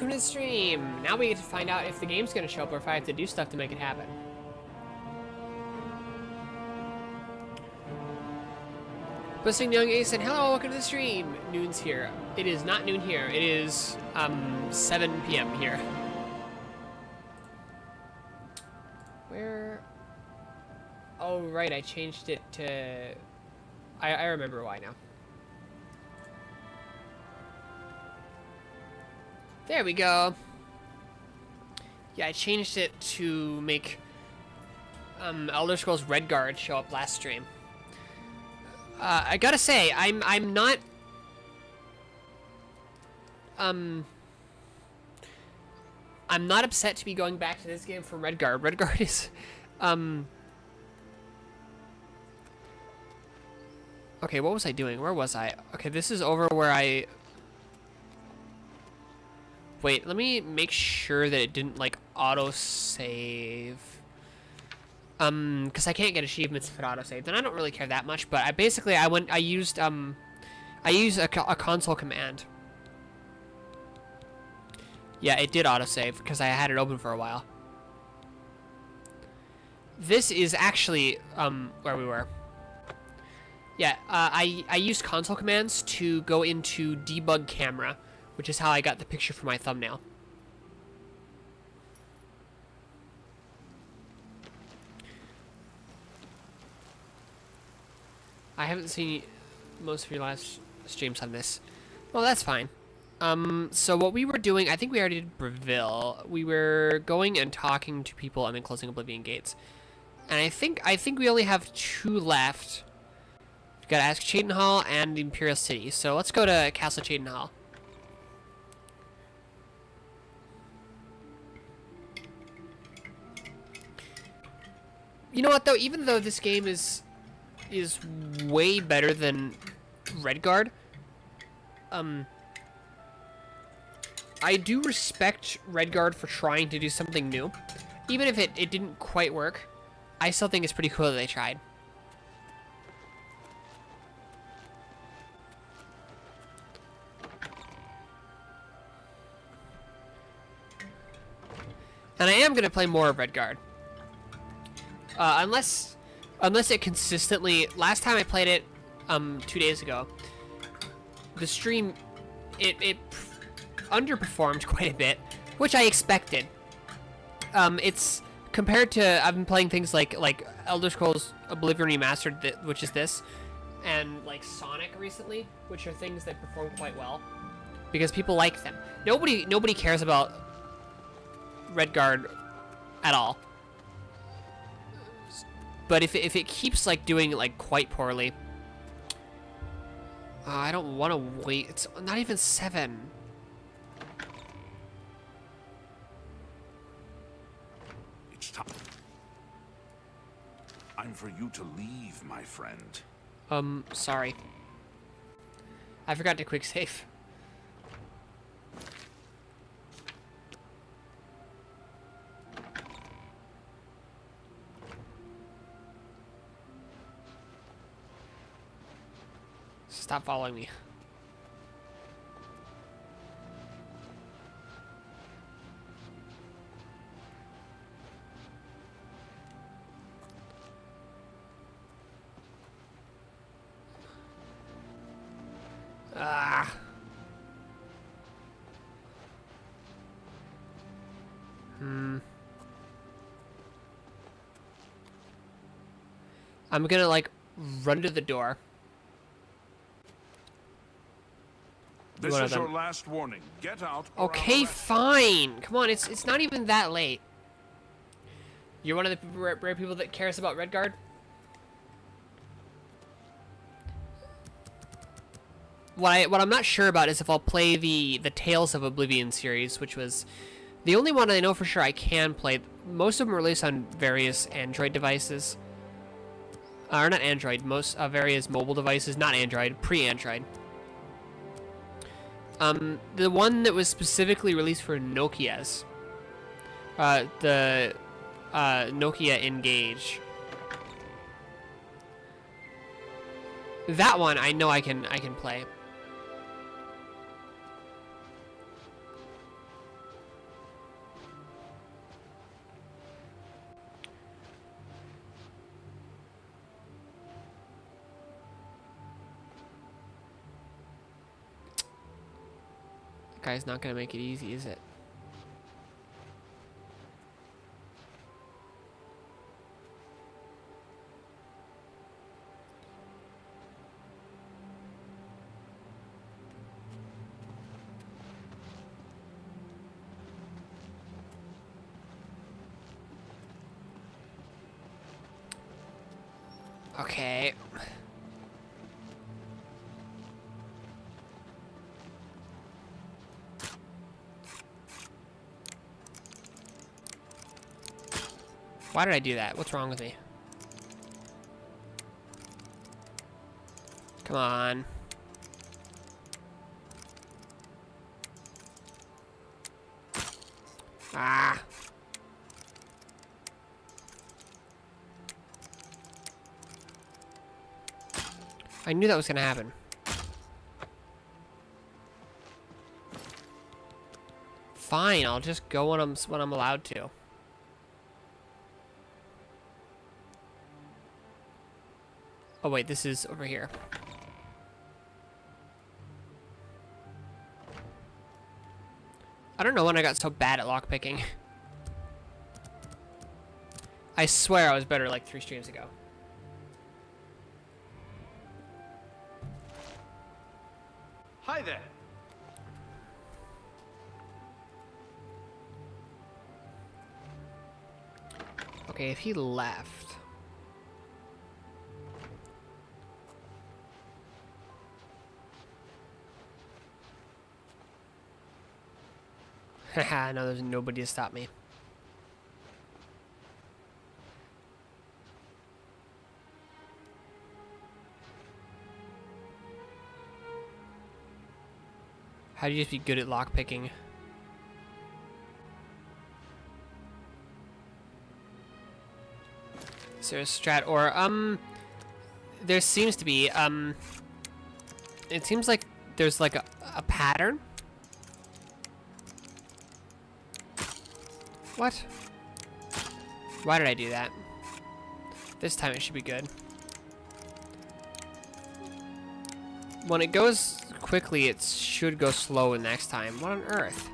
welcome to the stream! Now we get to find out if the game's gonna show up or if I have to do stuff to make it happen. Blissing Young Ace said, hello, welcome to the stream! Noon's here. It is not noon here, it is, 7 p.m. here. Where? Oh, right, I changed it to... I remember why now. There we go. Yeah, I changed it to make Elder Scrolls Redguard show up last stream. I gotta say, I'm not I'm not upset to be going back to this game from Redguard. Redguard is okay, what was I doing? Where was I? Okay, this is over where I... Wait, let me make sure that it didn't, like, auto-save. Because I can't get achievements if it auto-saved, and I don't really care that much, but I used a console command. Yeah, it did auto-save, because I had it open for a while. This is actually, where we were. Yeah, I used console commands to go into debug camera, which is how I got the picture for my thumbnail. I haven't seen most of your last streams on this. Well, that's fine. So what we were doing, I think we already did Breville. We were going and talking to people and then closing Oblivion gates. And I think we only have 2 left. We've got to ask Cheydinhal and the Imperial City. So let's go to Castle Cheydinhal. You know what, though? Even though this game is way better than Redguard, I do respect Redguard for trying to do something new. Even if it didn't quite work, I still think it's pretty cool that they tried. And I am going to play more of Redguard. Unless it consistently... Last time I played it, 2 days ago, the stream, it underperformed quite a bit, which I expected. It's... Compared to... I've been playing things like Elder Scrolls Oblivion Remastered, which is this, and, like, Sonic recently, which are things that perform quite well, because people like them. Nobody cares about Redguard at all. But if it keeps, like, doing, like, quite poorly... I don't want to wait. It's not even 7. It's time. I'm for you to leave, my friend. Sorry. I forgot to quick save. Stop following me. Ah. I'm gonna, like, run to the door. This is your last warning. Get out. Okay, fine. Come on, it's not even that late. You're one of the rare people that cares about Redguard? What I'm not sure about is if I'll play the Tales of Oblivion series, which was the only one I know for sure I can play. Most of them are released on various Android devices. Or not Android, various mobile devices, not Android, pre-Android. The one that was specifically released for Nokia's, the Nokia Engage. That one I know I can play. Guy's not gonna make it easy, is it? Okay. Why did I do that? What's wrong with me? Come on. Ah. I knew that was gonna happen. Fine, I'll just go when I'm allowed to. Oh wait, this is over here. I don't know when I got so bad at lockpicking. I swear I was better like 3 streams ago. Hi there. Okay, if he left. Haha, no, there's nobody to stop me. How do you just be good at lockpicking? Is there a strat or there seems to be it seems like there's like a pattern. What? Why did I do that? This time it should be good. When it goes quickly, it should go slow the next time. What on earth?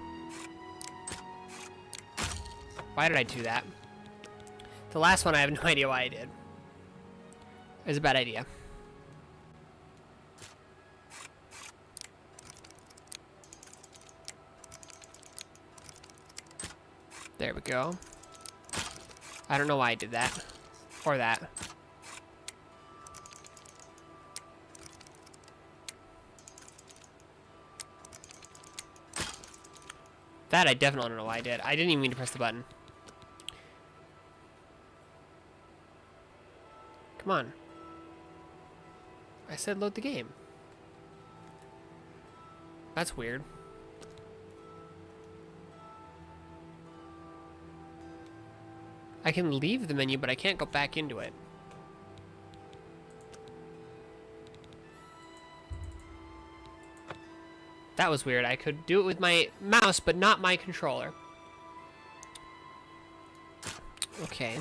Why did I do that? The last one, I have no idea why I did. It was a bad idea. There we go. I don't know why I did that. Or that. That I definitely don't know why I did. I didn't even mean to press the button. Come on. I said load the game. That's weird. I can leave the menu, but I can't go back into it. That was weird. I could do it with my mouse, but not my controller. Okay.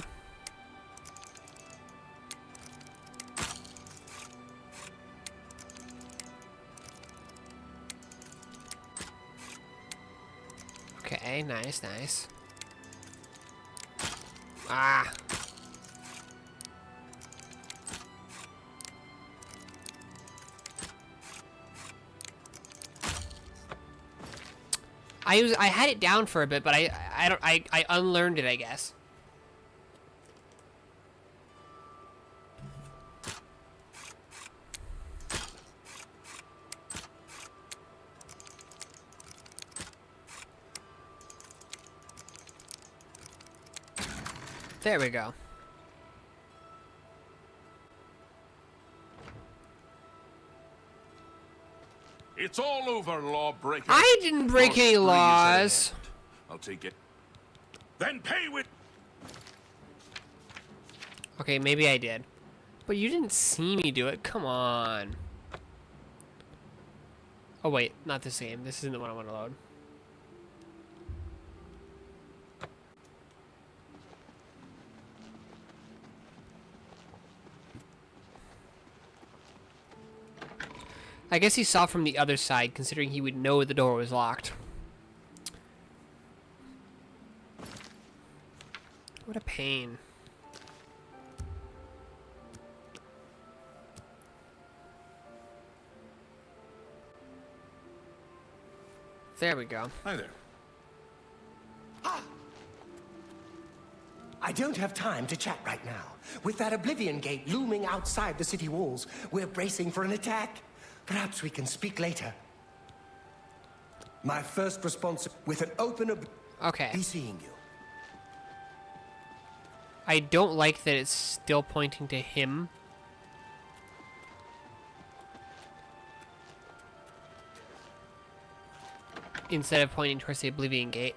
Okay, nice, nice. Ah. I had it down for a bit, but I unlearned it, I guess. There we go. It's all over, lawbreaker. I didn't break any laws. I'll take it. Then pay with. Okay, maybe I did. But you didn't see me do it. Come on. Oh, wait. Not the same. This isn't the one I want to load. I guess he saw from the other side, considering he would know the door was locked. What a pain. There we go. Hi there. I don't have time to chat right now. With that Oblivion gate looming outside the city walls, we're bracing for an attack. Perhaps we can speak later. My first response with an open Okay. be seeing you. I don't like that it's still pointing to him. Instead of pointing towards the Oblivion gate.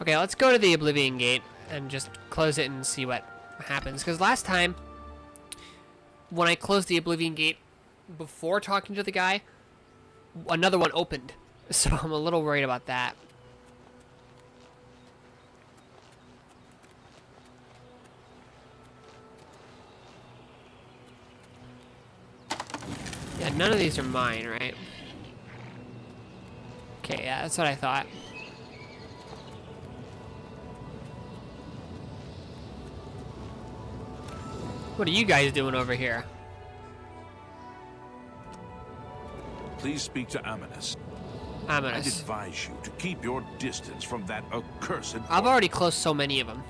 Okay, let's go to the Oblivion gate and just close it and see what happens. Because last time, when I closed the Oblivion gate before talking to the guy, another one opened. So I'm a little worried about that. Yeah, none of these are mine, right? Okay, yeah, that's what I thought. What are you guys doing over here? Please speak to Amanus. I'd Ominous. advise you to keep your distance from that accursed... I've already closed so many of them.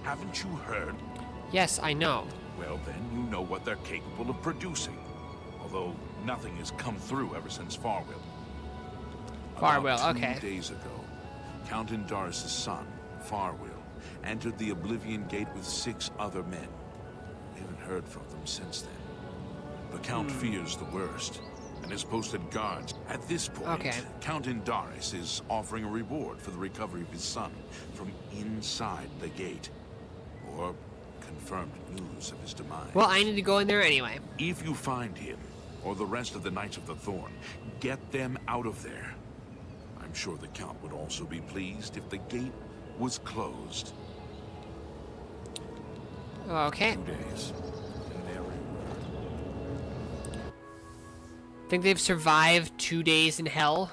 Haven't you heard? Yes, I know. Well, then you know what they're capable of producing. Although nothing has come through ever since Farwell. Farwell, About okay. 2 days ago, Count Indaris' son, Farwell, entered the Oblivion Gate with 6 other men. We haven't heard from them since then. The Count fears the worst, and has posted guards. At this point, Okay. Count Indaris is offering a reward for the recovery of his son from inside the gate, or confirmed news of his demise. Well, I need to go in there anyway. If you find him, or the rest of the Knights of the Thorn, get them out of there. I'm sure the Count would also be pleased if the gate was closed. Okay. 2 days. And there we were. Think they've survived 2 days in hell?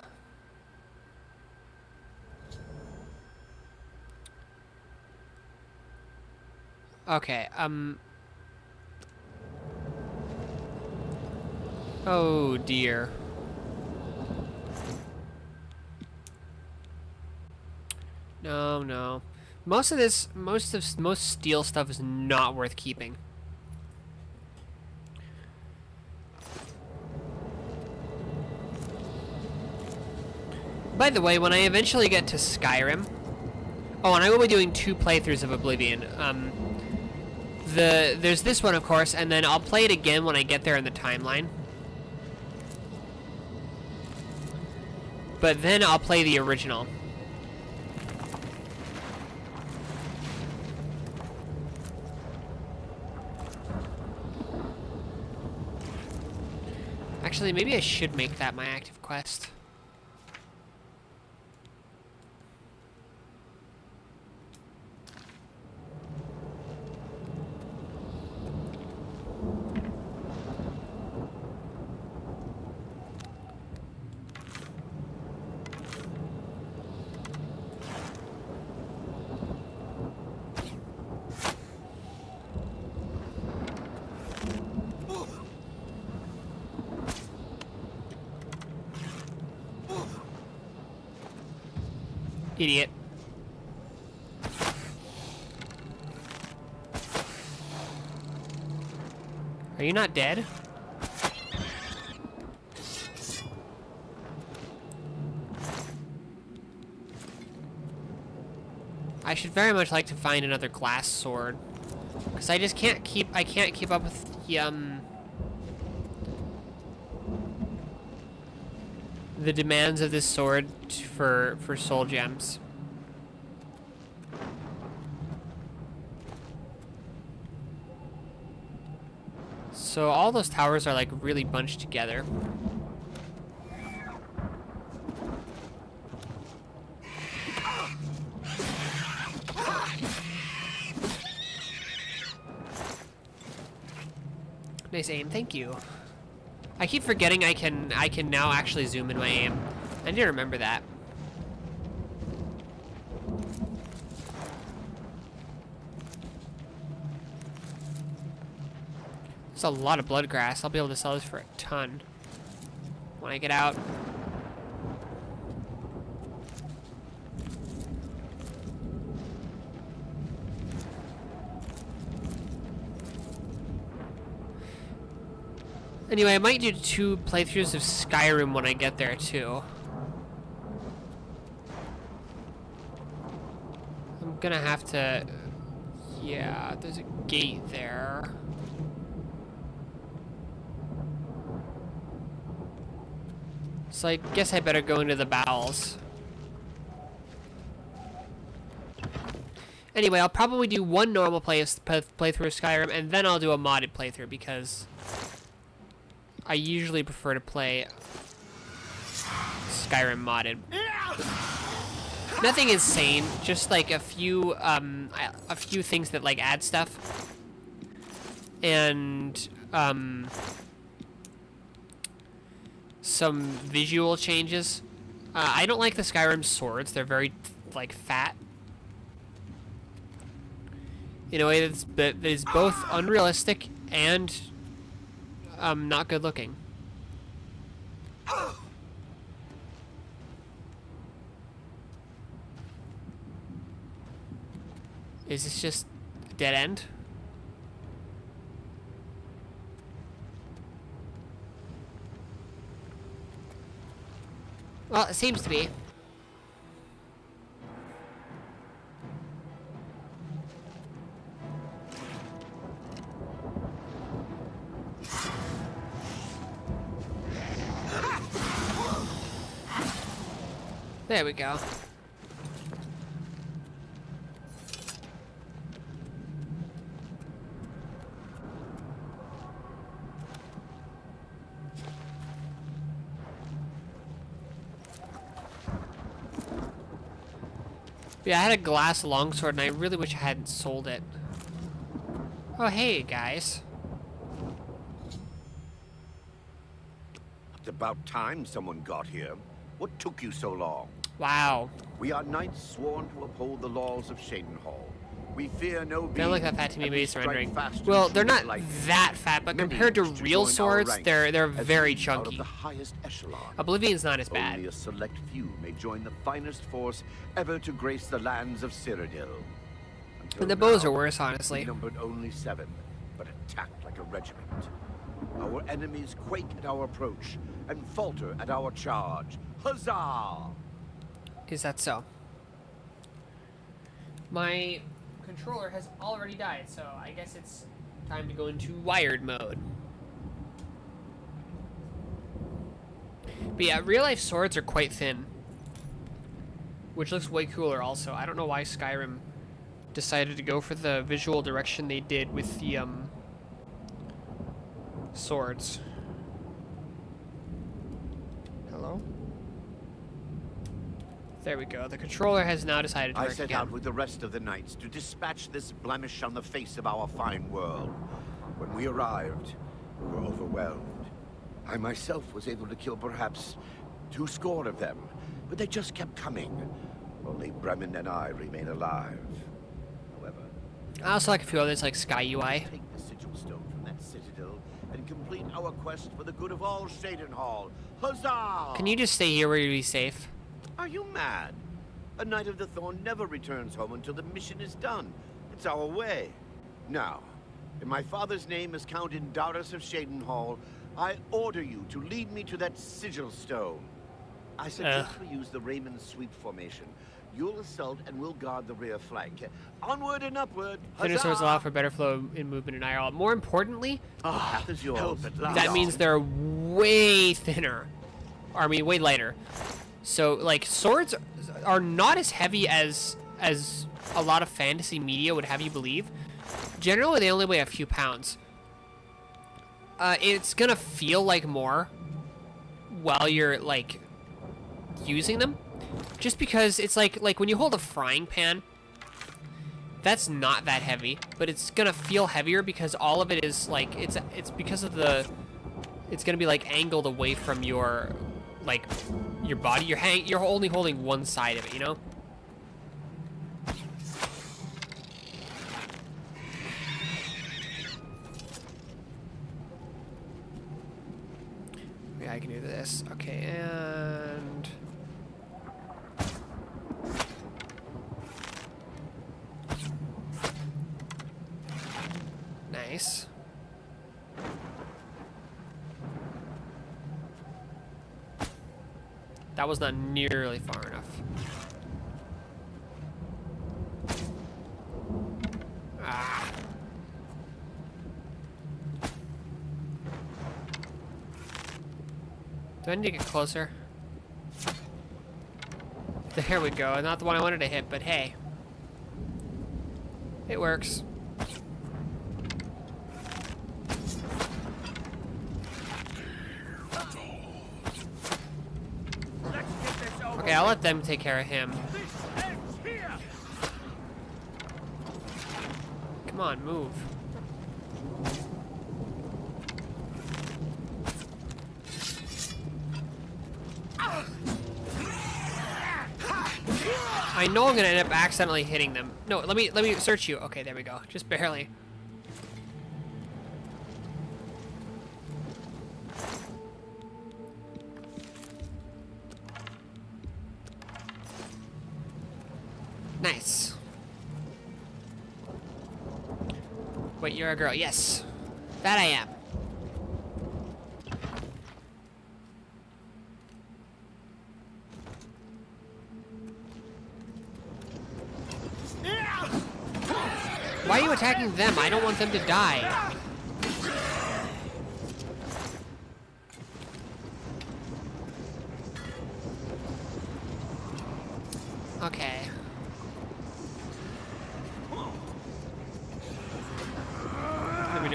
Okay, oh dear. No, no. Most steel stuff is not worth keeping. By the way, when I eventually get to Skyrim, oh, and I will be doing 2 playthroughs of Oblivion. There's this one, of course, and then I'll play it again when I get there in the timeline. But then I'll play the original. Actually, maybe I should make that my active quest. Idiot. Are you not dead? I should very much like to find another glass sword, because I just can't keep up with the demands of this sword for soul gems. So all those towers are like really bunched together. Nice aim, thank you. I keep forgetting I can now actually zoom in my aim. I need to remember that. There's a lot of blood grass. I'll be able to sell this for a ton when I get out. Anyway, I might do 2 playthroughs of Skyrim when I get there, too. I'm gonna have to... Yeah, there's a gate there. So I guess I better go into the bowels. Anyway, I'll probably do 1 normal playthrough of Skyrim, and then I'll do a modded playthrough, because I usually prefer to play Skyrim modded. Nothing insane, just like a few things that like add stuff, and some visual changes. I don't like the Skyrim swords; they're very like fat in a way that is both unrealistic and not good looking. Is this just a dead end? Well, it seems to be. There we go. Yeah, I had a glass longsword and I really wish I hadn't sold it. Oh, hey, guys. It's about time someone got here. What took you so long? Wow. We are knights sworn to uphold the laws of Shadenhall. We fear no being. They don't look that fat to me, and maybe we strike surrendering. fast Well, and they're not like that fat, but many compared to wish real join our swords, ranks they're as very those out of chunky. the highest echelon. Oblivion's not as bad. Only a select few may join the finest force ever to grace the lands of Cyrodiil. Until And the bows now, are worse, we honestly. numbered only 7, but attacked like a regiment. Our enemies quake at our approach and falter at our charge. Huzzah! Is that so? My controller has already died, so I guess it's time to go into wired mode. But yeah, real-life swords are quite thin, which looks way cooler also. I don't know why Skyrim decided to go for the visual direction they did with the swords. Hello? There we go. The controller has now decided to I work set again. out with the rest of the knights to dispatch this blemish on the face of our fine world. When we arrived, we were overwhelmed. I myself was able to kill perhaps 2 score of them, but they just kept coming. Only Bremen and I remain alive. However, I also like a few others like Sky UI. take the sigil stone from that citadel and complete our quest for the good of all Shadenhall. Huzzah! Can you just stay here where you'll be safe? Are you mad? A Knight of the Thorn never returns home until the mission is done. It's our way. Now, in my father's name as Count Indaris of Shadenhall, I order you to lead me to that sigil stone. I suggest we use the Raymond sweep formation. You'll assault and we'll guard the rear flank. Onward and upward. Thinner swords allow for better flow in movement in IRL. More importantly, The path is yours. help at last. that means they're way thinner. Or, I mean, way lighter. So, like, swords are not as heavy as a lot of fantasy media would have you believe. Generally, they only weigh a few pounds. It's gonna feel like more while you're like using them, just because it's like when you hold a frying pan, that's not that heavy, but it's gonna feel heavier because all of it is like it's because of it's gonna be like angled away from your like your body. You're only holding one side of it, you know. Yeah, I can do this. Okay, and nice. That was not nearly far enough. Ah. Do I need to get closer? There we go. Not the one I wanted to hit, but hey. It works. Okay, I'll let them take care of him. Come on, move. I know I'm gonna end up accidentally hitting them. No, let me search you. Okay, there we go. Just barely. Nice. Wait, you're a girl. Yes. That I am. Why are you attacking them? I don't want them to die. Okay.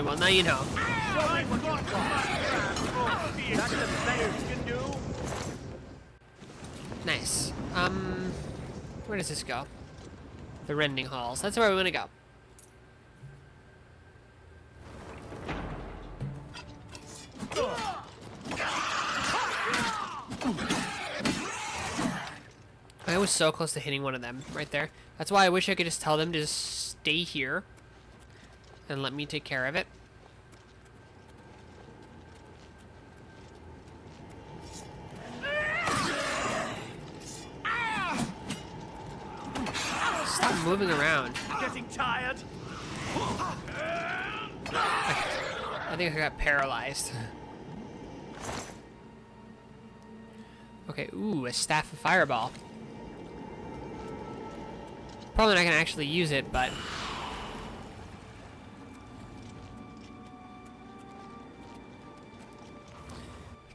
Well, now you know. Nice. Where does this go? The rending halls. That's where we want to go. I was so close to hitting one of them right there. That's why I wish I could just tell them to just stay here and let me take care of it. Stop moving around. Getting tired? I think I got paralyzed. Okay, ooh, a staff of fireball. Probably not gonna actually use it, but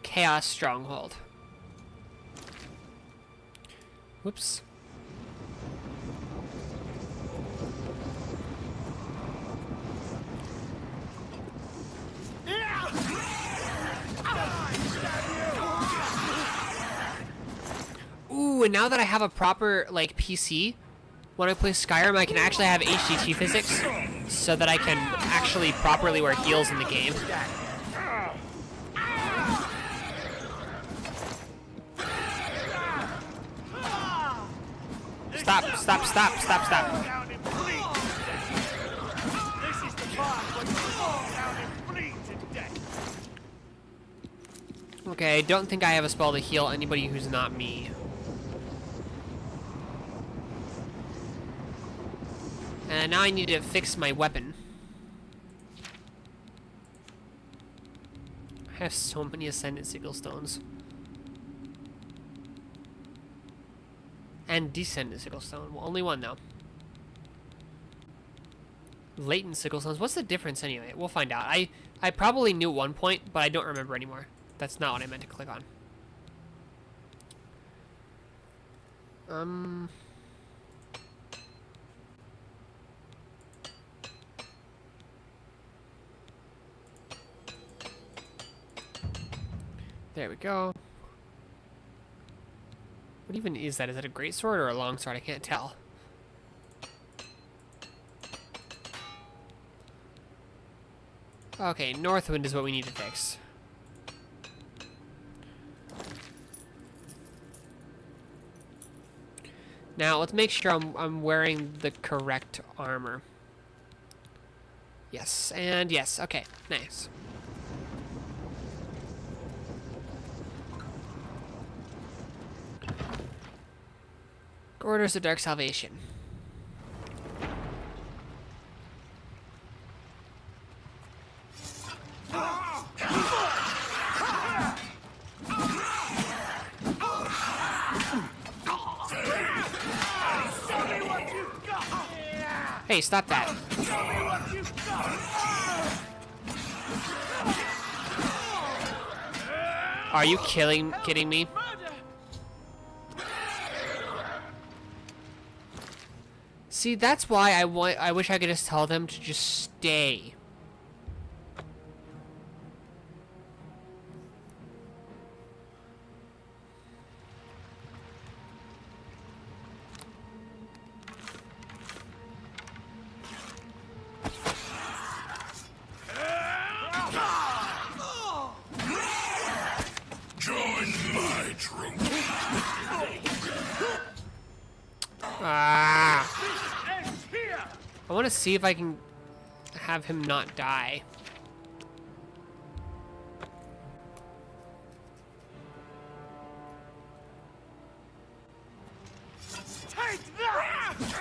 Chaos Stronghold. Whoops. Ooh, and now that I have a proper, like, PC, when I play Skyrim, I can actually have HDT physics so that I can actually properly wear heals in the game. Stop, stop, stop, stop, stop. Okay, I don't think I have a spell to heal anybody who's not me. And now I need to fix my weapon. I have so many Ascendant Sigil Stones. And Descendant Sigil Stone. Well, only one, though. Latent Sigil Stones. What's the difference, anyway? We'll find out. I probably knew at one point, but I don't remember anymore. That's not what I meant to click on. There we go. What even is that? Is that a greatsword or a longsword? I can't tell. Okay, Northwind is what we need to fix. Now, let's make sure I'm wearing the correct armor. Yes, and yes. Okay, nice. Orders of Dark Salvation. Hey, stop that. Are you kidding me? See, that's why I wish I could just tell them to just stay. Join my troop. Ah. I want to see if I can have him not die.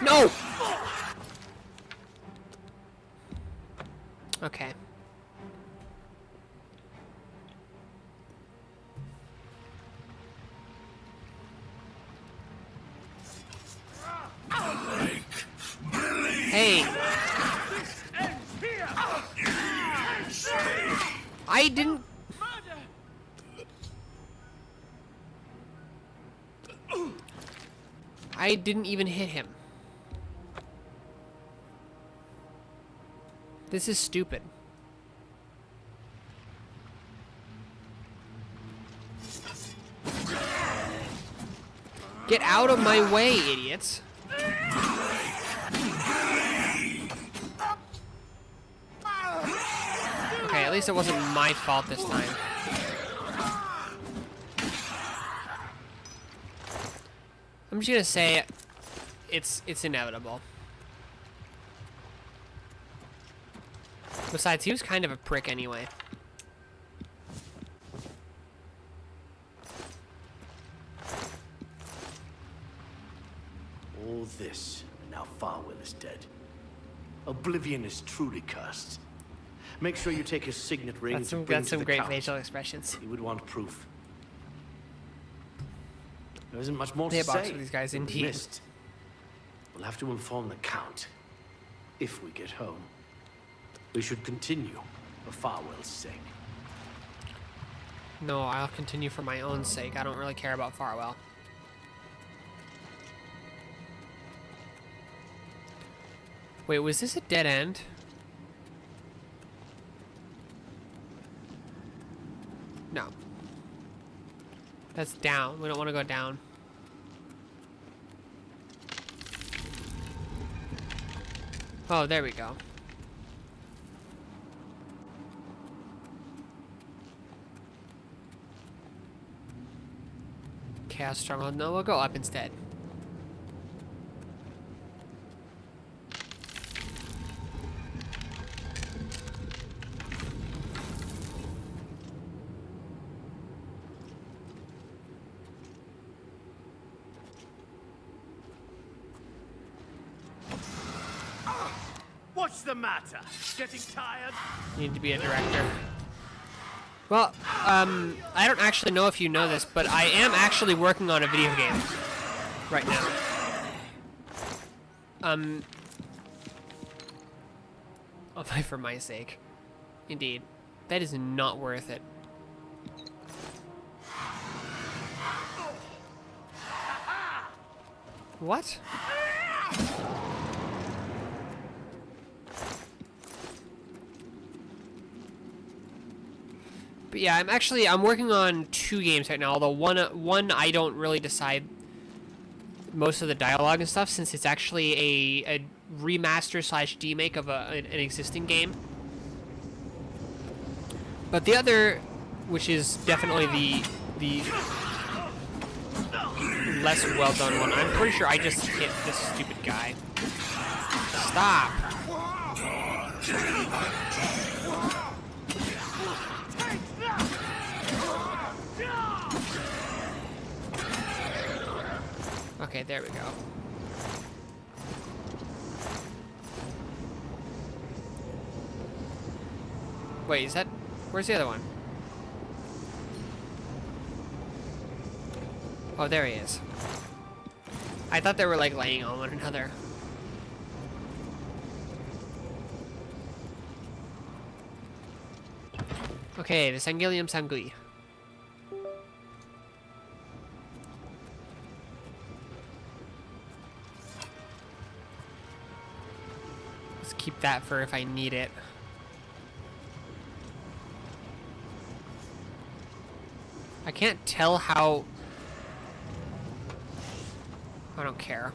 No! Okay. Hey! I didn't... I didn't even hit him. This is stupid. Get out of my way, idiots. Okay, at least it wasn't my fault this time. I'm just gonna say it's inevitable. Besides, he was kind of a prick anyway. All this, and now Farwell is dead. Oblivion is truly cursed. Make sure you take his signet ring to bring That's to some the great Count. facial expressions. He would want proof. There isn't much more They to box say. with these guys, We indeed. missed. We'll have to inform the Count if we get home. We should continue for Farwell's sake. No, I'll continue for my own sake. I don't really care about Farwell. Wait, was this a dead end? No. That's down. We don't want to go down. Oh, there we go. Chaos Stronghold. No, we'll go up instead. What's the matter? Getting tired? Need to be a director. Well, I don't actually know if you know this, but I am actually working on a video game right now. I'll play for my sake. Indeed. That is not worth it. What? But yeah, I'm working on 2 games right now. Although one I don't really decide most of the dialogue and stuff, since it's actually a remaster / demake of an existing game. But the other, which is definitely the less well done one, I'm pretty sure I just hit this stupid guy. Stop. Okay, there we go. Wait, is that... Where's the other one? Oh, there he is. I thought they were, like, laying on one another. Okay, the Sangilium Sangui. Let's keep that for if I need it. I can't tell how... I don't care.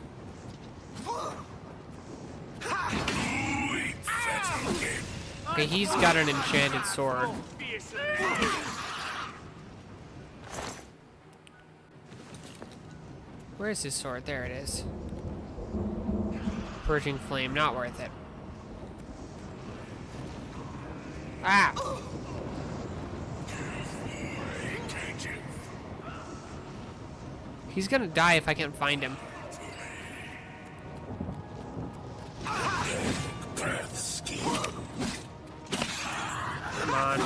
Okay, he's got an enchanted sword. Where is his sword? There it is. Purging flame, not worth it. Ah! He's gonna die if I can't find him. Come on.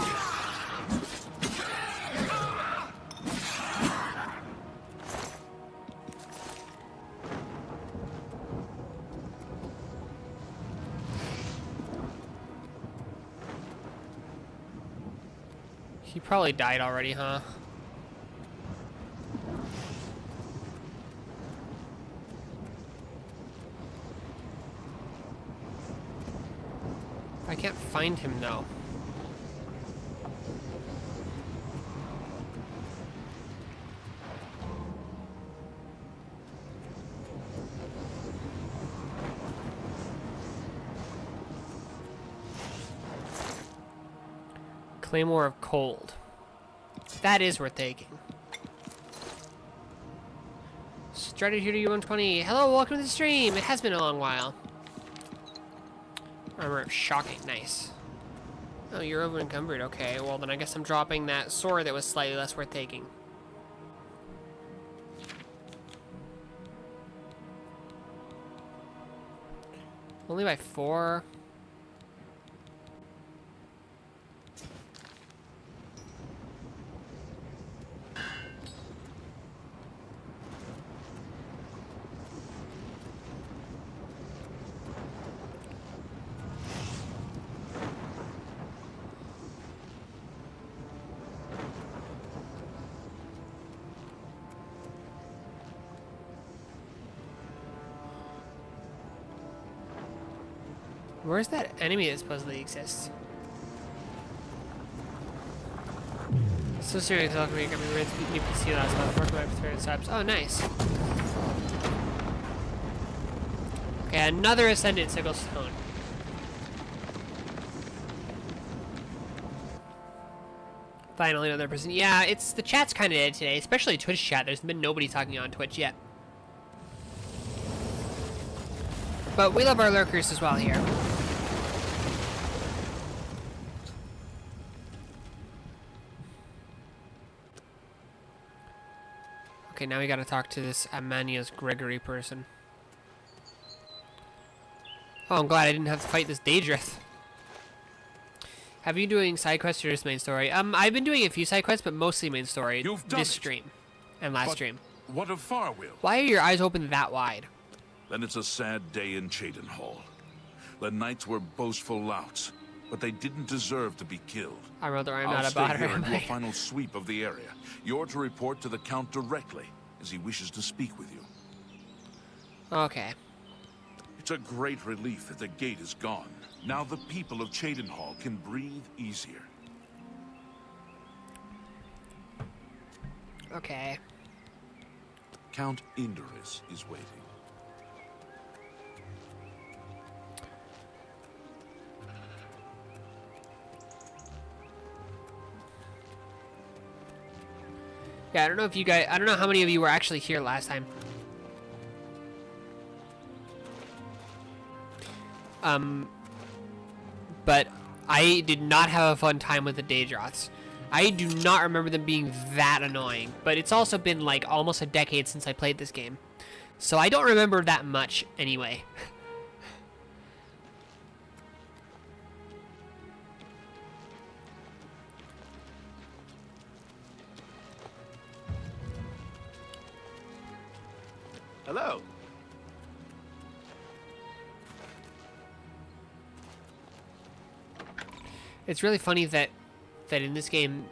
He probably died already, huh? I can't find him though. Claymore of Cold. That is worth taking. Started here to U120. Hello, welcome to the stream. It has been a long while. Armor of Shocking, nice. Oh, you're over encumbered. Okay, well then I guess I'm dropping that sword that was slightly less worth taking. Only by 4. Where's that enemy that supposedly exists? So serious, I'll be ready to new PC last month. Working on 300 subs. Oh, nice. Okay, another Ascendant Sickle Stone. Finally, another person. Yeah, it's the chat's kind of dead today, especially Twitch chat. There's been nobody talking on Twitch yet. But we love our lurkers as well here. Okay, now we gotta talk to this Amanias Gregory person. Oh, I'm glad I didn't have to fight this Daedrith. Have you doing side quests or just main story? I've been doing a few side quests, but mostly main story. You've done this it. Stream and last stream. What of Farwill? Why are your eyes open that wide? Then it's a sad day in Cheydinhall. The knights were boastful louts, but they didn't deserve to be killed. I'm not I'll about stay her. here and am do a I? final sweep of the area. You're to report to the Count directly, as he wishes to speak with you. Okay. It's a great relief that the gate is gone. Now the people of Cheydinhall can breathe easier. Okay. Count Indoris is waiting. Yeah, I don't know if you guys, I don't know how many of you were actually here last time. But I did not have a fun time with the Daedroths. I do not remember them being that annoying, but it's also been like almost a decade since I played this game. So I don't remember that much anyway. Hello. It's really funny that in this game,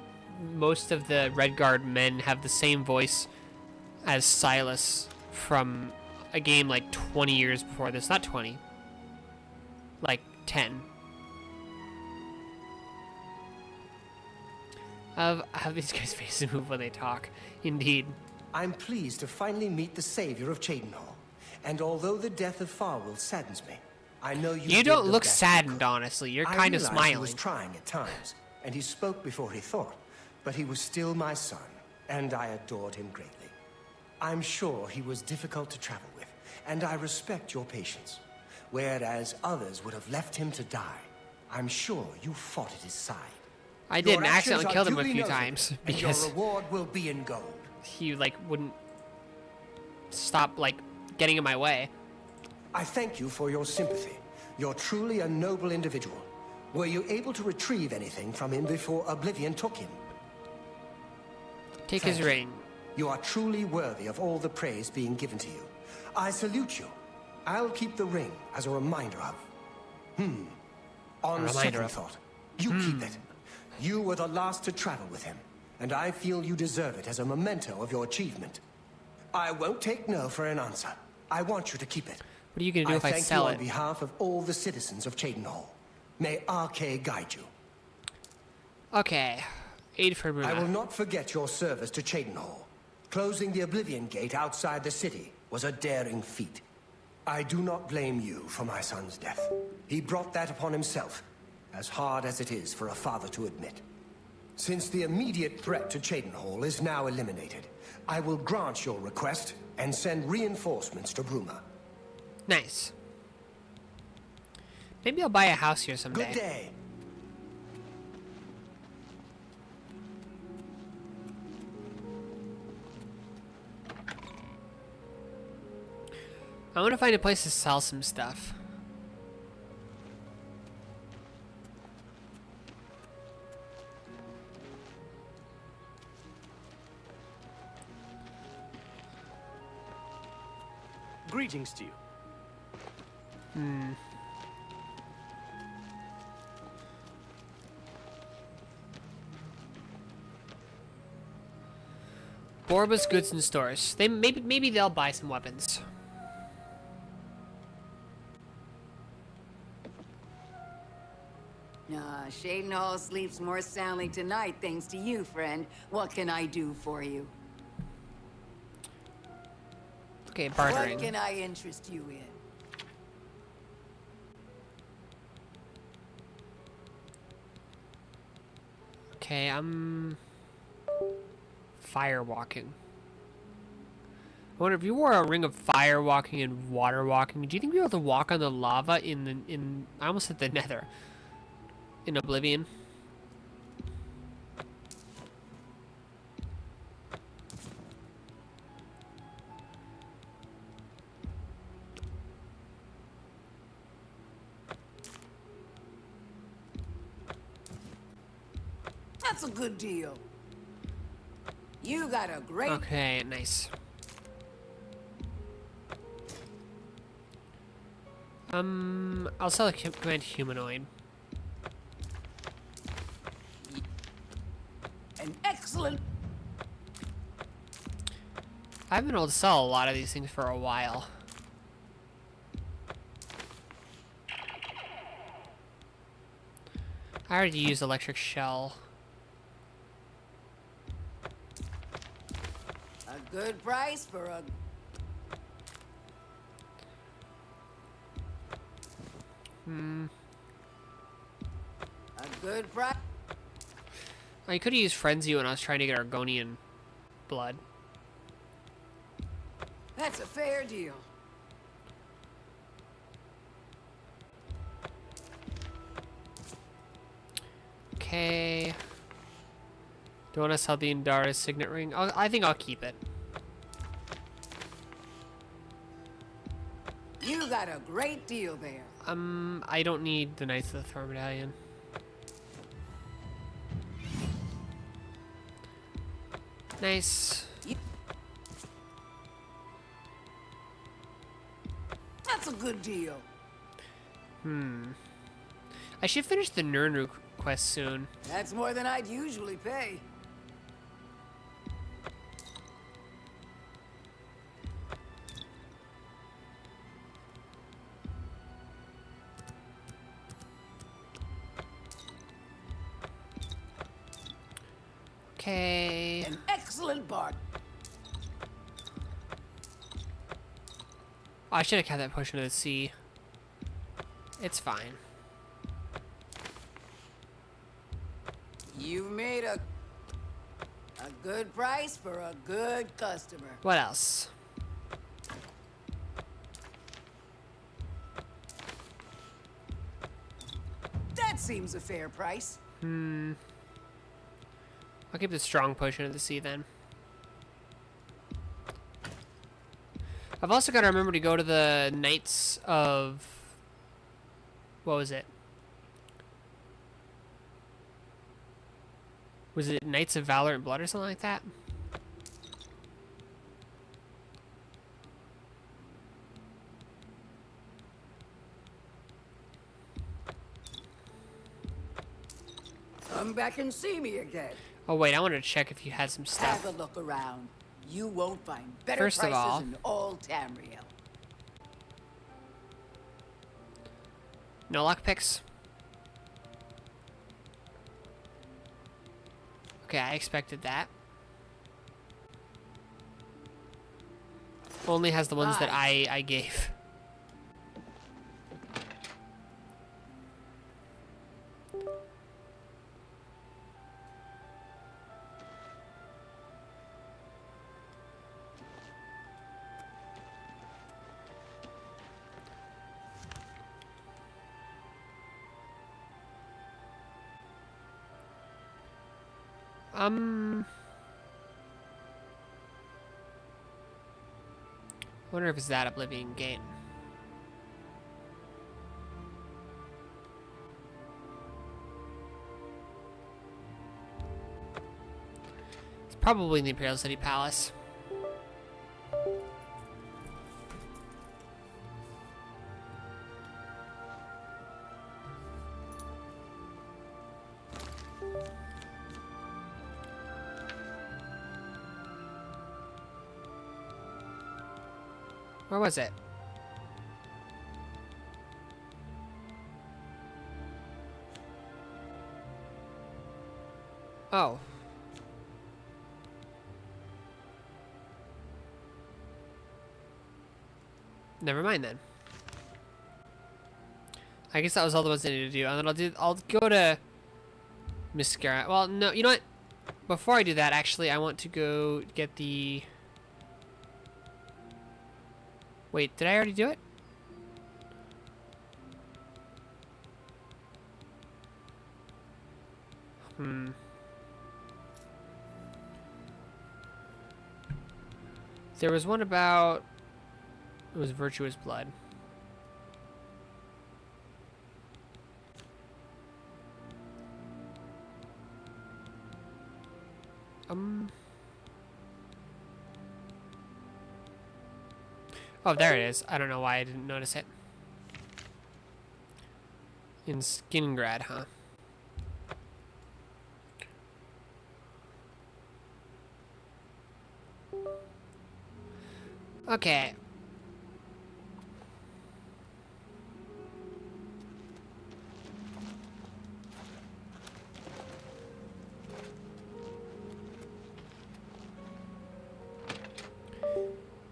most of the Redguard men have the same voice as Silas from a game like 20 years before this. Not 20. Like 10. How these guys' faces move when they talk. Indeed. I'm pleased to finally meet the savior of Cheydinhal. And although the death of Farwell saddens me, I know you You did don't the look best saddened, you could. honestly. You're I kind of realized He was smiling. trying at times, and he spoke before he thought, but he was still my son, and I adored him greatly. I'm sure he was difficult to travel with, and I respect your patience. Whereas others would have left him to die, I'm sure you fought at his side. I Your did and actions accidentally are killed him a duly few noted, times and because your reward will be in gold. he like wouldn't stop like getting in my way. I thank you for your sympathy. You're truly a noble individual. Were you able to retrieve anything from him before Oblivion took him? Take Thank his you. ring. You are truly worthy of all the praise being given to you. I salute you. I'll keep the ring as a reminder of. On reminder second of. thought, you keep it. You were the last to travel with him, and I feel you deserve it as a memento of your achievement. I won't take no for an answer. I want you to keep it. What are you gonna do if I thank sell you on it? behalf of all the citizens of Cheydinhal. May Arcay guide you. Okay. Aid for I will Bruna. not forget your service to Cheydinhal. Closing the Oblivion Gate outside the city was a daring feat. I do not blame you for my son's death. He brought that upon himself, as hard as it is for a father to admit. Since the immediate threat to Cheydinhal is now eliminated, I will grant your request and send reinforcements to Bruma. Nice. Maybe I'll buy a house here someday. Good day. I want to find a place to sell some stuff. Greetings to you. Borba's goods and stores. They maybe they'll buy some weapons. Cheydinhal sleeps more soundly tonight, thanks to you, friend. What can I do for you? Okay, bartering. What can I interest you in? Okay, I'm firewalking. I wonder if you wore a ring of firewalking and water walking, do you think you'd be able to walk on the lava in I almost said the Nether. In Oblivion? That's a good deal. You got a great... Okay, nice. I'll sell a command humanoid. An excellent... I've been able to sell a lot of these things for a while. I already used electric shell. good price for a... A good price. I could have used Frenzy when I was trying to get Argonian blood. That's a fair deal. Okay. Do you want to sell the Indara's signet ring? I think I'll keep it. You got a great deal there. I don't need the Knights of the Thor medallion. Nice. That's a good deal. I should finish the Nurnru quest soon. That's more than I'd usually pay. Okay. An excellent bargain. Oh, I should have kept that potion of the sea. It's fine. You've made a good price for a good customer. What else? That seems a fair price. I'll keep the strong potion of the sea then. I've also got to remember to go to the Knights of... What was it? Was it Knights of Valor and Blood or something like that? Come back and see me again. Oh wait, I wanted to check if you had some stuff. Have a look around. You won't find better First of prices all- in all Tamriel. No lockpicks? Okay, I expected that. Only has the ones that I gave. I wonder if it's that Oblivion gate. It's probably in the Imperial City Palace. Where was it? Oh. Never mind then. I guess that was all the ones I needed to do. And then I'll go to Mascara. Well, no, you know what? Before I do that, actually, I want to go get the... Wait, did I already do it? There was one about... It was Virtuous Blood. Oh, there it is. I don't know why I didn't notice it. In Skingrad, huh? Okay.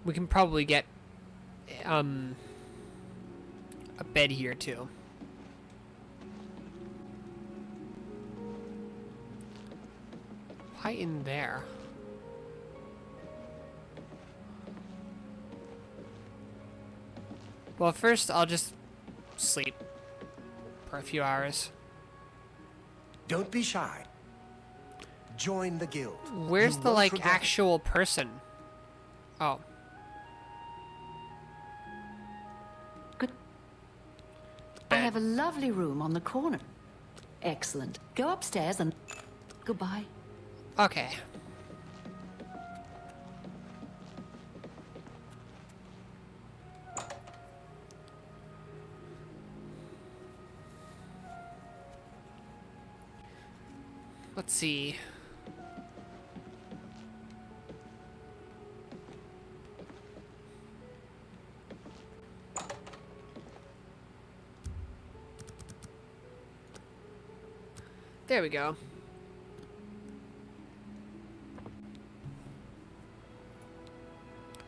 We can probably get a bed here too. Why in there? Well, first I'll just sleep for a few hours. Don't be shy. Join the guild. Where's You the, won't like, regret it. actual person? Oh. Good. I have a lovely room on the corner. Excellent. Go upstairs and... Goodbye. Okay. Let's see. There we go.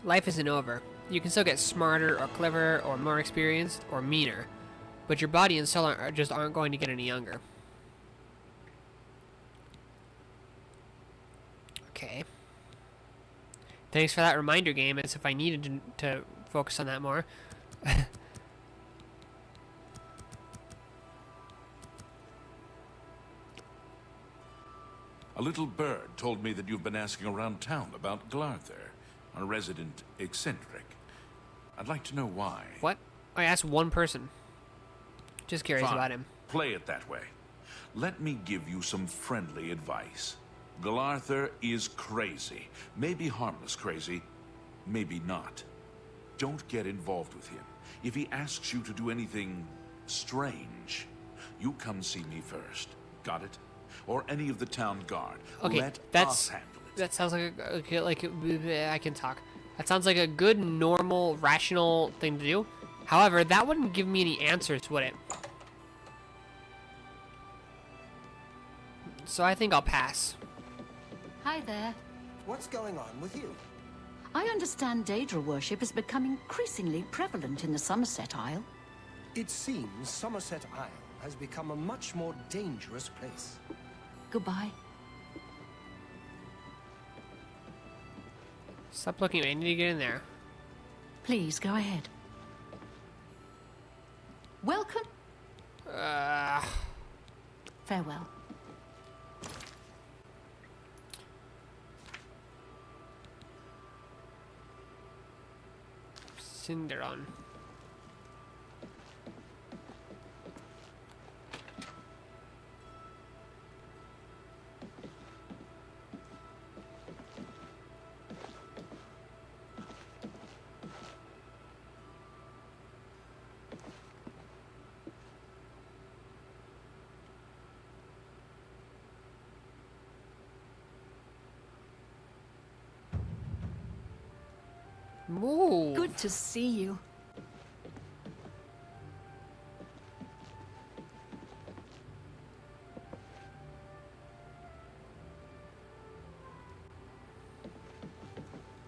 Life isn't over. You can still get smarter or cleverer or more experienced or meaner, but your body and soul just aren't going to get any younger. Okay. Thanks for that reminder, game, as if I needed to focus on that more. A little bird told me that you've been asking around town about Glarther, a resident eccentric. I'd like to know why. What? I asked one person. Just curious Fine. about him. Play it that way. Let me give you some friendly advice. Glarther is crazy. Maybe harmless crazy, maybe not. Don't get involved with him. If he asks you to do anything strange, you come see me first. Got it? Or any of the town guard. Okay, Let that's us handle it. that sounds like I can talk. That sounds like a good, normal, rational thing to do. However, that wouldn't give me any answers, would it? So I think I'll pass. Hi there. What's going on with you? I understand Daedra worship is becoming increasingly prevalent in the Somerset Isle. It seems Somerset Isle has become a much more dangerous place. Goodbye. Stop looking at me. I need to get in there. Please go ahead. Welcome. Farewell. Cinderon. Ooh. Good to see you.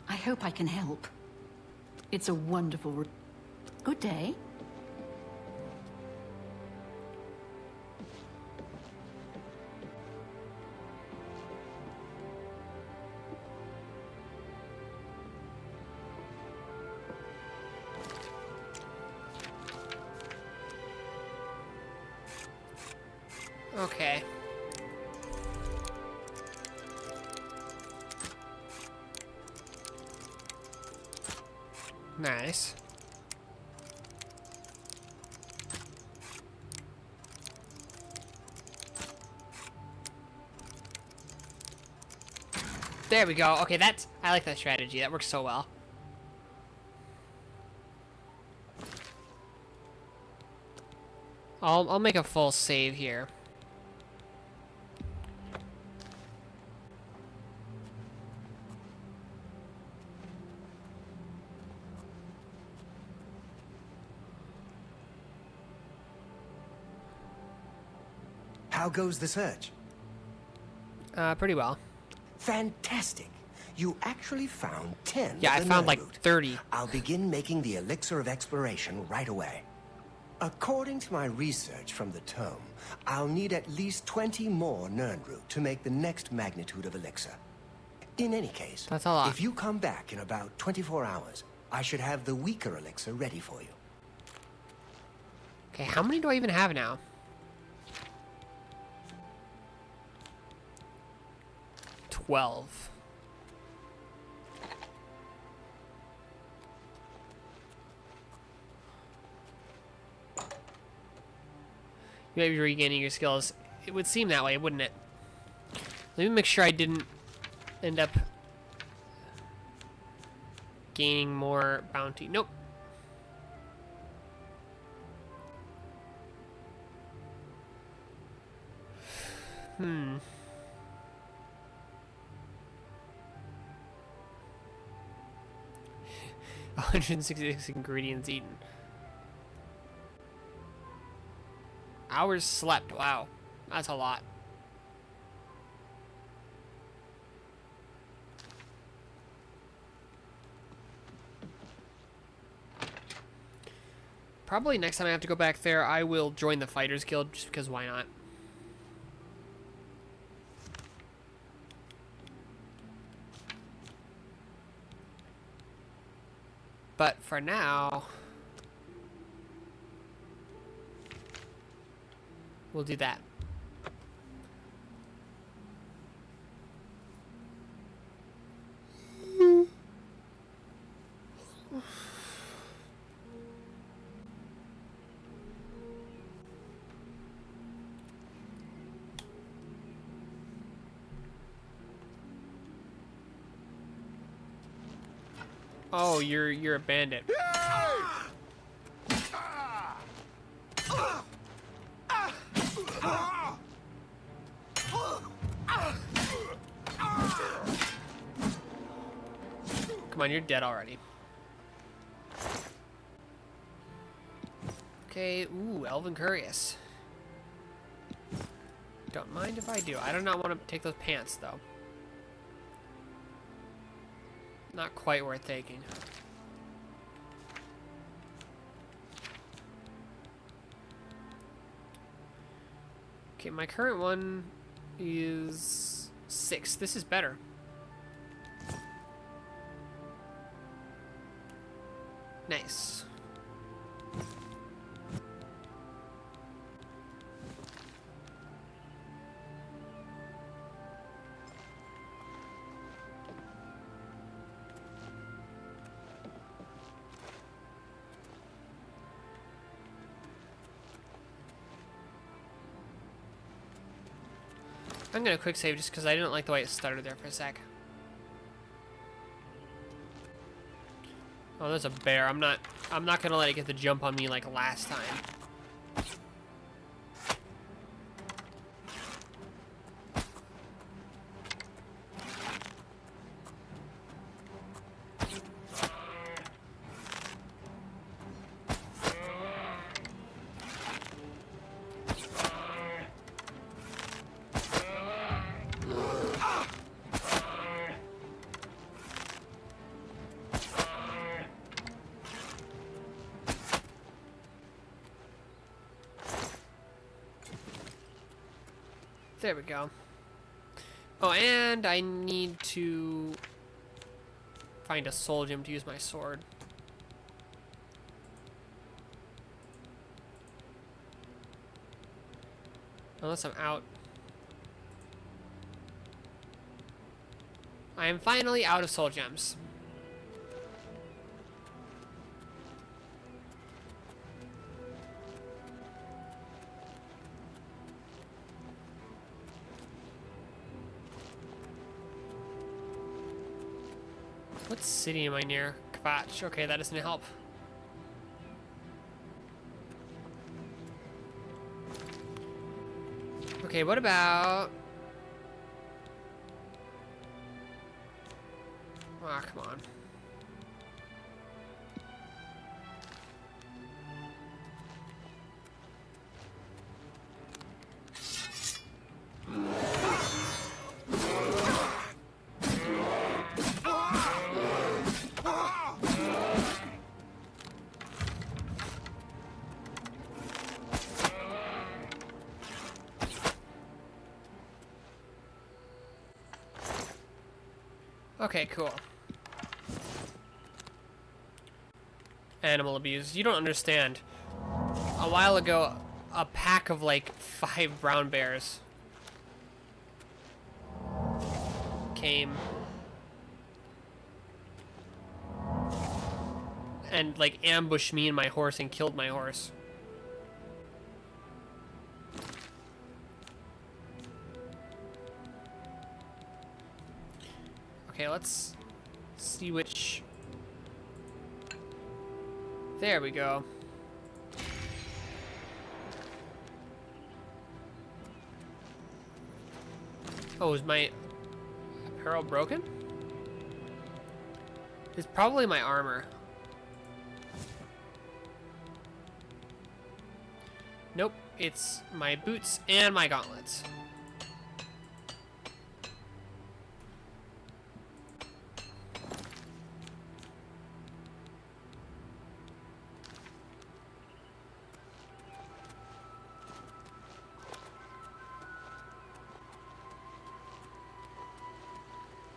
I hope I can help. It's a wonderful... Good day. Okay. Nice. There we go. Okay, I like that strategy. That works so well. I'll make a full save here. How goes the search? Pretty well. Fantastic. You actually found 10. Yeah, I of the found nerd like root. 30. I'll begin making the elixir of exploration right away. According to my research from the tome, I'll need at least 20 more Nernroot to make the next magnitude of elixir. In any case, That's a lot. if you come back in about 24 hours, I should have the weaker elixir ready for you. Okay, how many do I even have now? $12. You might be regaining your skills. It would seem that way, wouldn't it? Let me make sure I didn't end up gaining more bounty. Nope. Hmm. $166 ingredients eaten. Hours slept. Wow. That's a lot. Probably next time I have to go back there, I will join the Fighters Guild, just because why not? But for now, we'll do that. Oh, you're a bandit. Come on, you're dead already. Okay, ooh, Elven Curious. Don't mind if I do. I do not want to take those pants, though. Not quite worth taking. Okay, my current one is 6. This is better. Nice. I'm gonna quick save just because I didn't like the way it stuttered there for a sec. Oh, there's a bear. I'm not gonna let it get the jump on me like last time. There we go. Oh, and I need to find a soul gem to use my sword. Unless I'm out. I am finally out of soul gems. What city am I near? Kvatch. Okay, that doesn't help. Okay, what about... Ah, come on. Okay, cool. Animal abuse. You don't understand. A while ago, a pack of like 5 brown bears came and like ambushed me and my horse and killed my horse. Okay, let's see which... There we go. Oh, is my apparel broken? It's probably my armor. Nope, it's my boots and my gauntlets.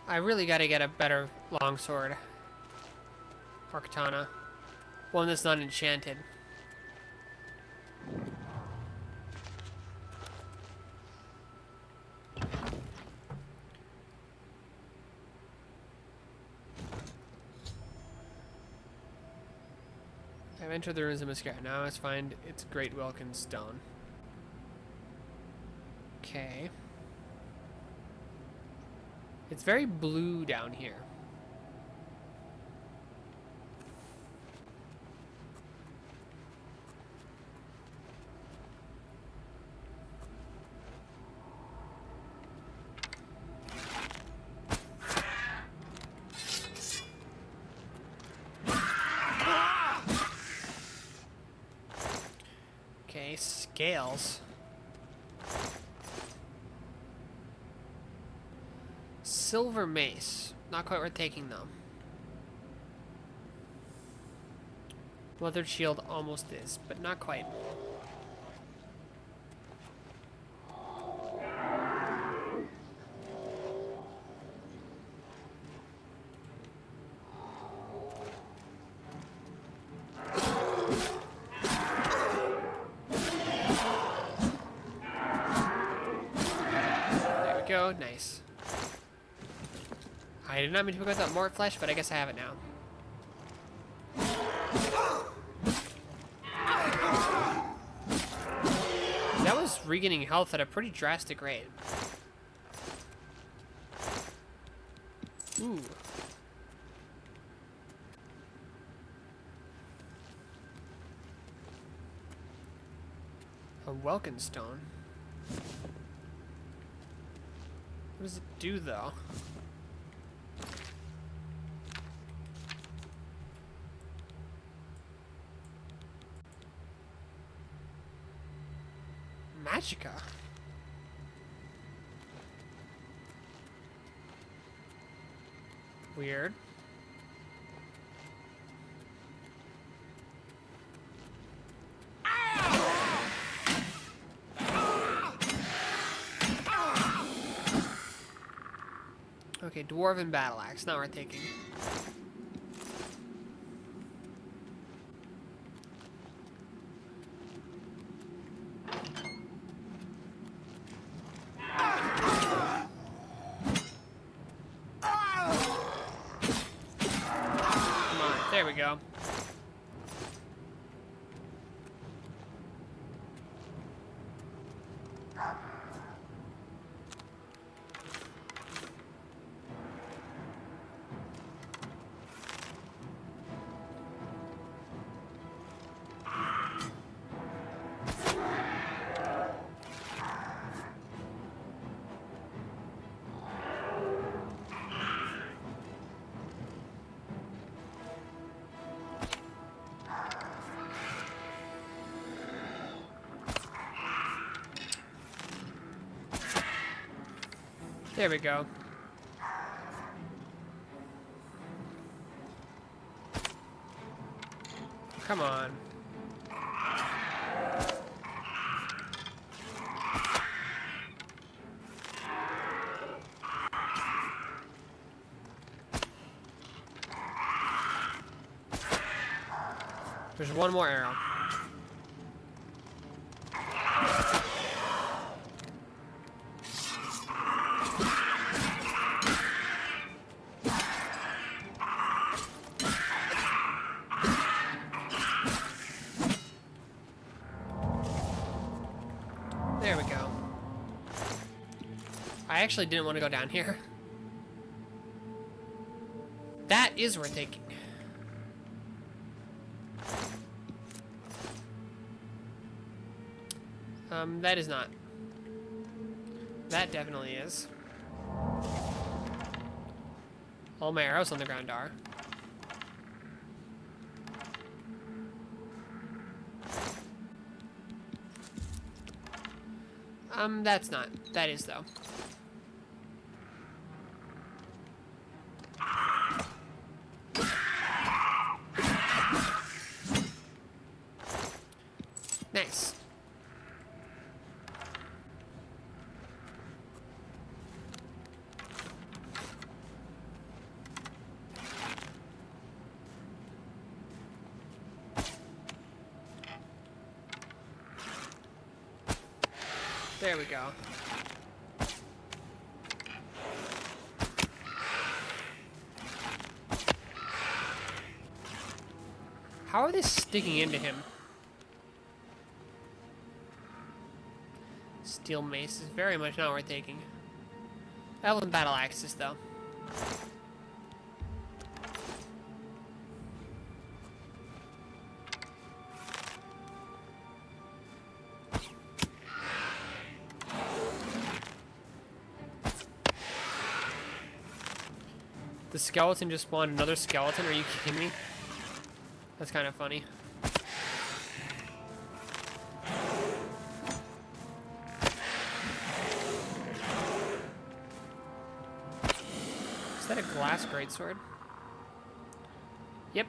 I really gotta get a better longsword. Or katana. One that's not enchanted. I've entered the ruins of Mascara. Now let's find its Great Welkin Stone. Okay. It's very blue down here. Okay, scales. Silver mace. Not quite worth taking though. Weathered shield almost is, but not quite. There we go, nice. I did not mean to pick up that mort flesh, but I guess I have it now. That was regaining health at a pretty drastic rate. Ooh. A Welkin stone. What does it do, though? Magica. Weird. Okay, dwarven battle axe. Not worth taking. There we go. There we go. Come on. There's one more arrow. There we go. I actually didn't want to go down here. That is worth taking. That is not. That definitely is. All my arrows on the ground are. That's not. That is, though. Nice. There we go. How are they sticking into him? Steel mace is very much not worth taking. Elven battle axes, though. The skeleton just spawned another skeleton? Are you kidding me? That's kind of funny. Is that a glass greatsword? Yep.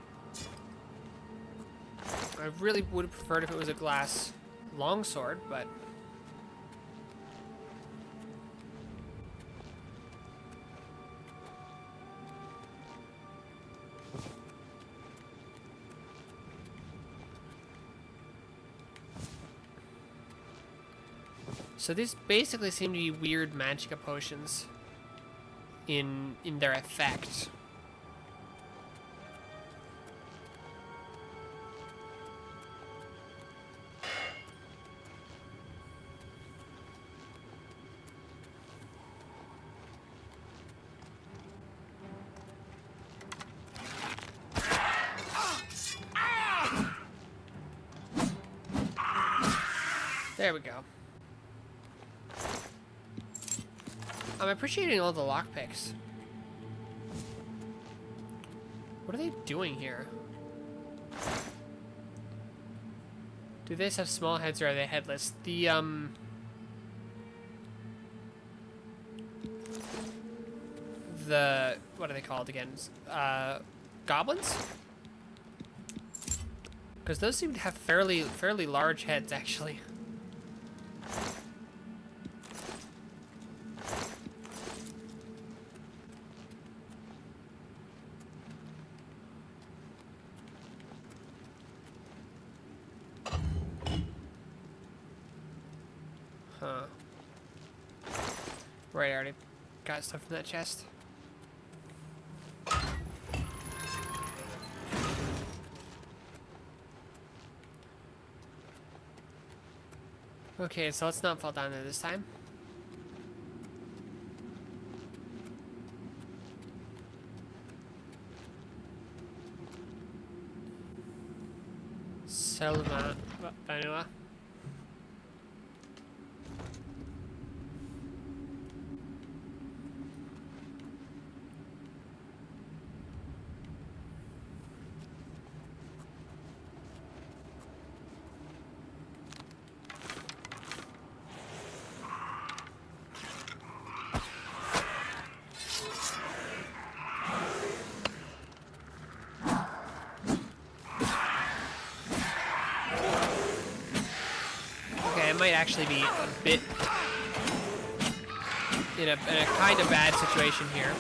I really would have preferred if it was a glass longsword, but... So these basically seem to be weird magicka potions in their effect. There we go. I'm appreciating all the lockpicks. What are they doing here? Do they just have small heads or are they headless? The, what are they called again? Goblins? Because those seem to have fairly large heads, actually. Huh. Right, I already got stuff in that chest. Okay, so let's not fall down there this time. Selma Vanua. Might actually be a bit in a kind of bad situation here.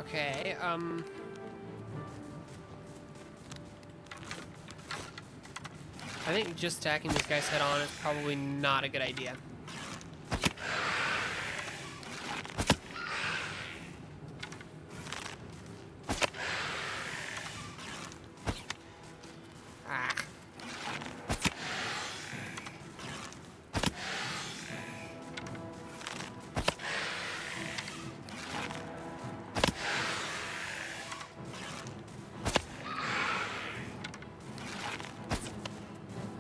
Okay, I think just attacking these guys head on is probably not a good idea. Ah.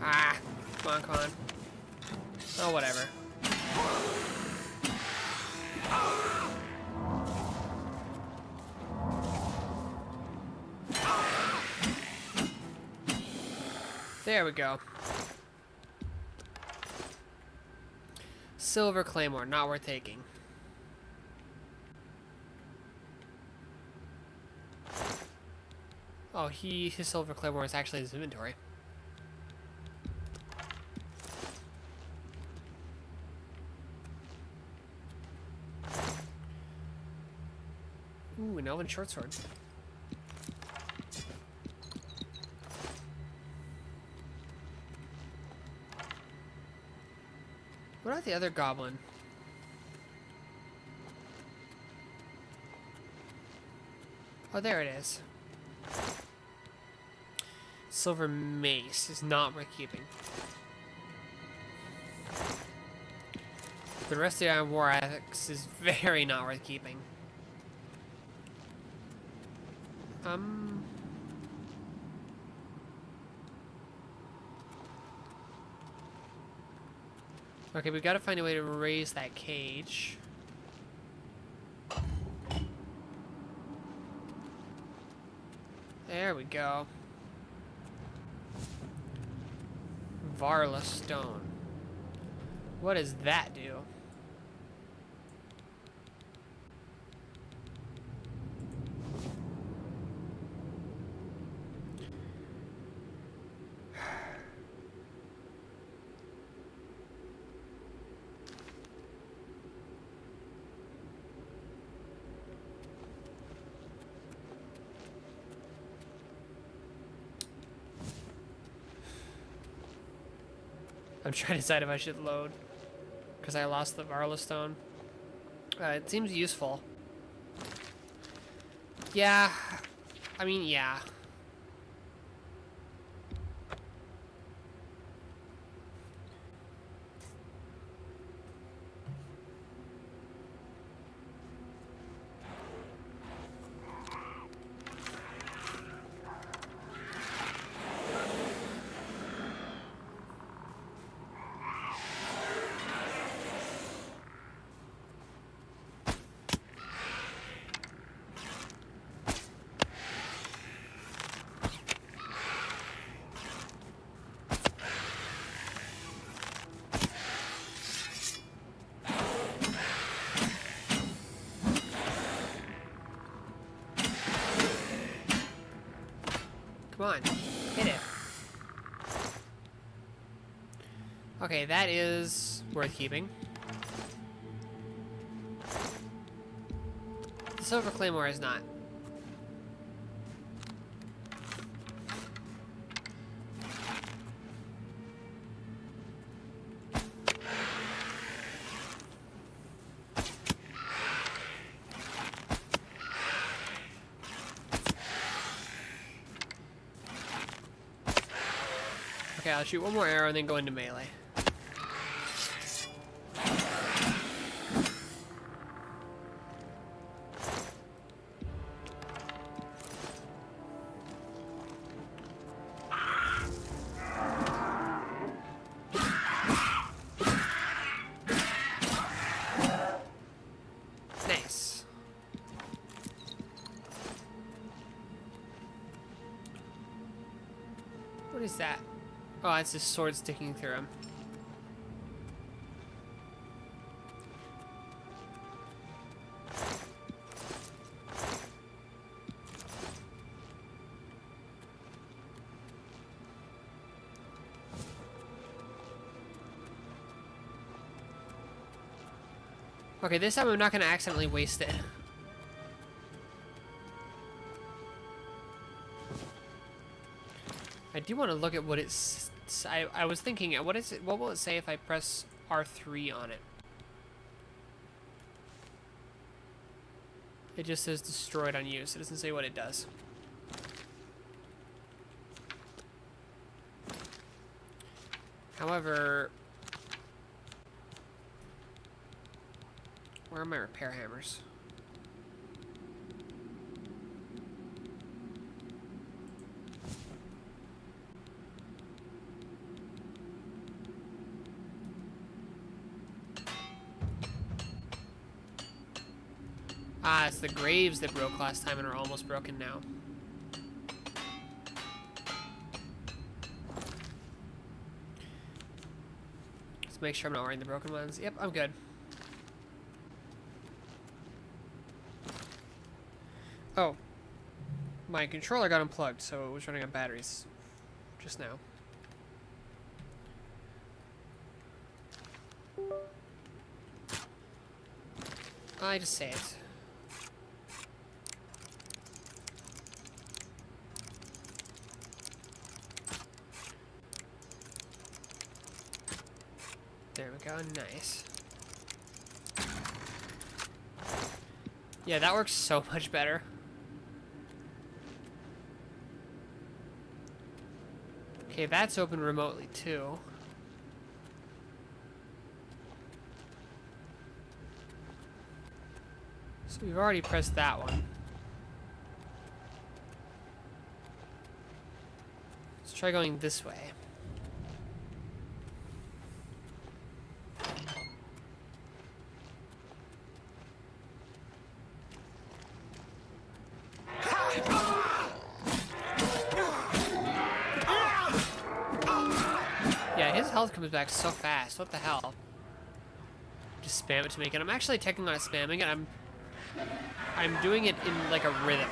Ah, come on, come on. Oh, whatever. There we go. Silver Claymore, not worth taking. Oh, his Silver Claymore is actually in his inventory. Ooh, an elven short sword. What about the other goblin? Oh, there it is. Silver mace is not worth keeping. The rest of the Iron War Axe is very not worth keeping. Okay, we gotta find a way to raise that cage. There we go. Varla stone. What does that do? I'm trying to decide if I should load, because I lost the Varla stone. It seems useful. Yeah, I mean, yeah. Come on, hit it. Okay, that is worth keeping. The Silver Claymore is not. Okay, I'll shoot one more arrow and then go into melee. Nice. What is that? Oh, it's his sword sticking through him. Okay, this time I'm not going to accidentally waste it. I do want to look at what it's. I was thinking, what is it? What will it say if I press R3 on it? It just says destroyed on use. It doesn't say what it does. However, where are my repair hammers? Ah, it's the graves that broke last time and are almost broken now. Let's make sure I'm not wearing the broken ones. Yep, I'm good. Oh. My controller got unplugged, so it was running on batteries just now. I just say it. There we go, nice. Yeah, that works so much better. Okay, that's open remotely too. So we've already pressed that one. Let's try going this way. Yeah, his health comes back so fast. What the hell? Just spam it to make it. I'm actually technically not spamming it. I'm doing it in like a rhythm.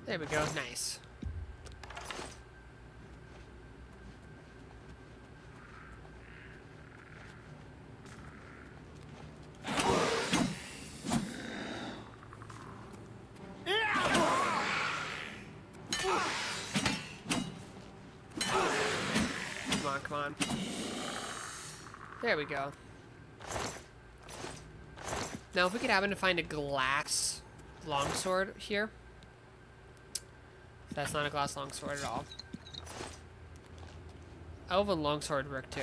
There we go, nice. Come on, come on. There we go. Now, if we could happen to find a glass longsword here. That's not a glass longsword at all. Elven longsword work too.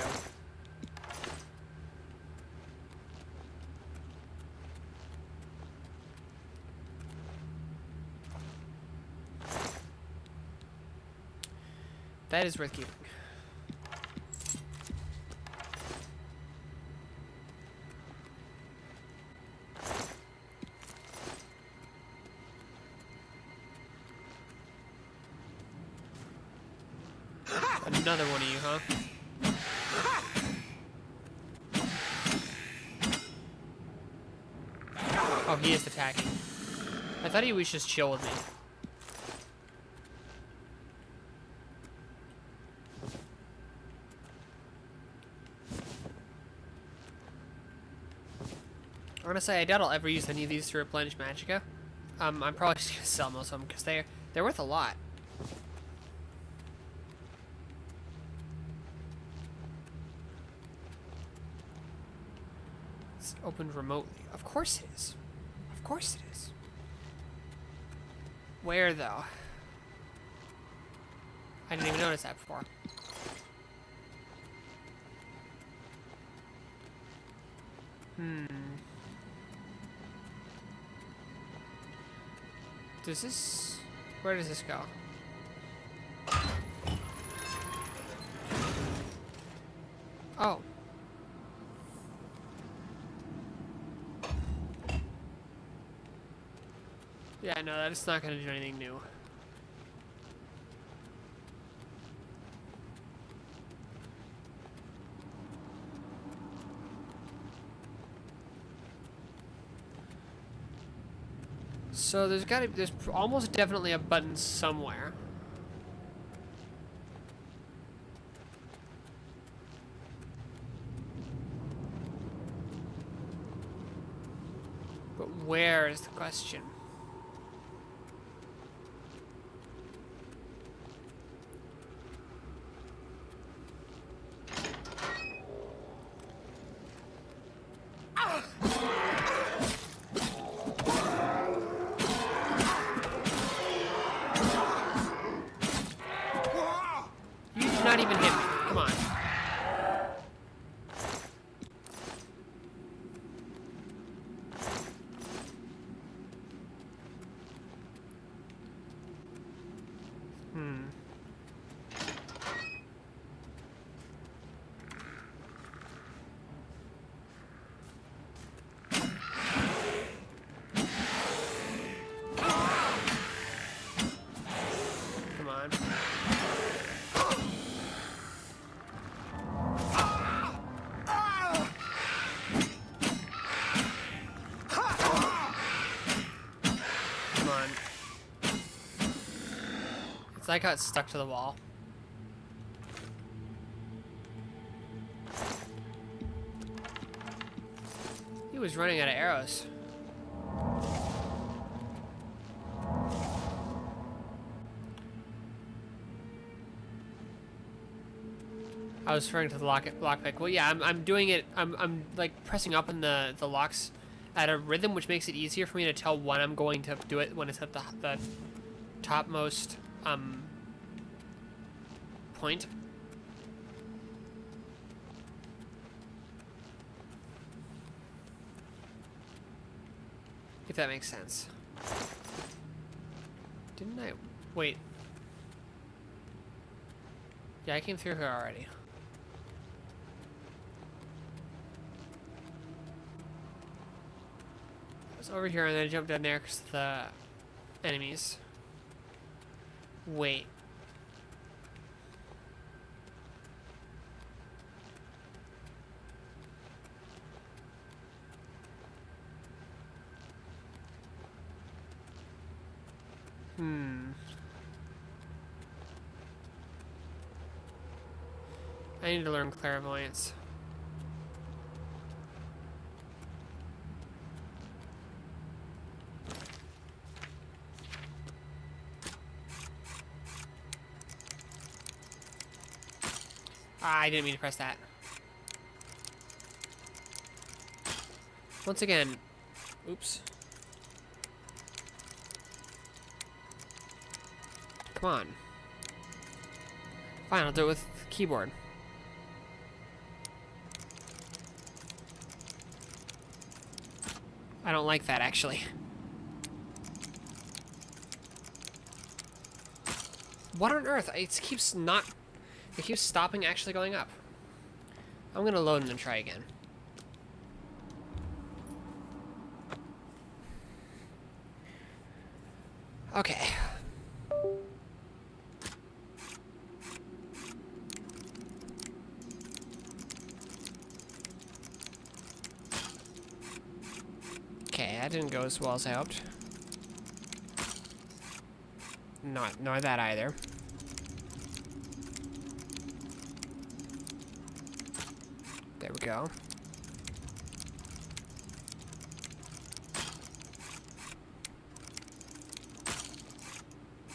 That is worth keeping. Another one of you, huh? Oh, he is attacking. I thought he was just chill with me. Honestly, I doubt I'll ever use any of these to replenish magicka. I'm probably just gonna sell most of them because they're worth a lot. It's opened remotely. Of course it is. Of course it is. Where though? I didn't even notice that before. Does this... Where does this go? Oh. Yeah, no, that's not gonna do anything new. So there's almost definitely a button somewhere. But where is the question? You did not even hit me. Come on. Come on. Come on. It's like I got stuck to the wall. He was running out of arrows. I was referring to the lockpick. Well, yeah, I'm doing it. I'm like pressing up on the locks at a rhythm, which makes it easier for me to tell when I'm going to do it when it's at the topmost point. If that makes sense. Didn't I? Wait. Yeah, I came through here already. I was over here and then I jumped down there because of the enemies. Wait. I need to learn clairvoyance. I didn't mean to press that. Once again, oops. Come on. Fine, I'll do it with the keyboard. I don't like that, actually. What on earth? It keeps stopping actually going up. I'm gonna load and then try again. Okay. Okay, that didn't go as well as I hoped. Nor that either. There we go.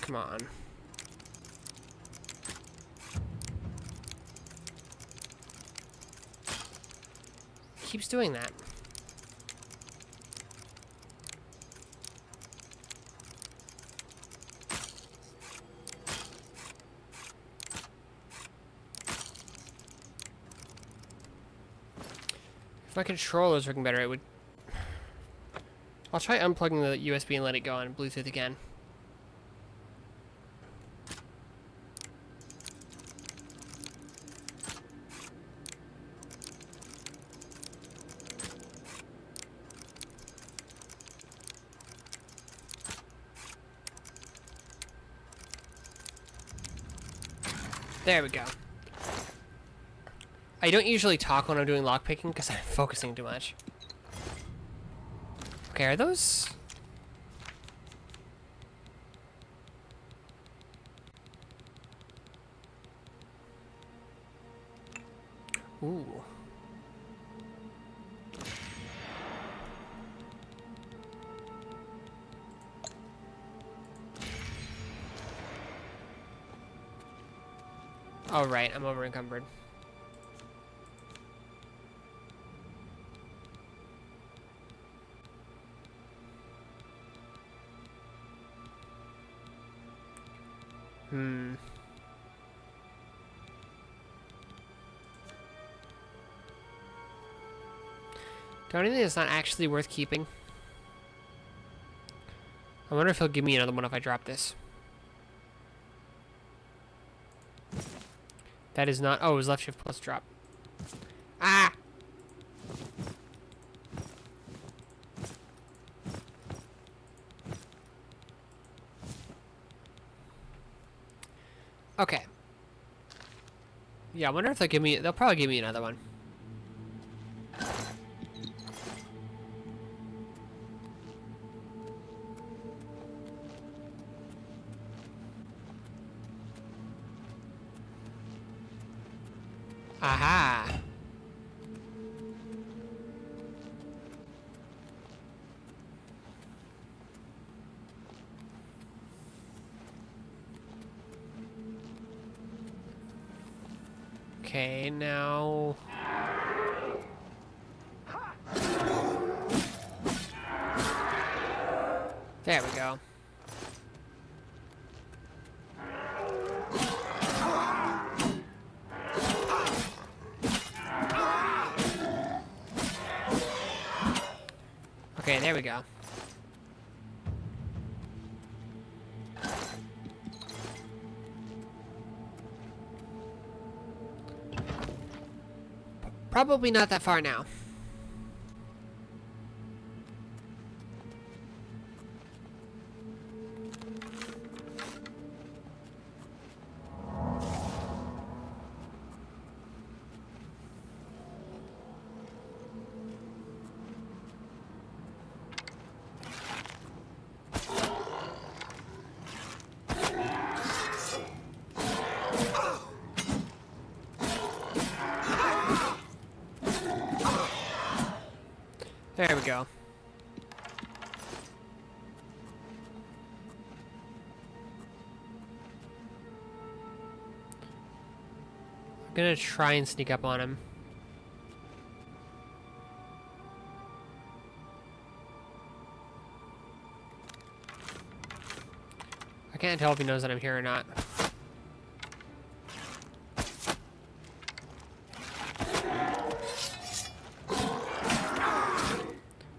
Come on. Keeps doing that. If my controller was working better, it would... I'll try unplugging the USB and let it go on Bluetooth again. There we go. I don't usually talk when I'm doing lockpicking because I'm focusing too much. Okay, are those... Ooh. Oh, right, I'm over encumbered. Do anything that's not actually worth keeping? I wonder if he'll give me another one if I drop this. That is not... Oh, it was left shift plus drop. Ah! Okay. Yeah, I wonder if they'll give me... They'll probably give me another one. Aha! Okay, now... There we go. Okay, there we go. Probably not that far now. There we go. I'm gonna try and sneak up on him. I can't tell if he knows that I'm here or not.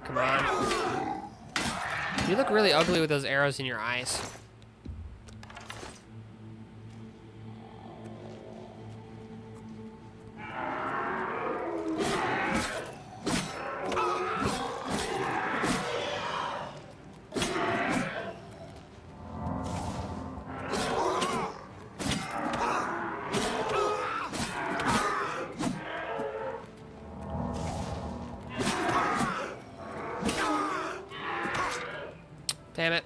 Come on. You look really ugly with those arrows in your eyes. Damn it.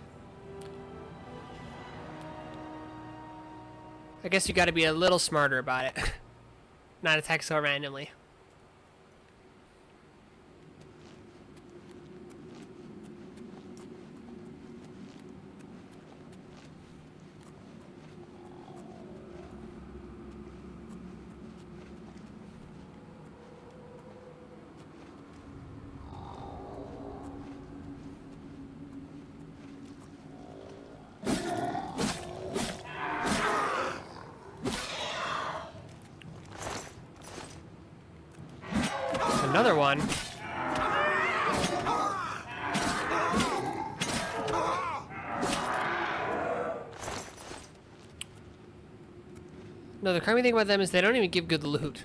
I guess you gotta be a little smarter about it. Not attack so randomly. Another one. No, the crummy thing about them is they don't even give good loot.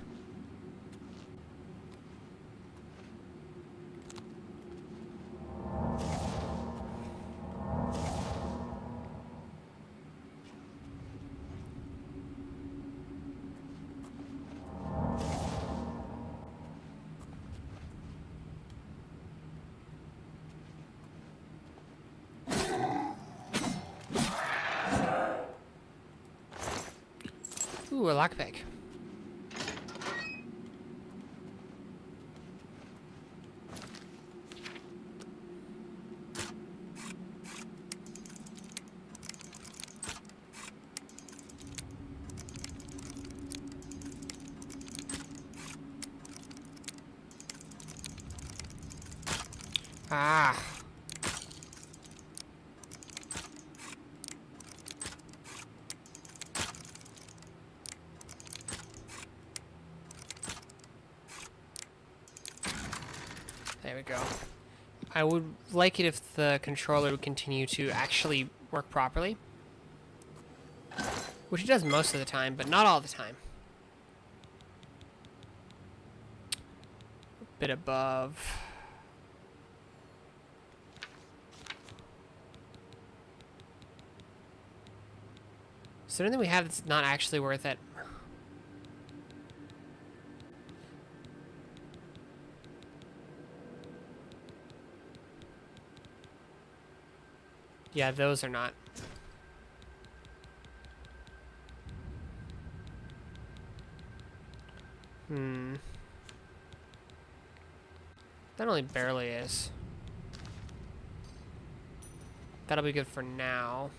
Ooh, a lockpick. Ah. There we go. I would like it if the controller would continue to actually work properly. Which it does most of the time, but not all the time. A bit above. Is there anything we have that's not actually worth it? Yeah, those are not. That only barely is. That'll be good for now.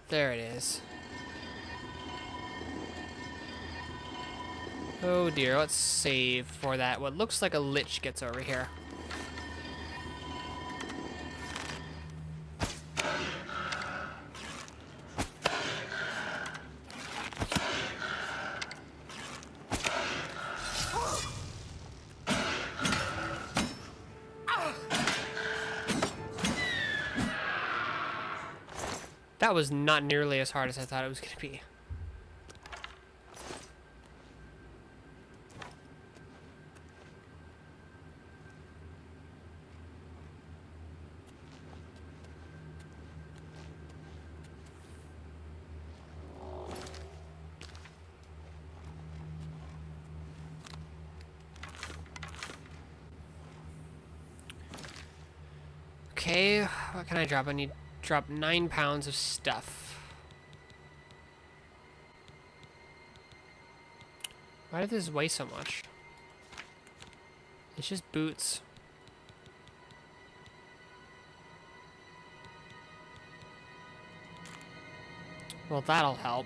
There it is. Oh dear, let's save for that. What looks like a lich gets over here. That was not nearly as hard as I thought it was going to be. Okay, what can I drop? I need to drop 9 pounds of stuff. Why did this weigh so much? It's just boots. Well, that'll help.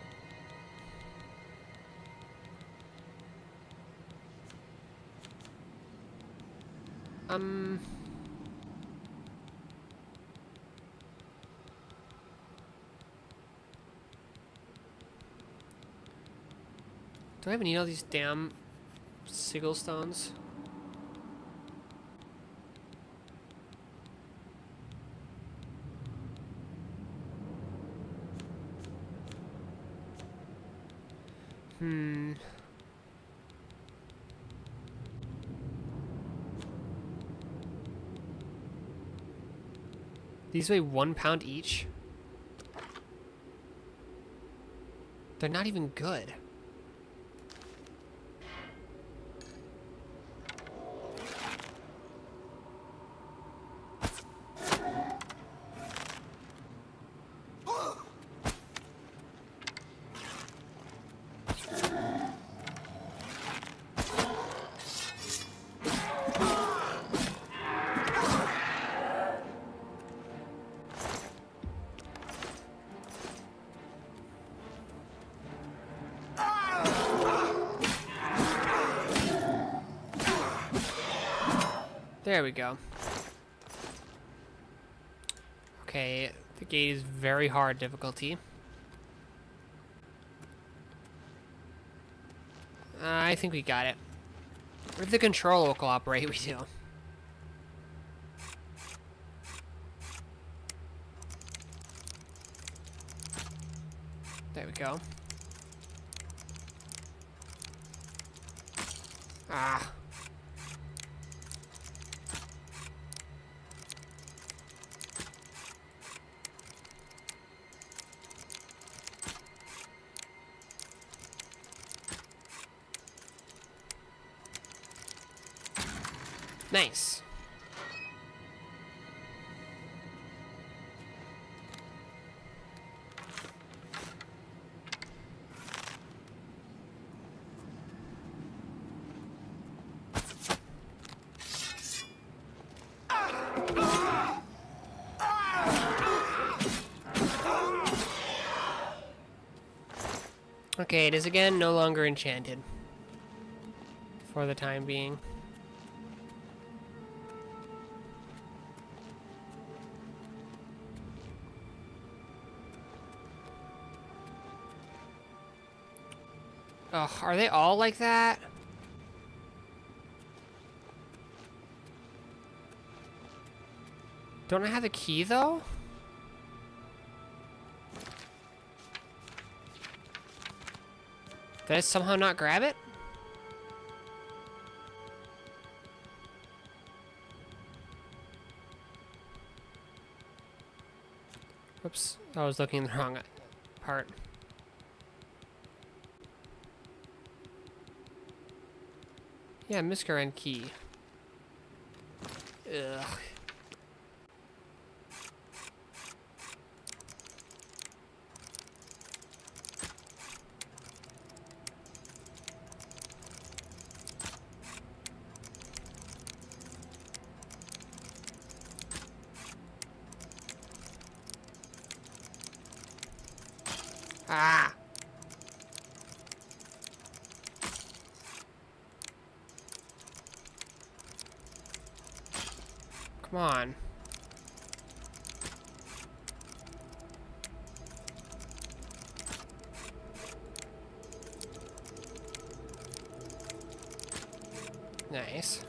Do I even need all these damn sigil stones? These weigh 1 pound each? They're not even good. There we go. Okay, the gate is very hard difficulty. I think we got it. If the control will cooperate, we do. There we go. Ah. Nice. Okay, it is again no longer enchanted. For the time being. Ugh, are they all like that? Don't I have the key though? Did I somehow not grab it? Oops, I was looking in the wrong part. Yeah, miscurrent key. Ugh. Ah! Come on. Nice.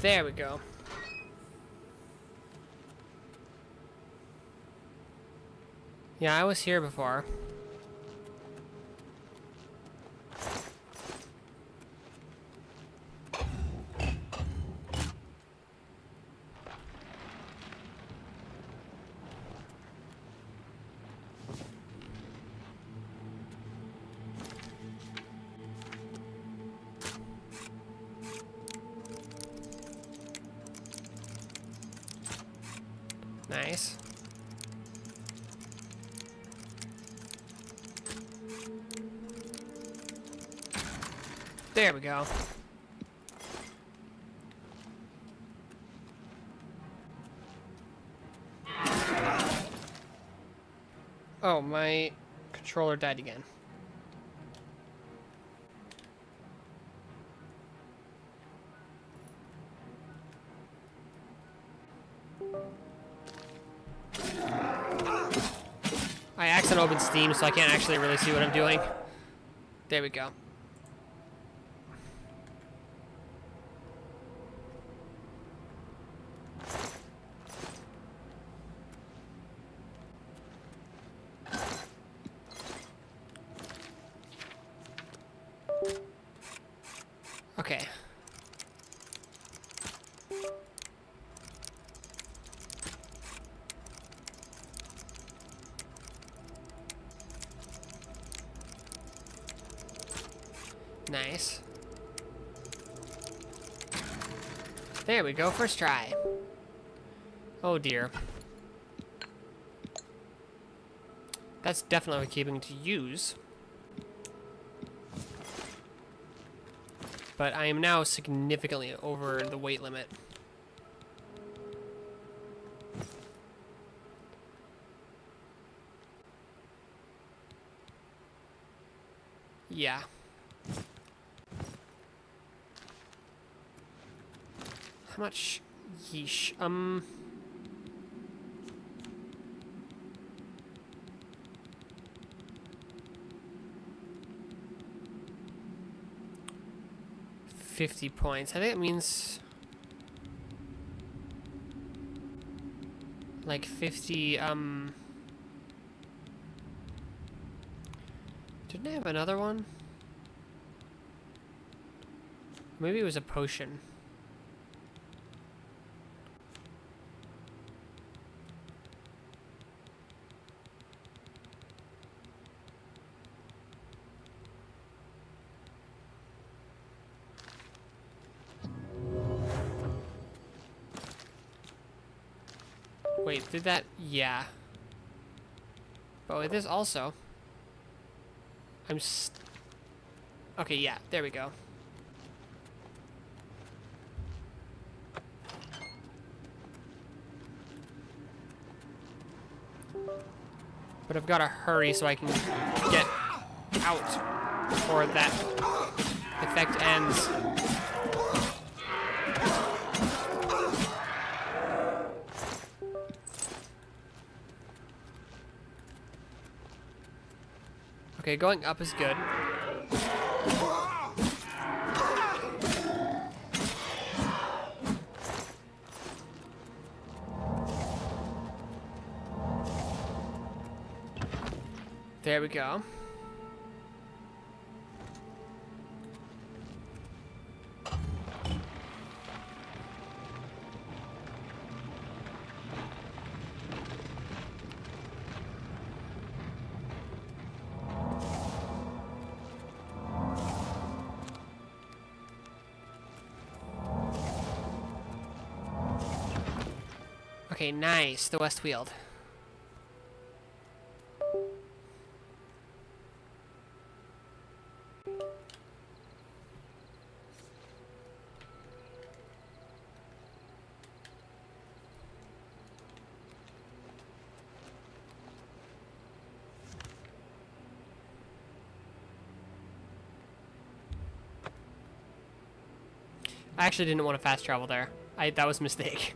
There we go. Yeah, I was here before. Nice. There we go. Oh, my controller died again. I accidentally opened Steam, so I can't actually really see what I'm doing. There we go. Okay. Nice. There we go, first try. Oh dear. That's definitely keeping to use. But I am now significantly over the weight limit. Yeah. How much? Yeesh. $50 points. I think it means like 50, didn't I have another one? Maybe it was a potion. Wait, did that? Yeah. But with this also, okay, yeah, there we go. But I've got to hurry so I can get out before that effect ends. Okay, going up is good. There we go. Okay, nice. The West Weald. I actually didn't want to fast travel there. That was a mistake.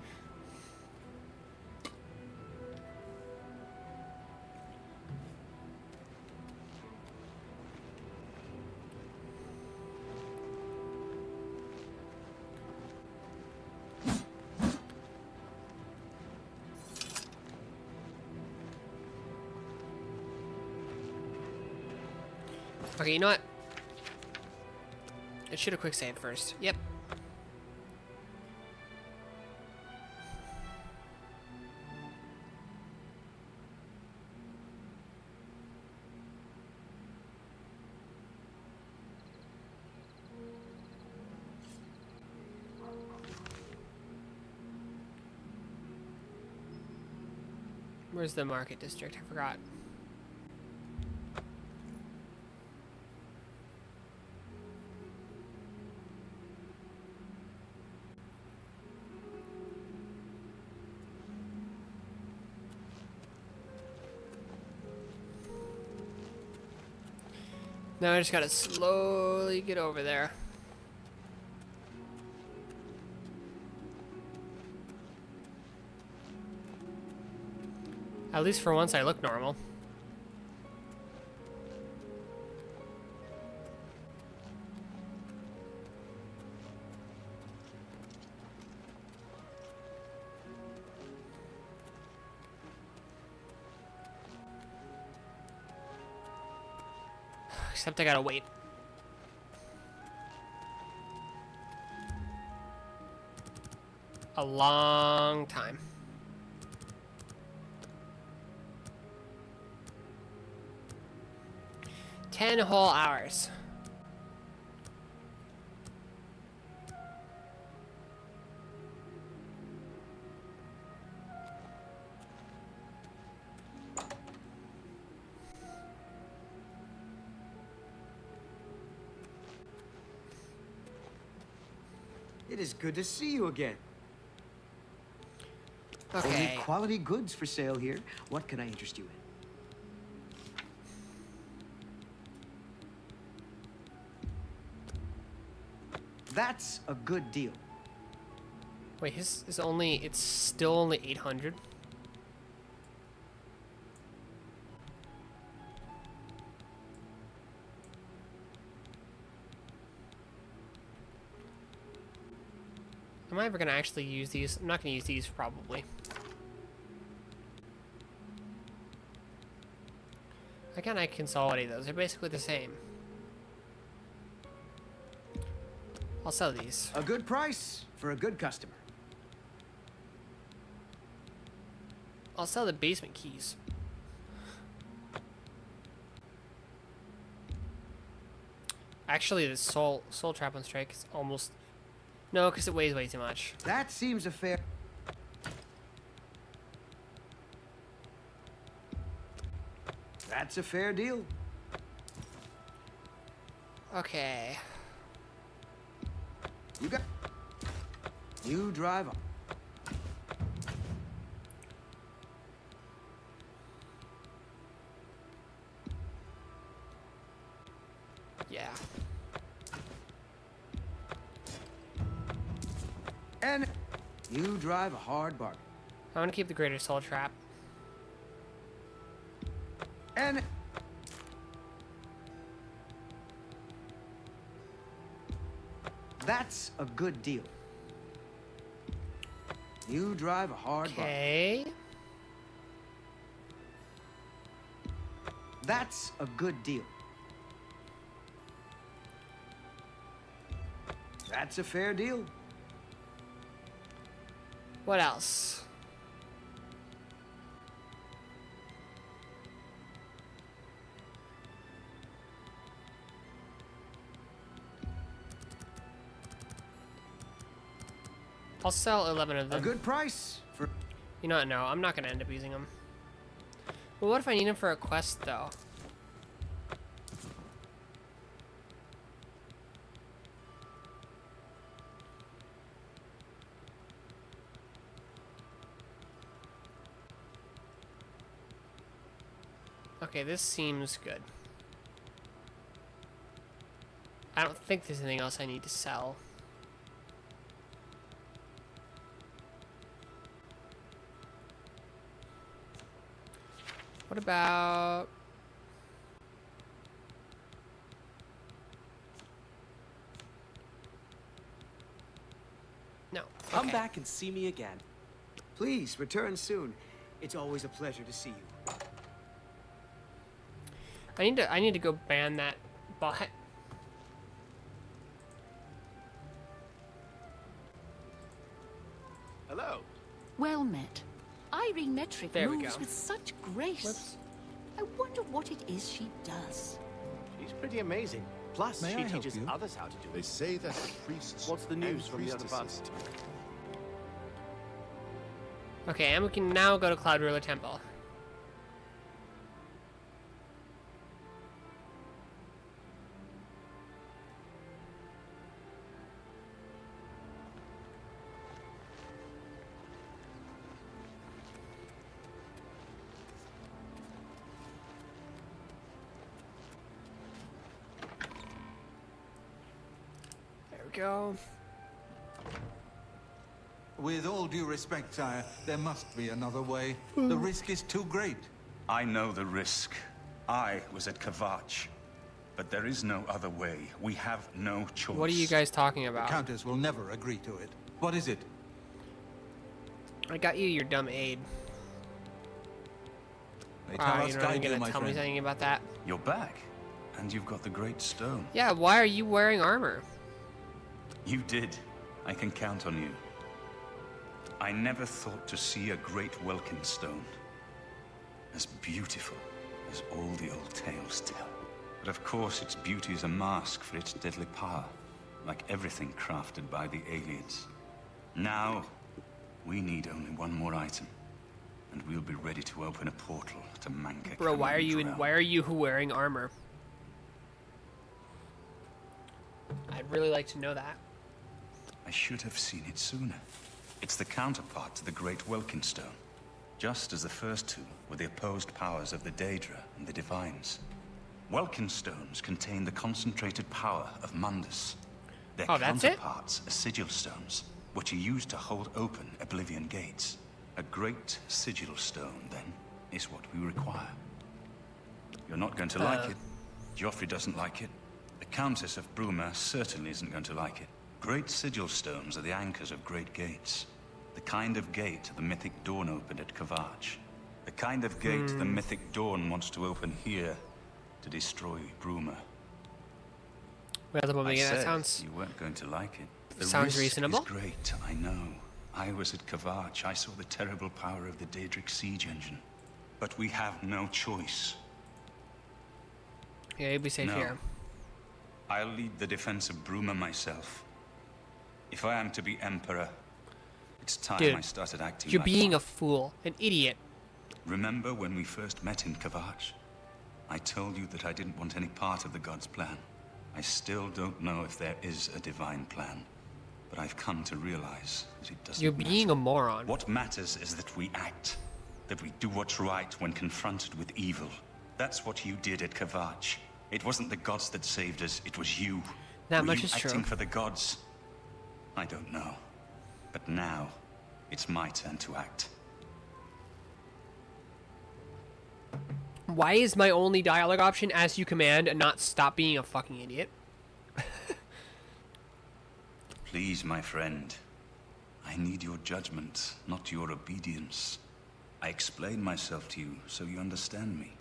Okay, you know what? It should have quick saved first. Yep. Where's the market district? I forgot. Now I just gotta slowly get over there. At least for once I look normal. Except I gotta wait. A long time. Ten whole hours. It is good to see you again. Okay. Only quality goods for sale here. What can I interest you in? That's a good deal. Wait, his is only, it's still only 800? Am I ever gonna actually use these? I'm not gonna use these probably. Why can't I consolidate those? They're basically the same. I'll sell these. A good price for a good customer. I'll sell the basement keys. Actually, the soul trap on strike is almost... No, because it weighs way too much. That seems a fair... That's a fair deal. Okay. You drive on. Yeah. And you drive a hard bargain. I want to keep the Greater Soul Trap. And that's a good deal. You drive a hard bargain. Okay. That's a good deal. That's a fair deal. What else? I'll sell 11 of A them. good price for. You know what? No, I'm not going to end up using them. Well, what if I need them for a quest, though? Okay, this seems good. I don't think there's anything else I need to sell. What about... No. Come okay. back and see me again. Please return soon. It's always a pleasure to see you. I need to go ban that bot. Hello. Well met. Irene Metric There we moves go. with such grace. Whoops. I wonder what it is she does. She's pretty amazing. Plus, May I she help teaches you? others how to do They it. say that priests What's the news and from the other priestesses parts? Okay, and we can now go to Cloud Ruler Temple. There we go. With all due respect, sire, there must be another way. The risk is too great. I know the risk. I was at Kvatch. But there is no other way. We have no choice. What are you guys talking The about? Countess will never agree to it. What is it? I got you your dumb aid. They tell Wow, us you're not guide you, gonna my tell me friend. anything about that? You're back. And you've got the Great Stone. Yeah, why are you wearing armor? You did. I can count on you. I never thought to see a great Welkin stone. As beautiful as all the old tales tell. But of course, its beauty is a mask for its deadly power. Like everything crafted by the aliens. Now, we need only one more item. And we'll be ready to open a portal to Manka. Bro, why are you wearing armor? I'd really like to know that. I should have seen it sooner. It's the counterpart to the Great Welkin Stone. Just as the first two were the opposed powers of the Daedra and the Divines. Welkin stones contain the concentrated power of Mundus. Their Oh, that's it? counterparts are sigil stones, which are used to hold open Oblivion gates. A great sigil stone, then, is what we require. You're not going to like it. Joffrey doesn't like it. The Countess of Bruma certainly isn't going to like it. Great sigil stones are the anchors of great gates. The kind of gate the mythic Dawn opened at Kvatch. The kind of gate the mythic Dawn wants to open here to destroy Bruma. Well, the moment I that said sounds you weren't going to like it. The sounds risk reasonable. Is great, I know. I was at Kvatch. I saw the terrible power of the Daedric siege engine. But we have no choice. Yeah, you'll be safe No. here. I'll lead the defense of Bruma myself. If I am to be Emperor, it's time Dude, I started acting You're like being one. a fool, an idiot. Remember when we first met in Kvatch? I told you that I didn't want any part of the gods' plan. I still don't know if there is a divine plan. But I've come to realize that it doesn't You're being matter. a moron. What matters is that we act. That we do what's right when confronted with evil. That's what you did at Kavach. It wasn't the gods that saved us, it was you. That Were much you is acting true. for the gods? I don't know. But now, it's my turn to act. Why is my only dialogue option as you command and not stop being a fucking idiot? Please, my friend. I need your judgment, not your obedience. I explain myself to you so you understand me.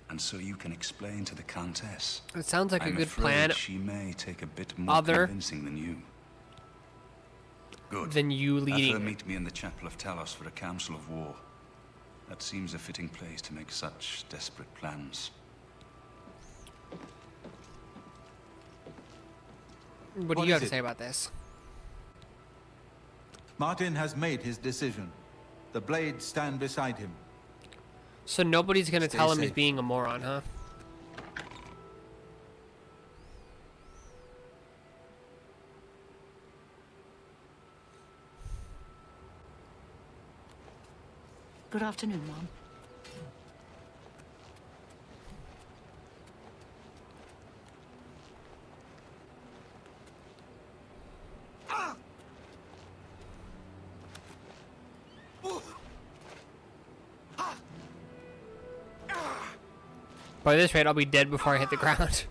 And so you can explain to the Countess. It sounds like a I'm good afraid plan. She may take a bit more Other convincing than you. Good. than you Have leading. her meet me in the Chapel of Talos for a council of war. That seems a fitting place to make such desperate plans. What do What you is have to it? say about this? Martin has made his decision. The blades stand beside him. So nobody's gonna Stay tell him he's safe. being a moron, huh? Good afternoon, Mom. By this rate, I'll be dead before I hit the ground.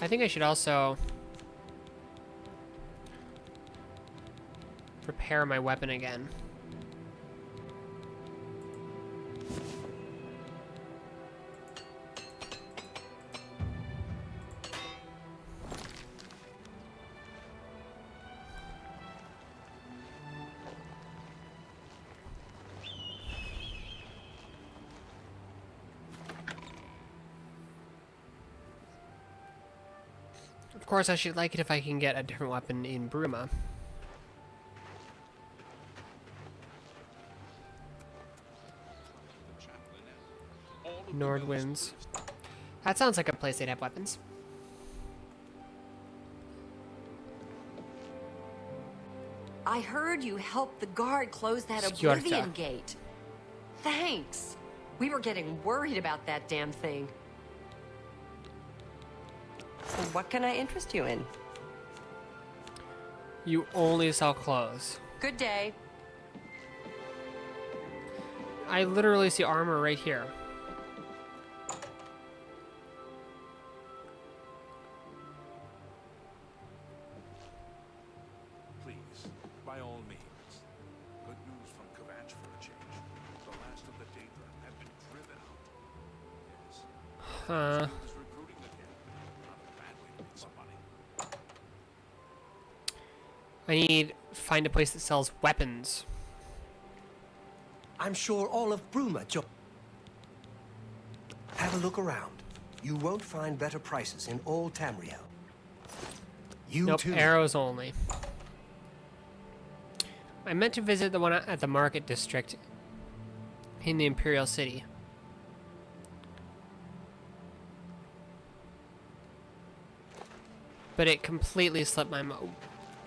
I think I should also repair my weapon again. Of course, I should like it if I can get a different weapon in Bruma. Nordwinds. That sounds like a place they'd have weapons. I heard you helped the guard close that Skjorta. Oblivion gate. Thanks. We were getting worried about that damn thing. So what can I interest you in? You only sell clothes. Good day. I literally see armor right here. Please, by all means. Good news from Kavach for a change. The last of the Daedra have been driven out. Yes. Huh. Is recruiting again. Not a bad way to make some money. I need find a place that sells weapons. I'm sure all of Bruma Have a look around. You won't find better prices in all Tamriel. You Nope, too. arrows only. I meant to visit the one at the market district in the Imperial City. But it completely slipped my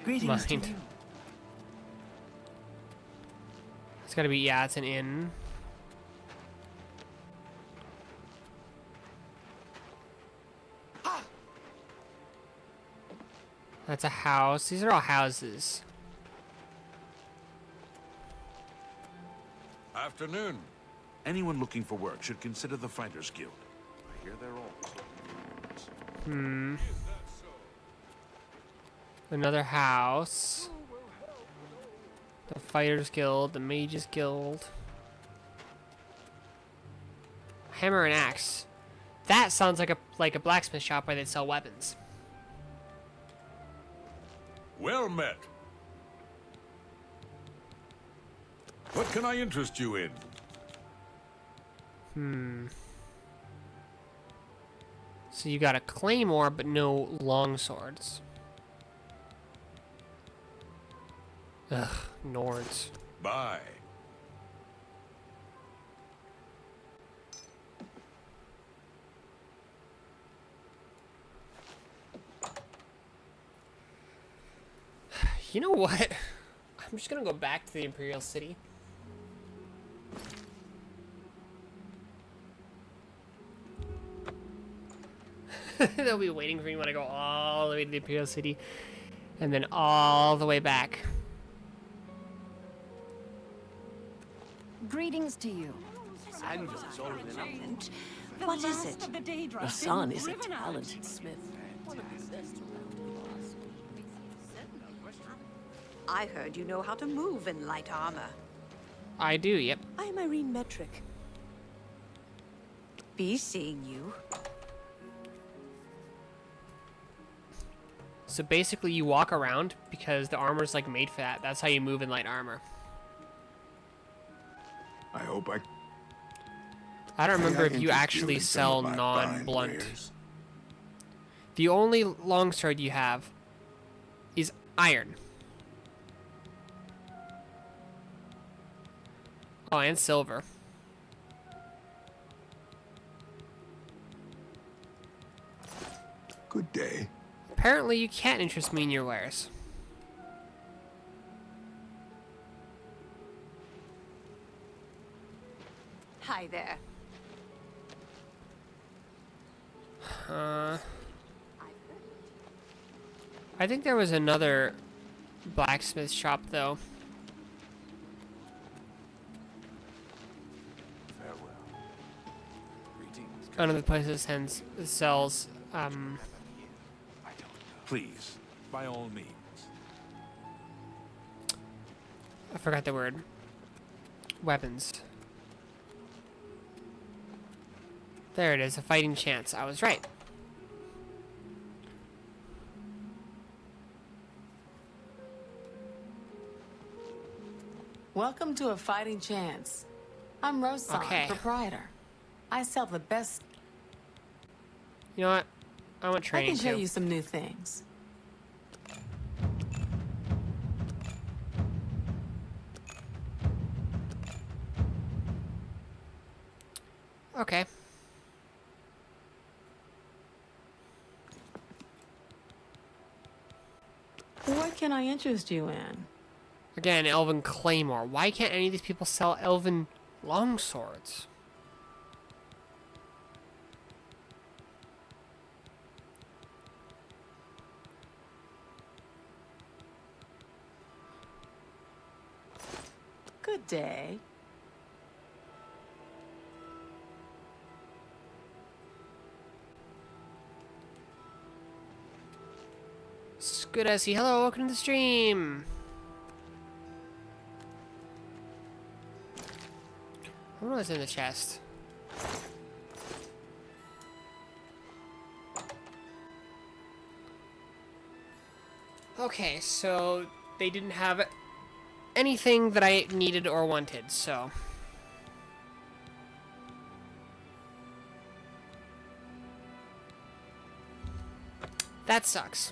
Greetings to mind. you. It's gotta be, yeah, it's an inn. That's a house. These are all houses. Afternoon. Anyone looking for work should consider the Fighters Guild. I hear they're all. Another house. The Fighters Guild, the Mages Guild. Hammer and axe. That sounds like a blacksmith shop where they sell weapons. Well met. What can I interest you in? So you got a claymore, but no long swords. Ugh, Nords. Bye. You know what? I'm just gonna go back to the Imperial City. They'll be waiting for me when I go all the way to the Imperial City, and then all the way back. Greetings to you. Anvil's older than I. What is it? Your son is a talented smith. I heard you know how to move in light armor. I do, yep. I'm Irene Metric. Be seeing you. So basically you walk around because the armor's like made for that. That's how you move in light armor. I hope I... I don't remember I if can you keep actually doing some sell of my non-blunt. fine wares. The only longsword you have is iron. Oh, and silver. Good day. Apparently you can't interest me in your wares. Hi there. I think there was another blacksmith shop though. Another place that sells Please, by all means. I forgot the word. Weapons. There it is, a fighting chance. I was right. Welcome to A Fighting Chance. I'm Rosan, Okay. proprietor. I sell the best. You know what? I want I training can show too. you some new things. Okay. What can I interest you in? Again, Elven Claymore. Why can't any of these people sell Elven longswords? Good day. Scudesi, hello, welcome to the stream. I wonder what's in the chest. Okay, so they didn't have anything that I needed or wanted, so... That sucks.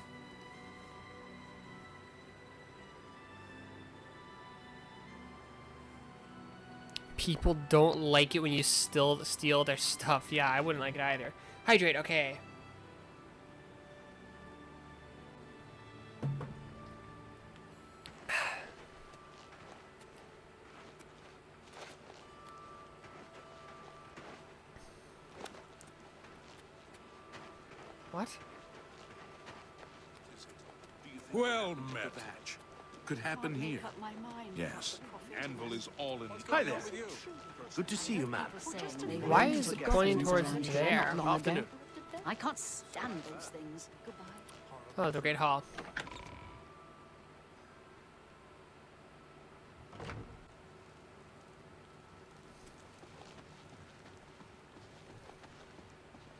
People don't like it when you still steal their stuff. Yeah, I wouldn't like it either. Hydrate, okay. What? Well met. Could happen here. Yes. Anvil is all in. Hi there. Good to see you, ma'am. Why is it pointing towards there? Afternoon. I can't stand those things. Goodbye. Oh, the Great Hall.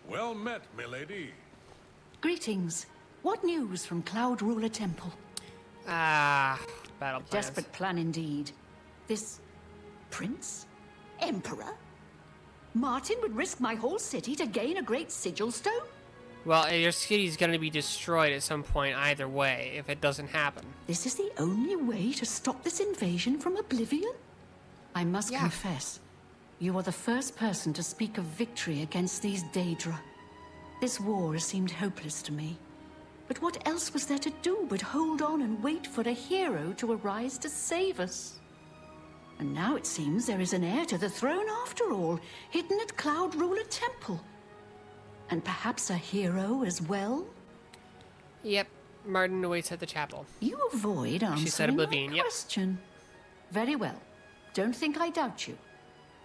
Well met, milady. Greetings. What news from Cloud Ruler Temple? Ah, battle plans. Desperate plan indeed. This prince? Emperor? Martin would risk my whole city to gain a great sigil stone? Well, your city's gonna be destroyed at some point either way if it doesn't happen. This is the only way to stop this invasion from Oblivion? I must confess, you are the first person to speak of victory against these Daedra. This war seemed hopeless to me. But what else was there to do but hold on and wait for a hero to arise to save us? And now it seems there is an heir to the throne after all, hidden at Cloud Ruler Temple. And perhaps a hero as well? Yep, Martin awaits at the chapel. You avoid answering She said Oblivion, my yep. question. Very well. Don't think I doubt you.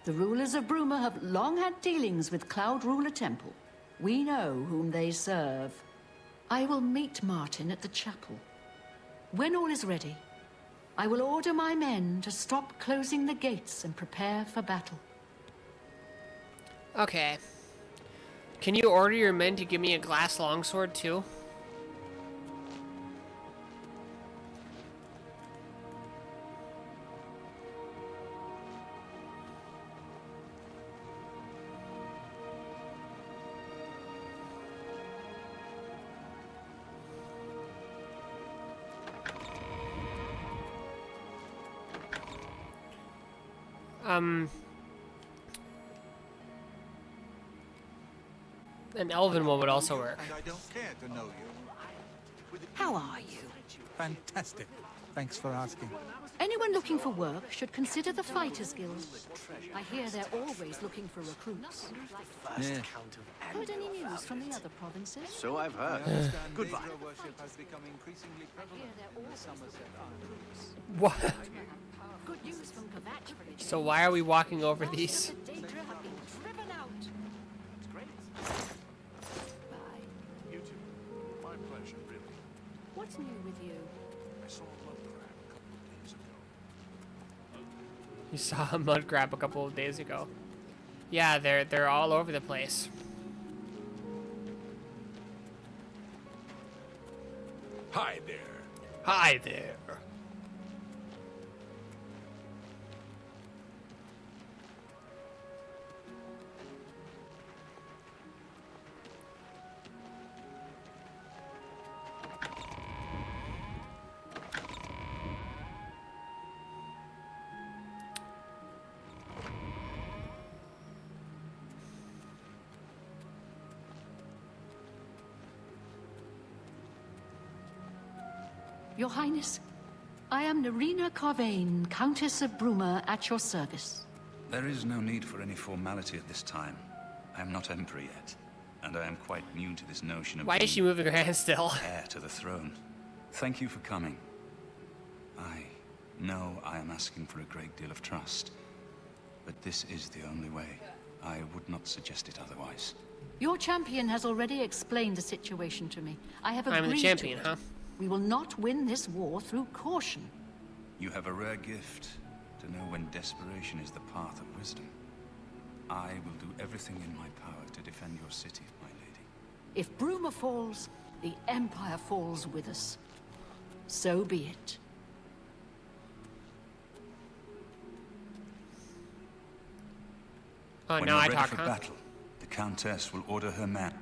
The rulers of Bruma have long had dealings with Cloud Ruler Temple. We know whom they serve. I will meet Martin at the chapel. When all is ready, I will order my men to stop closing the gates and prepare for battle. Okay. Can you order your men to give me a glass longsword too? An elven one would also work. And I don't care to know you. How are you? Fantastic. Thanks for asking. Anyone looking for work should consider the Fighters Guild. I hear they're always looking for recruits. Yeah. Heard any news from the other provinces? So I've heard. Goodbye. Daedra worship has become increasingly prevalent in the Somerset Islands. What? Good news from Kvatch for the So why are we walking over these? Daedra have been driven out. Bye. You too. My pleasure, really. What's new with you? I saw a mud crab a couple of days ago. You saw a mud crab a couple of days ago. Yeah, they're all over the place. Hi there. Hi there. Your Highness, I am Nerina Carvain, Countess of Bruma, at your service. There is no need for any formality at this time. I am not Emperor yet, and I am quite new to this notion of Why is she moving her hands still? heir to the throne. Thank you for coming. I know I am asking for a great deal of trust, but this is the only way. I would not suggest it otherwise. Your champion has already explained the situation to me. I have agreed I'm the champion, to it. huh? We will not win this war through caution. You have a rare gift to know when desperation is the path of wisdom. I will do everything in my power to defend your city, my lady. If Bruma falls, the Empire falls with us. So be it. Oh, When now you're I ready talk, for huh? battle, the Countess will order her men.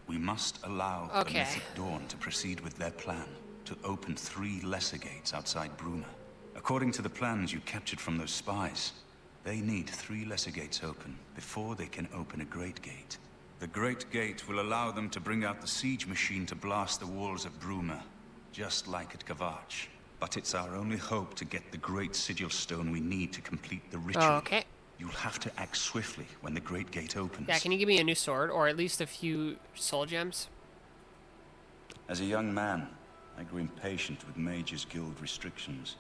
We must allow Okay. the Mythic Dawn to proceed with their plan to open 3 lesser gates outside Bruma. According to the plans you captured from those spies, they need 3 lesser gates open before they can open a Great Gate. The Great Gate will allow them to bring out the siege machine to blast the walls of Bruma, just like at Kvatch. But it's our only hope to get the Great Sigil Stone we need to complete the ritual. Oh, okay. You'll have to act swiftly when the Great Gate opens. Yeah, can you give me a new sword, or at least a few soul gems? As a young man, I grew impatient with Mages Guild restrictions,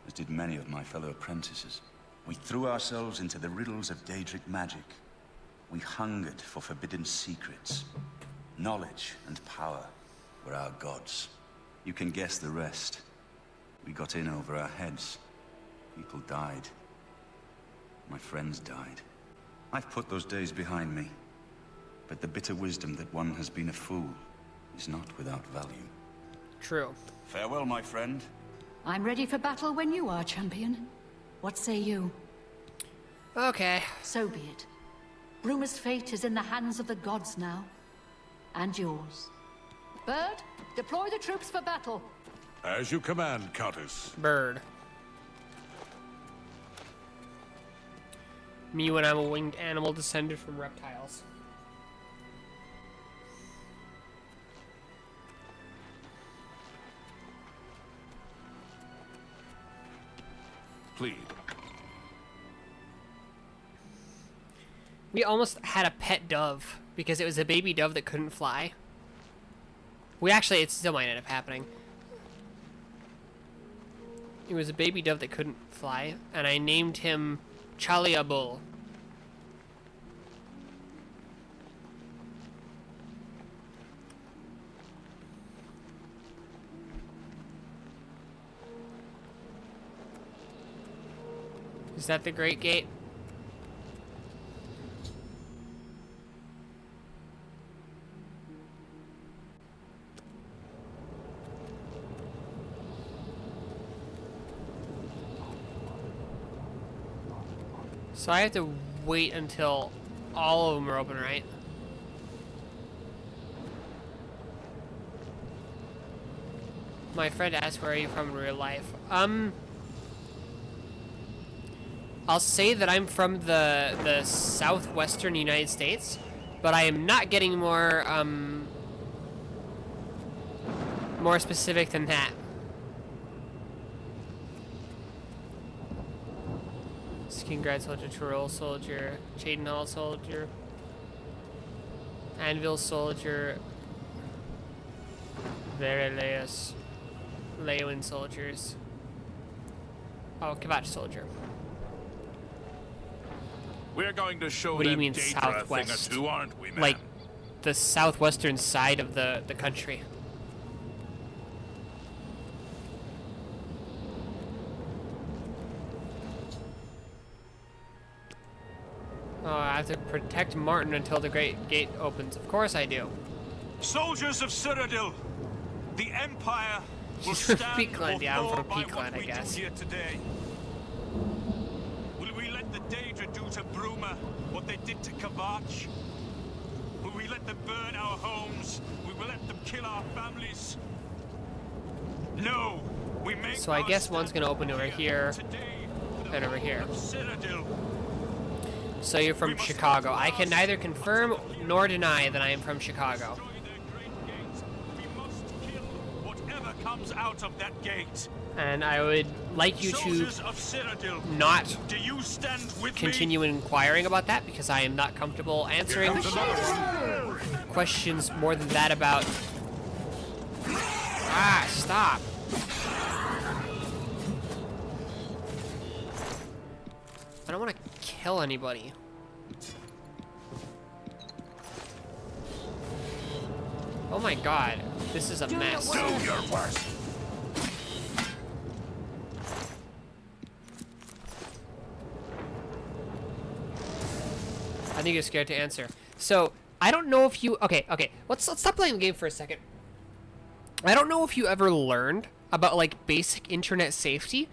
as did many of my fellow apprentices. We threw ourselves into the riddles of Daedric magic. We hungered for forbidden secrets. Knowledge and power were our gods. You can guess the rest. We got in over our heads. People died. My friends died. I've put those days behind me. But the bitter wisdom that one has been a fool is not without value. True. Farewell, my friend. I'm ready for battle when you are, champion. What say you? Okay. So be it. Bruma's fate is in the hands of the gods now. and yours. Bird, deploy the troops for battle. As you command, Countess. Bird. Me when I'm a winged animal descended from reptiles. Plead. We almost had a pet dove because it was a baby dove that couldn't fly. It still might end up happening. It was a baby dove that couldn't fly, and I named him Chaliabul. Is that the Great Gate? So I have to wait until all of them are open, right? My friend asked, where are you from in real life? I'll say that I'm from the southwestern United States, but I am not getting more specific than that. Congrats, Soldier, Tyrol Soldier, Cheydinhall Soldier, Anvil Soldier, Vereleus, Leowin Soldiers. Oh, Kvatch Soldier. We're going to show what do you them mean Daedra southwest? A thing or two, aren't we, man? Like the southwestern side of the country. Oh, I have to protect Martin until the Great Gate opens. Of course I do. Soldiers of Cyrodiil, the Empire will stand Peakland, yeah, I'm or from fall by Peakland, what I we guess. do here today. Will we let the Daedra do to Bruma what they did to Kvatch? Will we let them burn our homes? Will we let them kill our families? No, we make. So I guess one's gonna open over here and over here. Cyrodiil. So you're from Chicago. I can neither confirm nor deny that I am from Chicago. Whatever comes out of that gate. And I would like you to not continue inquiring about that because I am not comfortable answering questions more than that about... Ah, stop. I don't want to kill anybody. Oh my god, this is a mess. Do your worst. I think you're scared to answer. So, I don't know if you... Okay. Let's stop playing the game for a second. I don't know if you ever learned about, like, basic internet safety,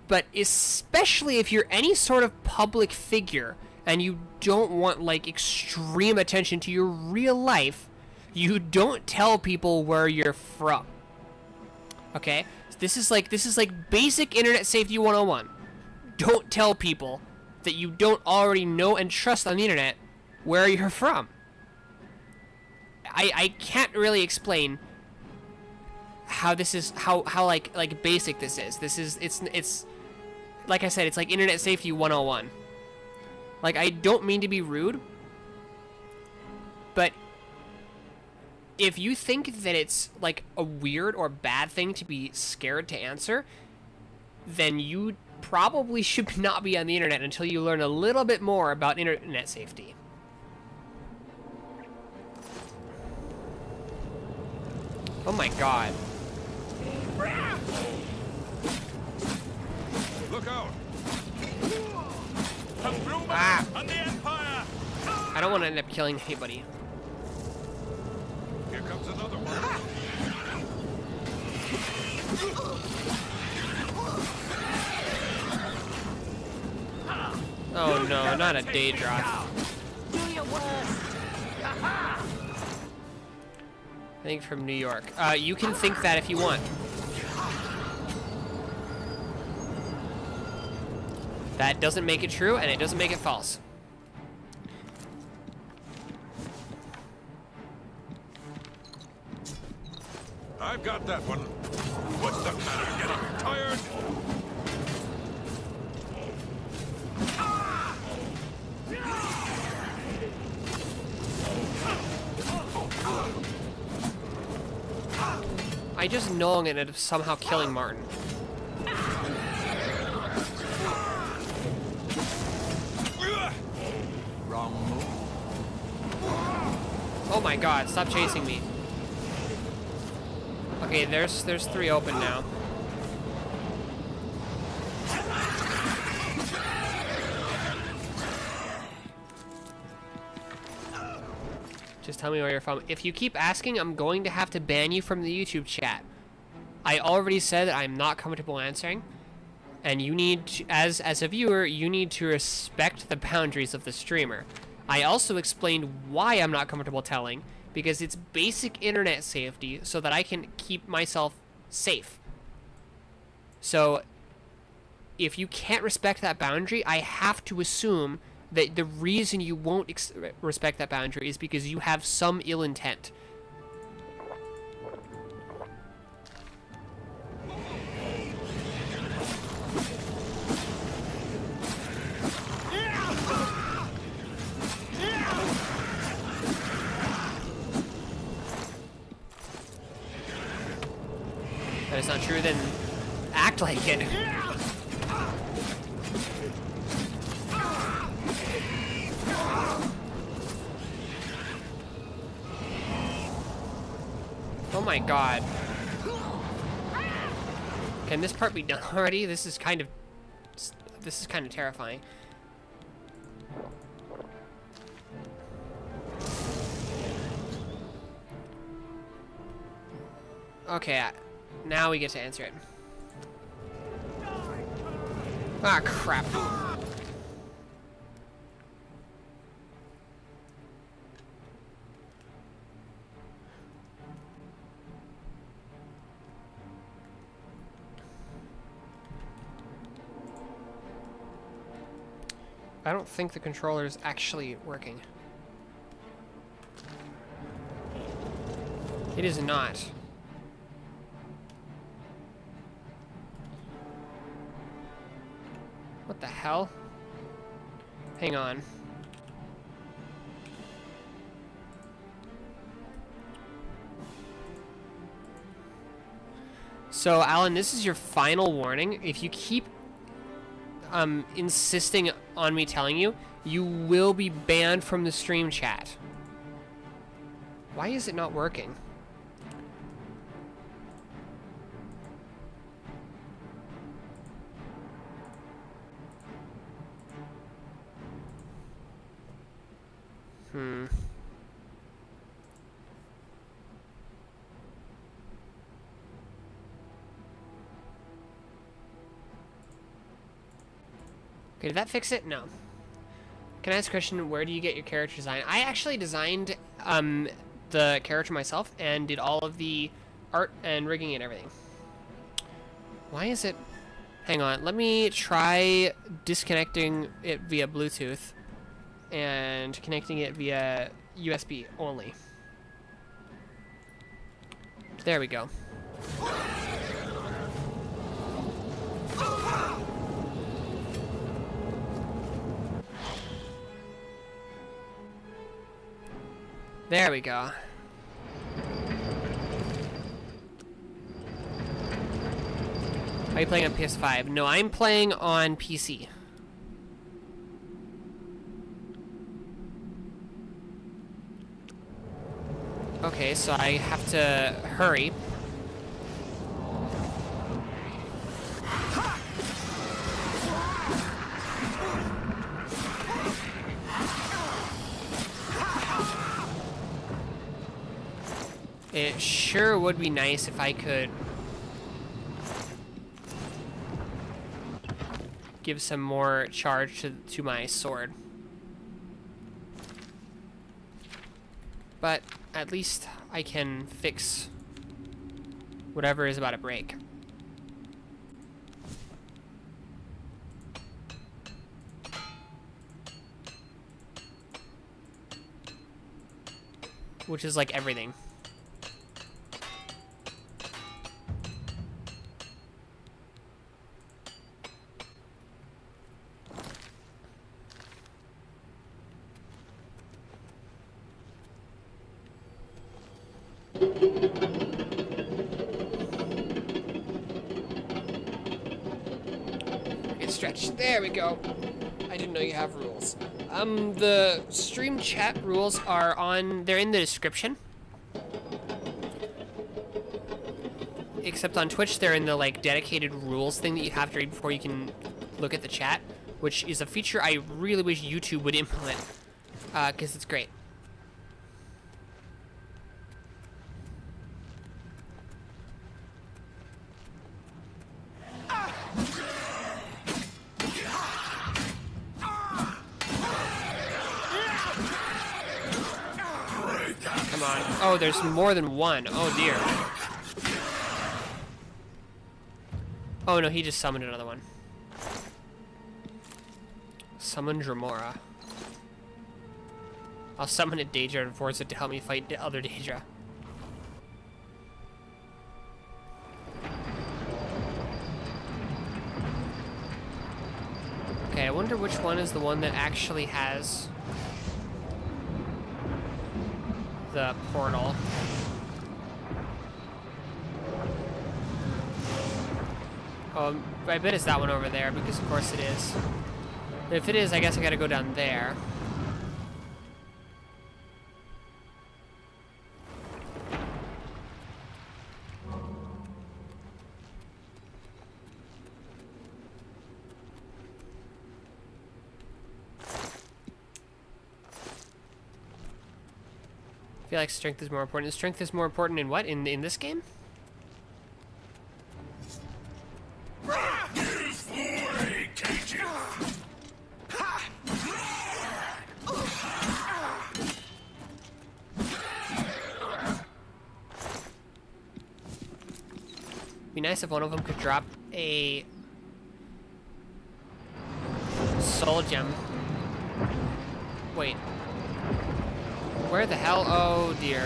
but especially if you're any sort of public figure and you don't want, like, extreme attention to your real life, you don't tell people where you're from. Okay? This is like basic internet safety 101. Don't tell people that you don't already know and trust on the internet where you're from. I can't really explain how this is how like basic this is. It's like I said, it's like internet safety 101. Like, I don't mean to be rude, but if you think that it's like a weird or bad thing to be scared to answer, then you probably should not be on the internet until you learn a little bit more about internet safety. Oh my god. Look out! Ah. I don't want to end up killing anybody. Here comes another one. Oh no, not a Daedra. Do your worst. I think from New York. You can think that if you want. That doesn't make it true, and it doesn't make it false. I've got that one. What's the matter? Getting tired? I just know I'm gonna end up somehow killing Martin. Wrong move. Oh my god, stop chasing me. Okay, there's 3 open now. Just tell me where you're from. If you keep asking, I'm going to have to ban you from the YouTube chat. I already said that I'm not comfortable answering. And you need to, as a viewer, you need to respect the boundaries of the streamer. I also explained why I'm not comfortable telling, because it's basic internet safety so that I can keep myself safe. So if you can't respect that boundary, I have to assume that the reason you won't respect that boundary is because you have some ill intent. If it's not true, then act like it. Oh my god. Can this part be done already? This is kind of terrifying. Okay, now we get to answer it. Ah, crap. I don't think the controller is actually working. It is not. What the hell? Hang on. So, Alan, this is your final warning. If you keep insisting on me telling you, you will be banned from the stream chat. Why is it not working? Okay, did that fix it? No. Can I ask a question? Where do you get your character design? I actually designed the character myself and did all of the art and rigging and everything. Why is it... Hang on, let me try disconnecting it via Bluetooth and connecting it via USB only. There we go. There we go. Are you playing on PS5? No, I'm playing on PC. Okay, so I have to hurry. It sure would be nice if I could give some more charge to my sword. But at least I can fix whatever is about to break. Which is like everything. Get stretched. There we go. I didn't know you have rules. The stream chat rules are they're in the description. Except on Twitch, they're in the like dedicated rules thing that you have to read before you can look at the chat, which is a feature I really wish YouTube would implement, because it's great. Come on. Oh, there's more than one. Oh, dear. Oh, no, he just summoned another one. Summon Dremora. I'll summon a Daedra and force it to help me fight the other Daedra. Okay, I wonder which one is the one that actually has the portal. Oh, I bet it's that one over there, because of course it is. If it is, I guess I gotta go down there. I feel like strength is more important. Strength is more important in what? In this game? Be nice if one of them could drop a soul gem. Wait. Where the hell? Oh dear.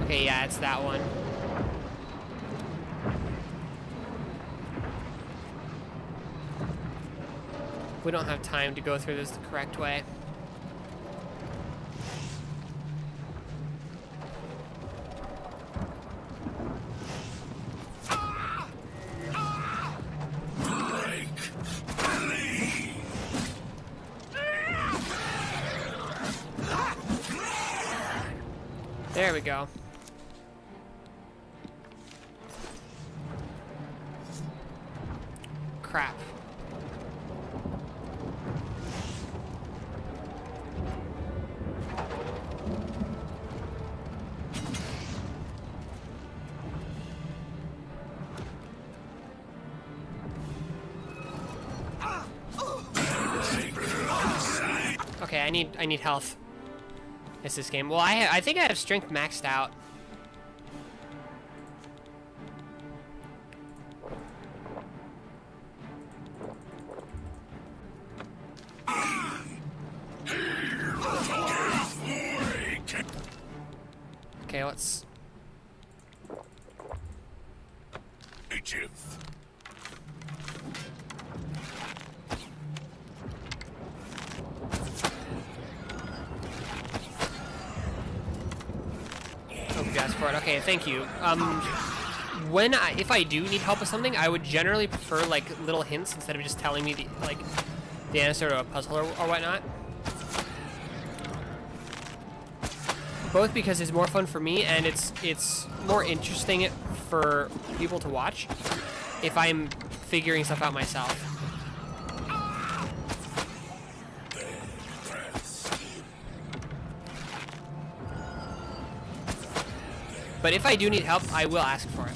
Okay, yeah, it's that one. We don't have time to go through this the correct way. There we go. Crap. Okay, I need health. It's this game. Well, I think I have strength maxed out. Okay, let's. Okay, thank you. If I do need help with something, I would generally prefer like little hints instead of just telling me the answer to a puzzle or whatnot. Both because it's more fun for me and it's more interesting for people to watch if I'm figuring stuff out myself. But if I do need help, I will ask for it.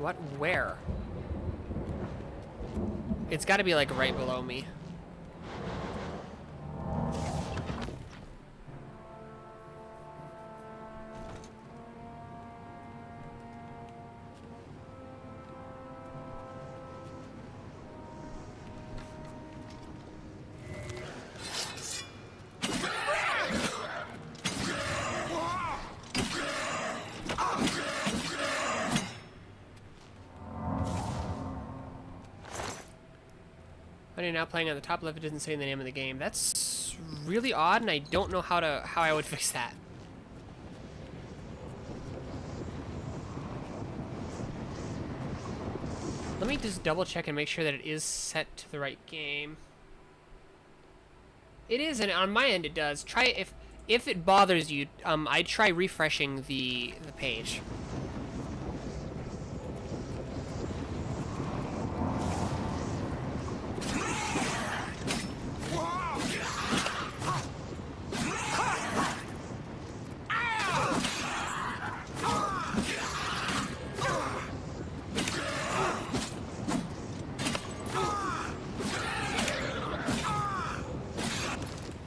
What? Where? It's got to be like right below me. When you're now playing on the top left, it doesn't say the name of the game. That's really odd, and I don't know how I would fix that. Let me just double check and make sure that it is set to the right game. It is, and on my end it does. Try if it bothers you, I'd try refreshing the page.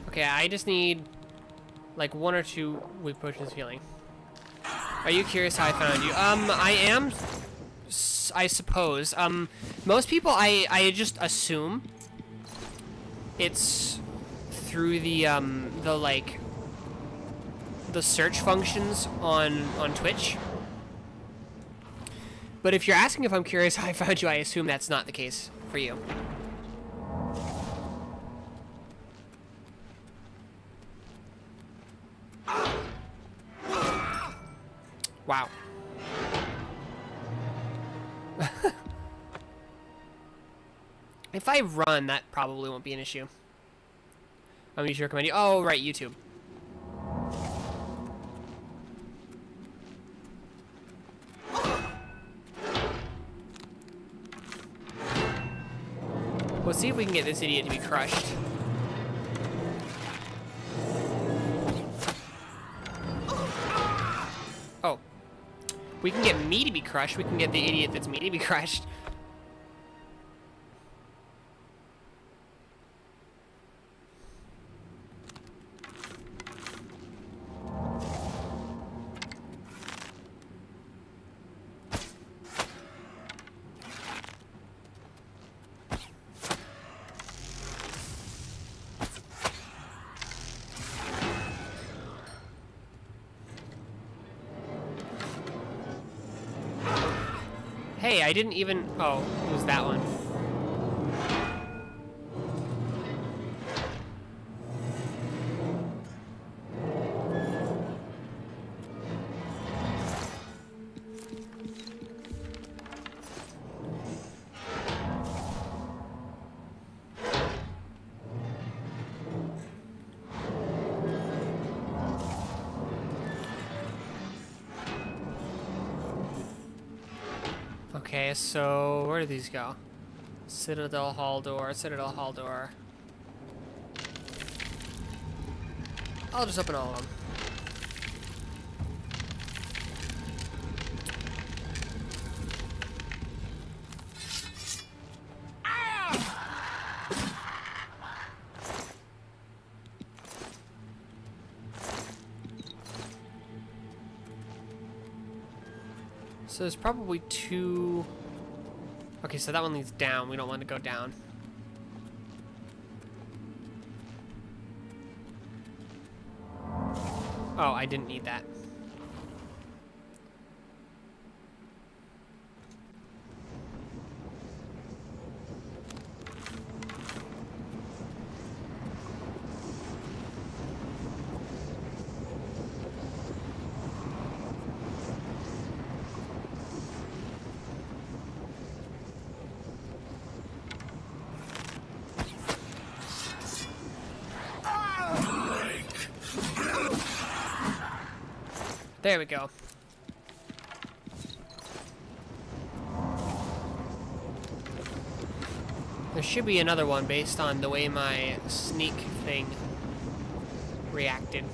Okay, I just need like 1 or 2 weak potions healing. Are you curious how I found you? I am, I suppose. Most people, I just assume it's through the like the search functions on Twitch. But if you're asking if I'm curious how I found you, I assume that's not the case for you. Wow. If I run, that probably won't be an issue. I'm usually recommend you. Oh, right, YouTube. We'll see if we can get this idiot to be crushed. Oh. We can get me to be crushed. We can get the idiot that's me to be crushed. Hey, I didn't even... Oh, it was that one. Okay, so where do these go? Citadel Hall door, Citadel Hall door. I'll just open all of them. So there's probably 2... Okay, so that one leads down. We don't want to go down. Oh, I didn't need that. There we go. There should be another one based on the way my sneak thing reacted.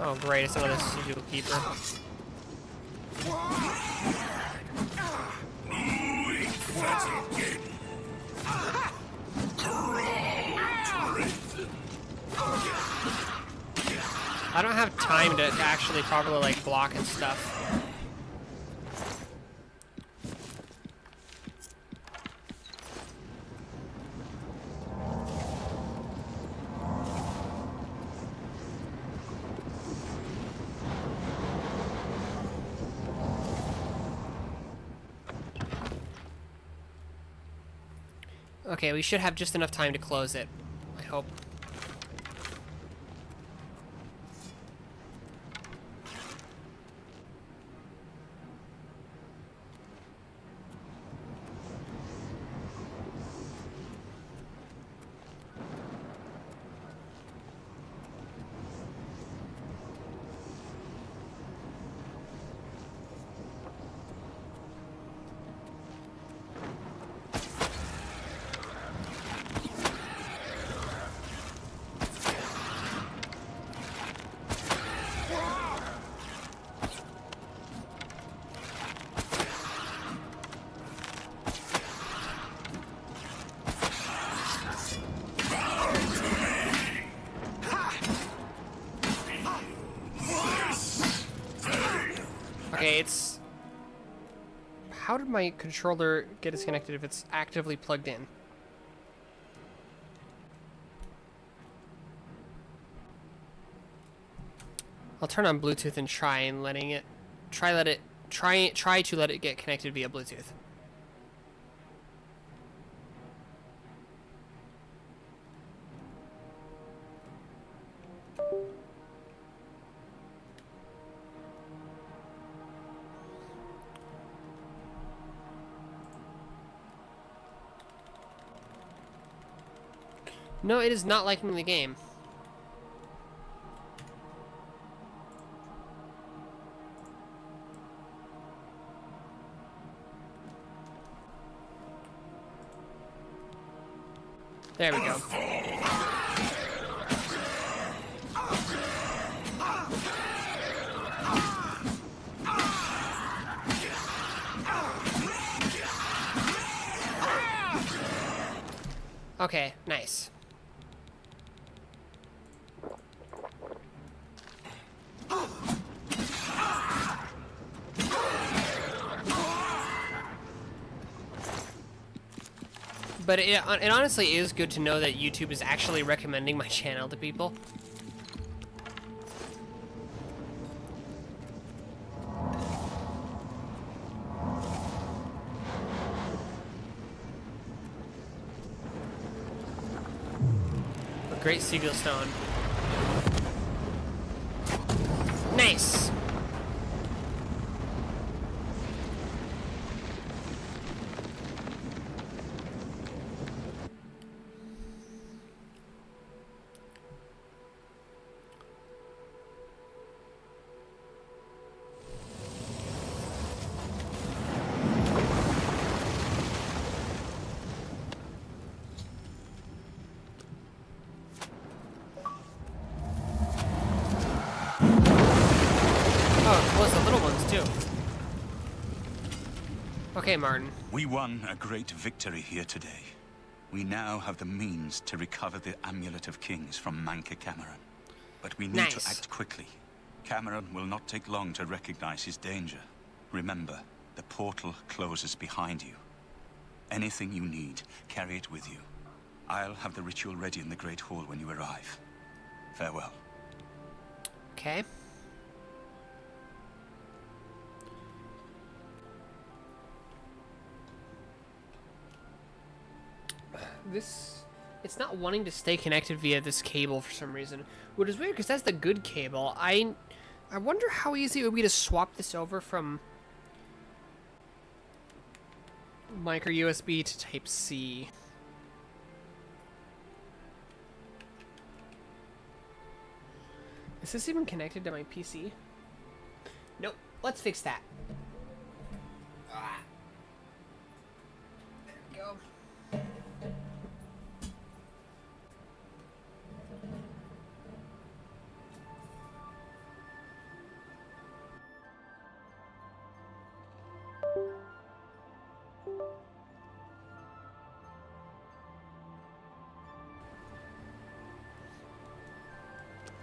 Oh, great, it's another sigil keeper. I don't have time to actually properly, like, block and stuff. Okay, we should have just enough time to close it. I hope. Okay, it's... How did my controller get disconnected if it's actively plugged in? I'll turn on Bluetooth and try and try to let it get connected via Bluetooth. No, it is not liking the game. There we go. Okay, nice. But it honestly is good to know that YouTube is actually recommending my channel to people. A great Sigil Stone. Nice! Okay, Martin. We won a great victory here today. We now have the means to recover the Amulet of Kings from Manca Cameron. But we need to act quickly. Cameron will not take long to recognize his danger. Remember, the portal closes behind you. Anything you need, carry it with you. I'll have the ritual ready in the Great Hall when you arrive. Farewell. Okay. It's not wanting to stay connected via this cable for some reason, which is weird because that's the good cable. I wonder how easy it would be to swap this over from micro USB to Type C. Is this even connected to my PC? Nope. Let's fix that. There we go.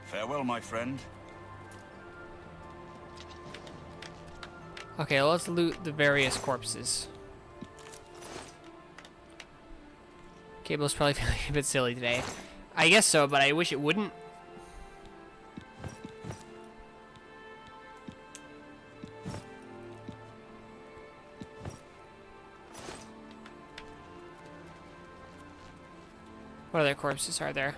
Farewell, my friend. Okay, let's loot the various corpses. Cable's probably feeling a bit silly today. I guess so, but I wish it wouldn't. What other corpses are there?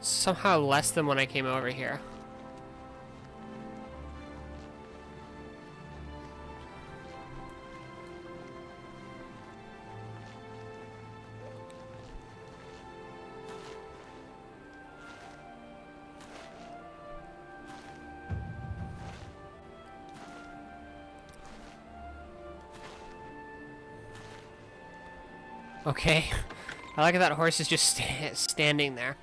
Somehow less than when I came over here. Okay. I like that horse is just standing there.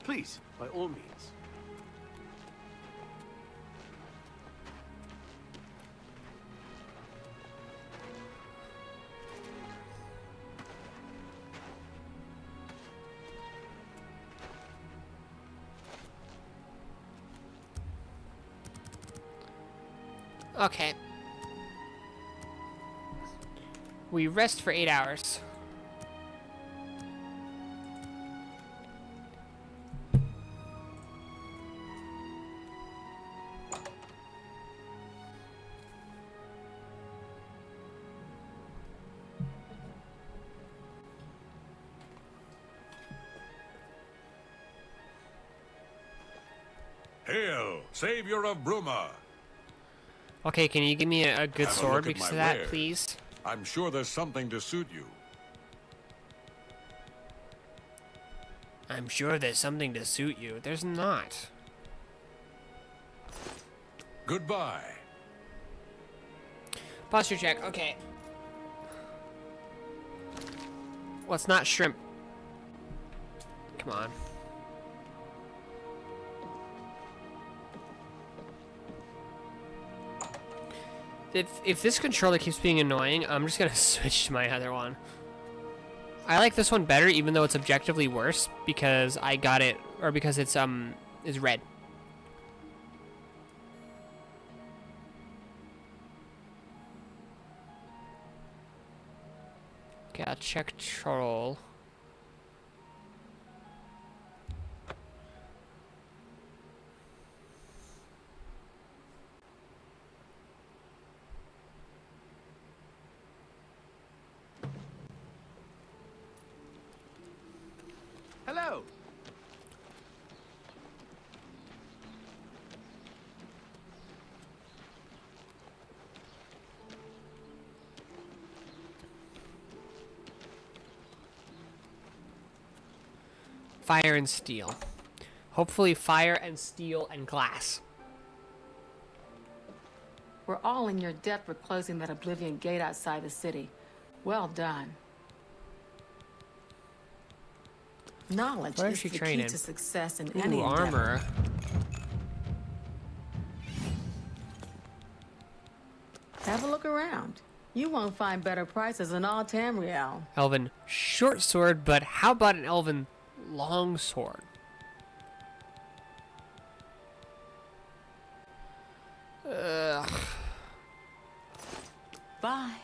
Please, by all means. Okay. We rest for 8 hours. Hail, savior of Bruma. Okay, can you give me a good Have a sword look at because of my that, wares. please? I'm sure there's something to suit you. I'm sure there's something to suit you. There's not. Goodbye. Posture check, okay. Well, it's not shrimp. Come on. If this controller keeps being annoying, I'm just gonna switch to my other one. I like this one better, even though it's objectively worse, because I got it, or because it's is red. Okay, I'll check troll. Hello. Fire and steel. Hopefully fire and steel and glass. We're all in your debt for closing that Oblivion gate outside the city. Well done. Knowledge Where is is she the training? key to success in Ooh, any endeavor. armor. Have a look around. You won't find better prices in all Tamriel. Elven short sword, but how about an elven long sword? Ugh. Bye.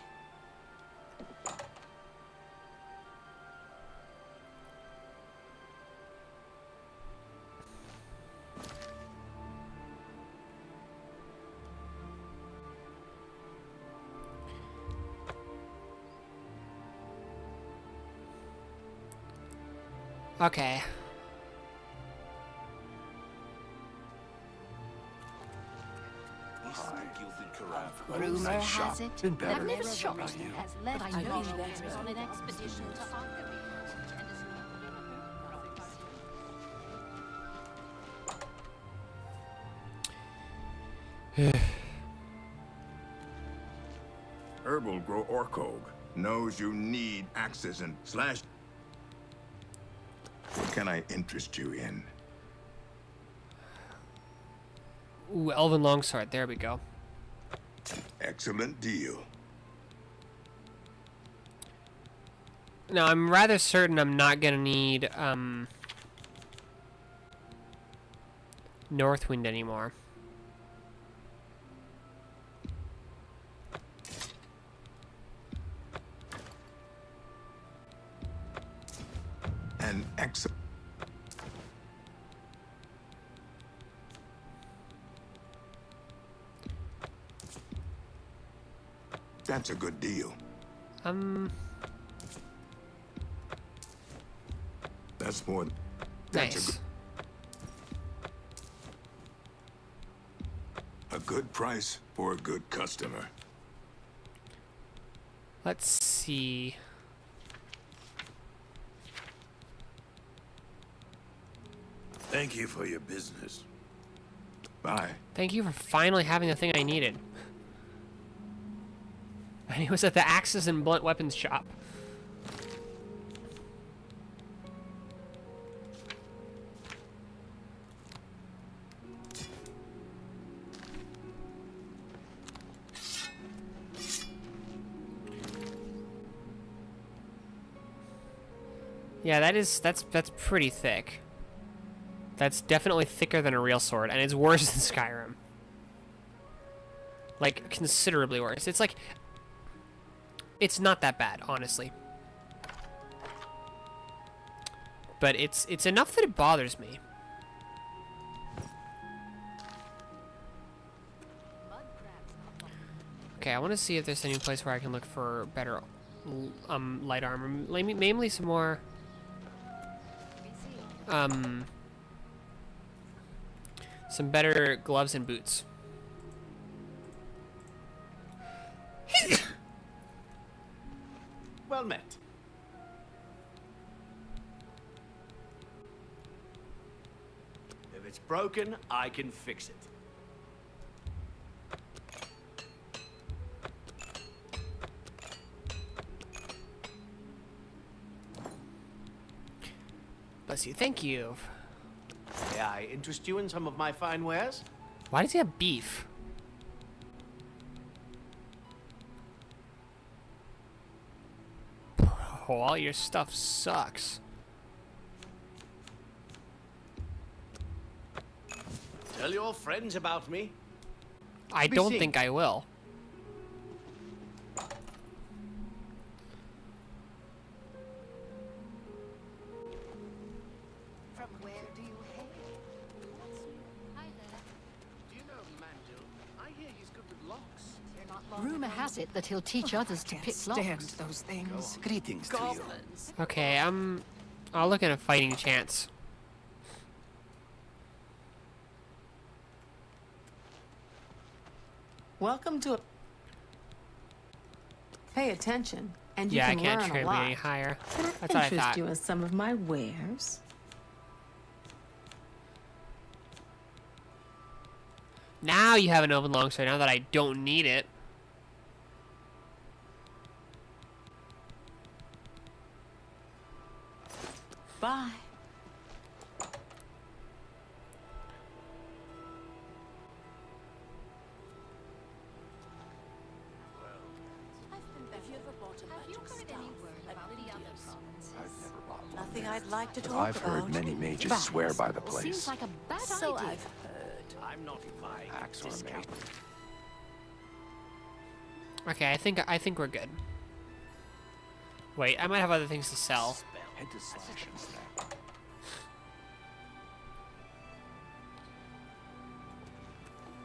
Okay. Rumor has it Been better. that Never Mr. shot Robinson you. has left I know Oblivion that. on an expedition to Oblivion. Herbal grow orcog. knows you need axes and slash. What can I interest you in? Ooh, Elven Longsword. There we go. Excellent deal. Now, I'm rather certain I'm not gonna need, Northwind anymore. An excellent. That's a good deal. That's more. That's Nice. A good price for a good customer. Let's see. Thank you for your business. Bye. Thank you for finally having the thing I needed. And he was at the Axes and Blunt Weapons shop. Yeah, that's pretty thick. That's definitely thicker than a real sword, and it's worse than Skyrim. Like, considerably worse. It's like... It's not that bad, honestly. But it's enough that it bothers me. Okay, I want to see if there's any place where I can look for better light armor. Mainly some more... some better gloves and boots. Well met. If it's broken, I can fix it. Bless you. Thank you. May I interest you in some of my fine wares? Why does he have beef? Oh, all your stuff sucks. Tell your friends about me. I don't think I will. From where do you hail? Hi there. Do you know Mandel? I hear he's good with locks. You're not long Rumor ago. has it that he'll teach others to pick Stand locks. those things. Greetings to you. Okay, I'll look at a fighting chance. Welcome to. Pay attention, and you Yeah, I can can't learn a trade me lot. any higher. Can I That's what I interest thought. you in some of my wares? Now you have an open longsword. Now that I don't need it. Bye. Have you ever bought a magic staff at Lydia's? Nothing I'd like to talk I've about. heard many mages swear by the place. Seems like a bad So idea. I've heard. I'm not buying Axe or discount. Okay, I think we're good. Wait, I might have other things to sell. Head to slash and stack.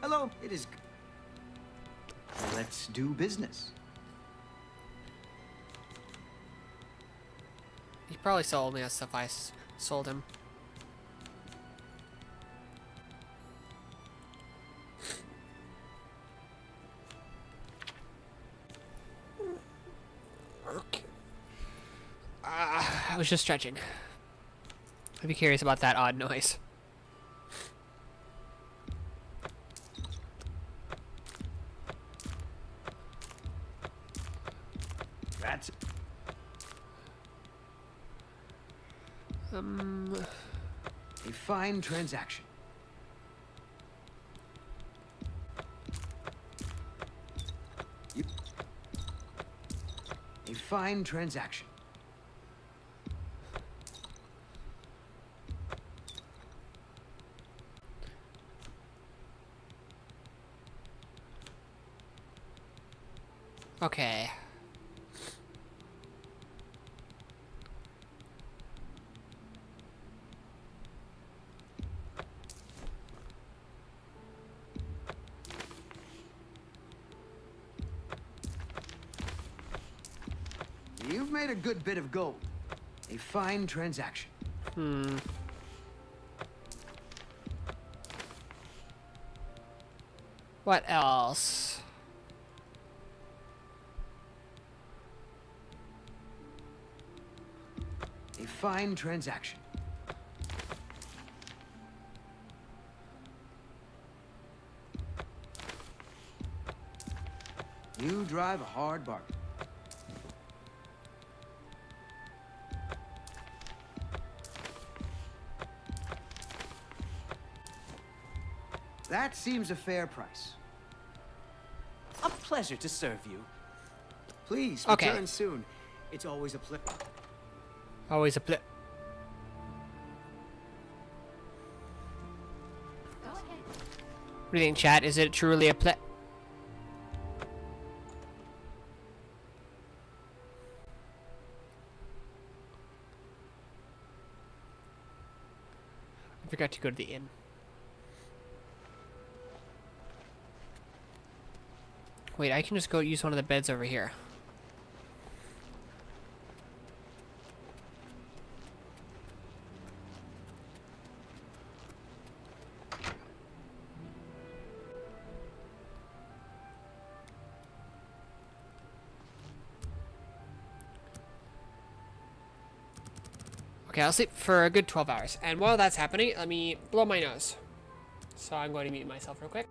Hello, it is. Let's do business. He probably sold me that stuff I sold him. Okay. I was just stretching. I'd be curious about that odd noise. That's A fine transaction. A fine transaction. Okay. You've made a good bit of gold. A fine transaction. What else? A fine transaction. You drive a hard bargain. That seems a fair price. A pleasure to serve you. Please, Okay. return soon. It's always a pleasure. Always a play. What do you think, chat? Is it truly a play? I forgot to go to the inn. Wait, I can just go use one of the beds over here. Okay, I'll sleep for a good 12 hours. And while that's happening, let me blow my nose. So I'm going to mute myself real quick.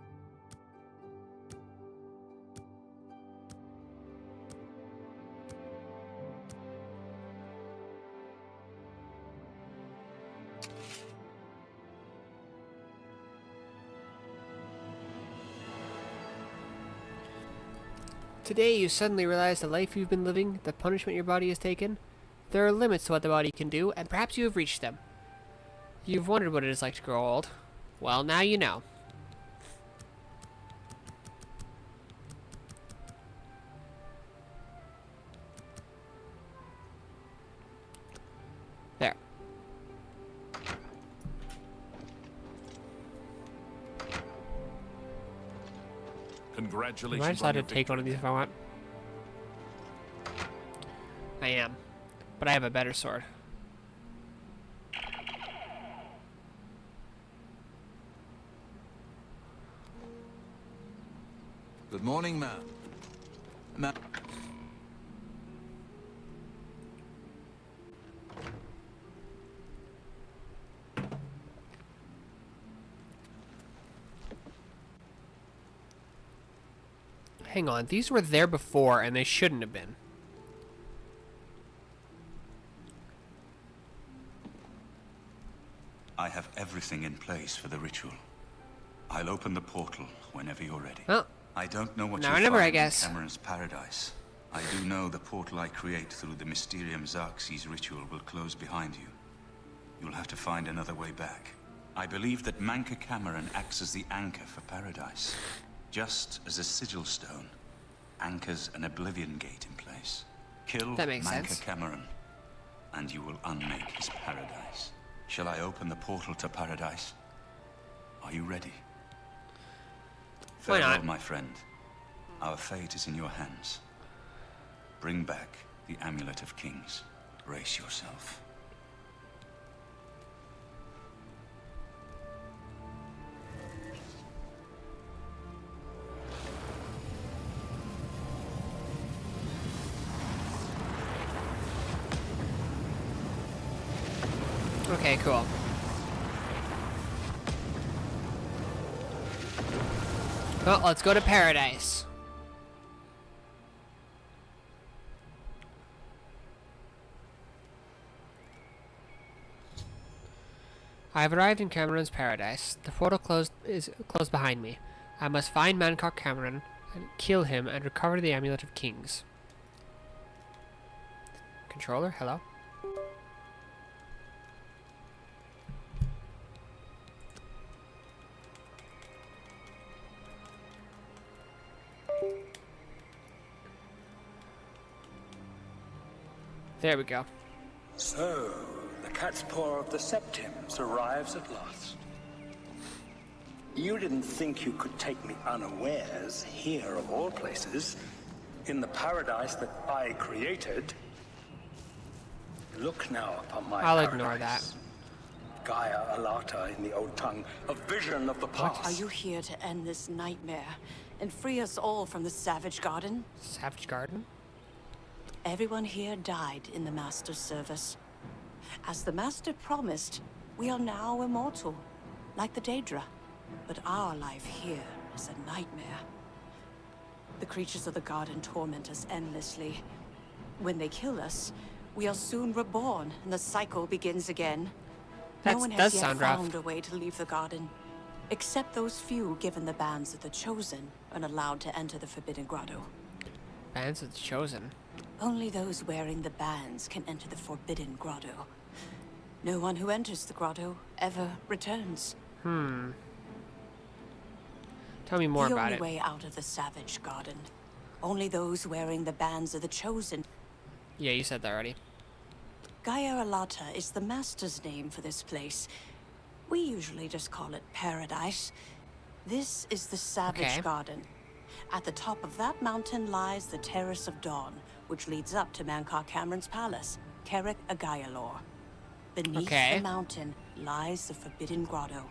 Today you suddenly realize the life you've been living, the punishment your body has taken. There are limits to what the body can do, and perhaps you have reached them. You've wondered what it is like to grow old. Well, now you know. There. Congratulations. Am I just allowed to take one of these if I want? I am. But I have a better sword. Good morning, ma'am. Hang on, these were there before and they shouldn't have been. I have everything in place for the ritual. I'll open the portal whenever you're ready. Oh. I don't know what Now you'll I never, find I guess. in Cameron's paradise. I do know the portal I create through the Mysterium Xarxes ritual will close behind you. You'll have to find another way back. I believe that Manca Cameron acts as the anchor for paradise. Just as a sigil stone anchors an Oblivion gate in place. Kill That makes Manca sense. Cameron, and you will unmake his paradise. Shall I open the portal to paradise? Are you ready? Why Farewell, not? my friend. Our fate is in your hands. Bring back the Amulet of Kings. Brace yourself. Okay, cool. Well, let's go to paradise. I have arrived in Cameron's paradise. The portal is closed behind me. I must find Mancock Cameron and kill him and recover the Amulet of Kings. Controller, hello? There we go. So, the cat's paw of the Septims arrives at last. You didn't think you could take me unawares here, of all places, in the paradise that I created. Look now upon my I'll paradise. ignore that. Gaia Alata in the old tongue, a vision of the past. Are you here to end this nightmare and free us all from the Savage Garden? Savage Garden? Everyone here died in the Master's service. As the Master promised, we are now immortal, like the Daedra. But our life here is a nightmare. The creatures of the garden torment us endlessly. When they kill us, we are soon reborn, and the cycle begins again. No one has yet found a way to leave the garden, except those few given the bands of the Chosen and allowed to enter the Forbidden Grotto. Bands of the Chosen? Only those wearing the bands can enter the Forbidden Grotto. No one who enters the grotto ever returns. Tell me more the about only it. way out of the Savage Garden. Only those wearing the bands of the Chosen. Yeah, you said that already. Gaia Alata is the Master's name for this place. We usually just call it Paradise. This is the Savage Garden. At the top of that mountain lies the Terrace of Dawn, which leads up to Mancock Cameron's palace, Carrick Agaialor. Beneath the mountain lies the Forbidden Grotto,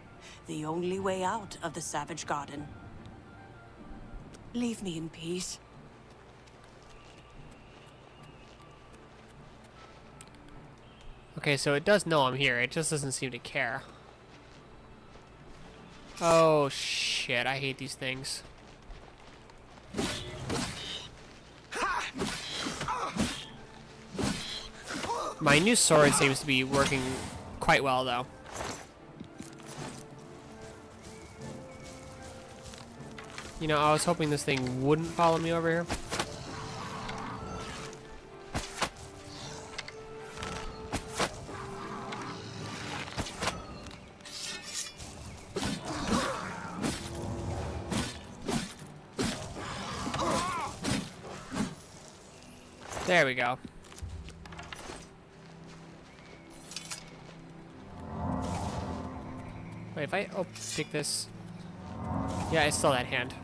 the only way out of the Savage Garden. Leave me in peace. Okay, so it does know I'm here. It just doesn't seem to care. Oh, shit. I hate these things. My new sword seems to be working quite well, though. You know, I was hoping this thing wouldn't follow me over here. There we go. Wait, if I pick this. Yeah, it's still that hand.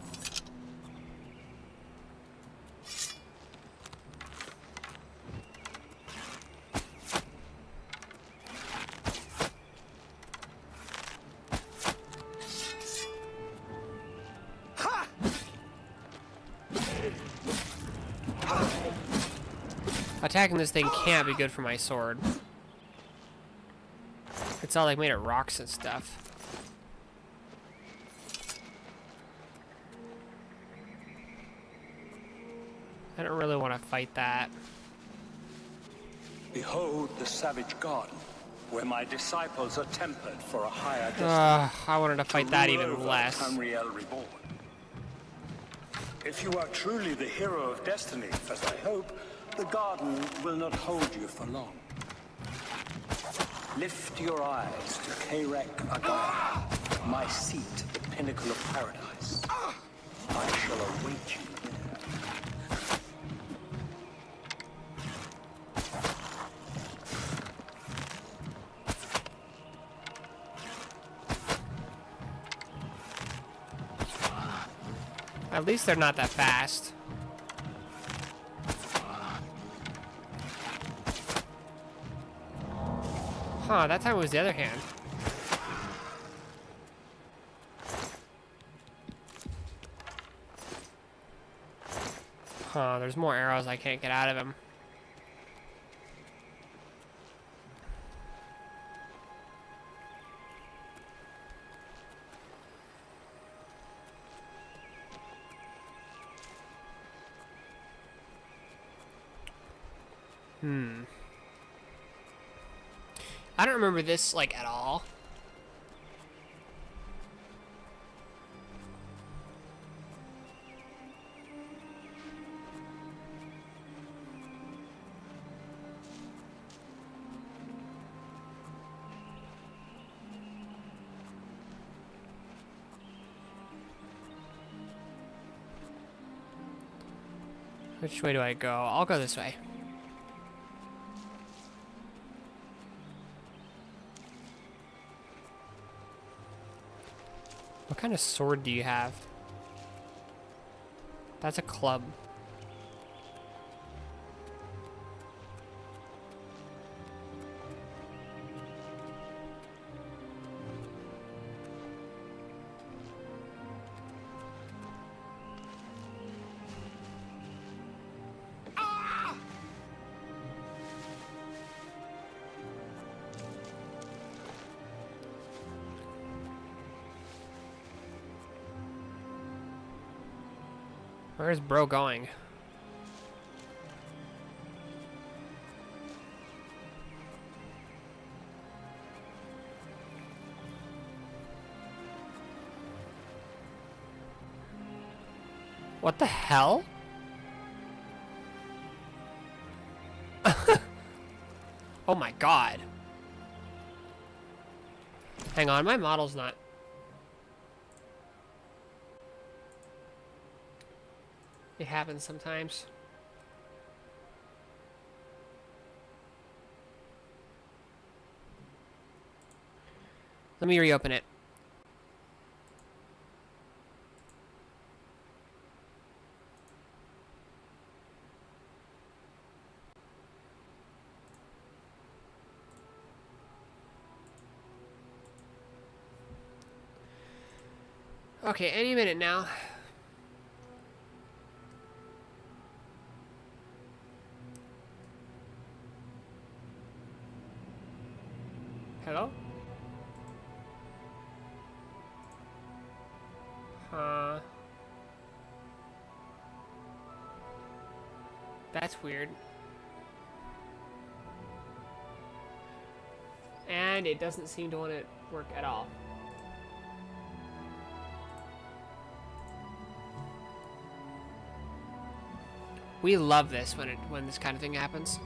Attacking this thing can't be good for my sword. It's all like made of rocks and stuff. I don't really want to fight that. Behold the Savage Garden, where my disciples are tempered for a higher destiny. I wanted to fight that even less. Tamriel Reborn. If you are truly the hero of destiny, as I hope, the garden will not hold you for long. Lift your eyes to Karek Agaya, my seat at the pinnacle of paradise. I shall await you there. At least they're not that fast. Huh, that time it was the other hand. Huh, there's more arrows I can't get out of him. I don't remember this, like, at all. Which way do I go? I'll go this way. What kind of sword do you have? That's a club. Where's bro going? What the hell? Oh my god. Hang on, my model's not... It happens sometimes. Let me reopen it. Okay, any minute now. Hello? That's weird. And it doesn't seem to want to work at all. We love this when this kind of thing happens.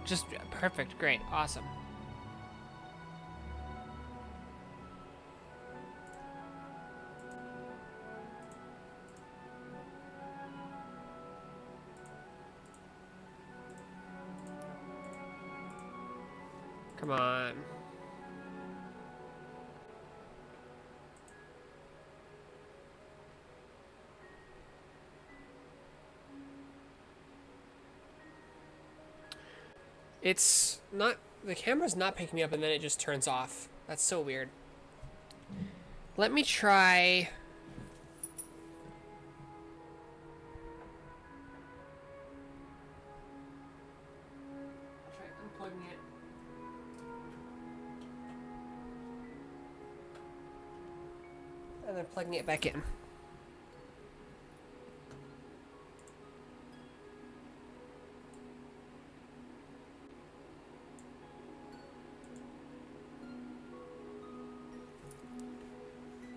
Just perfect, great, awesome. Come on. It's not, the camera's not picking me up and then it just turns off. That's so weird. Let me try... I'll try unplugging it. And then plugging it back in.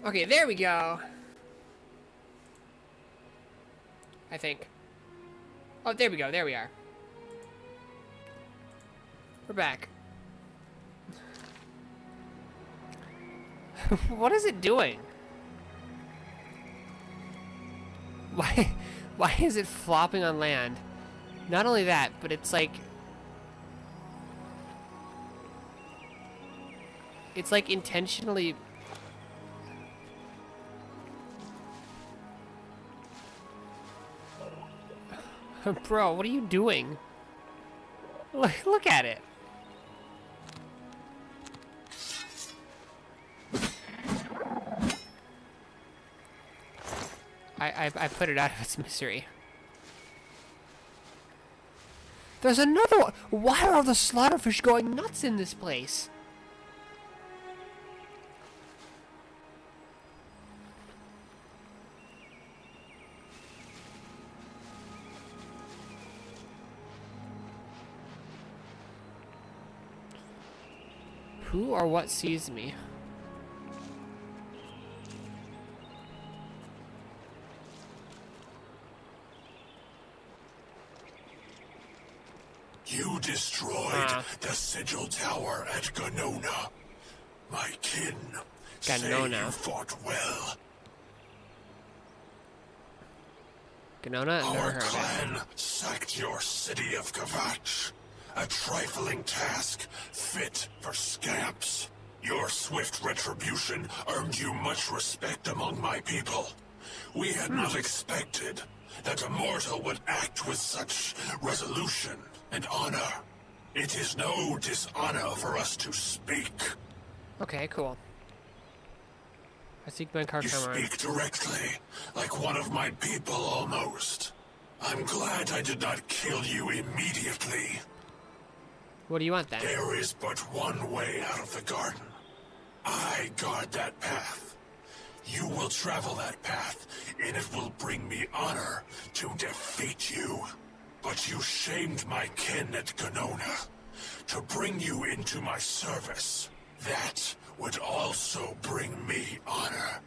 Okay, there we go. I think. Oh, there we go. There we are. We're back. What is it doing? Why is it flopping on land? Not only that, but it's like intentionally. Bro, what are you doing? Look at it. I put it out of its misery. There's another one. Why are all the slaughterfish going nuts in this place? Who or what sees me? You destroyed the Sigil Tower at Ganona. My kin say you fought well. Ganona? Never Our heard of it. clan sacked your city of Kavach. A trifling task, fit for scamps. Your swift retribution earned you much respect among my people. We had not expected that a mortal would act with such resolution and honor. It is no dishonor for us to speak. Okay, cool. I seek my car You camera. speak directly, like one of my people almost. I'm glad I did not kill you immediately. What do you want then? There is but one way out of the garden. I guard that path. You will travel that path, and it will bring me honor to defeat you. But you shamed my kin at Ganona. To bring you into my service, that would also bring me honor.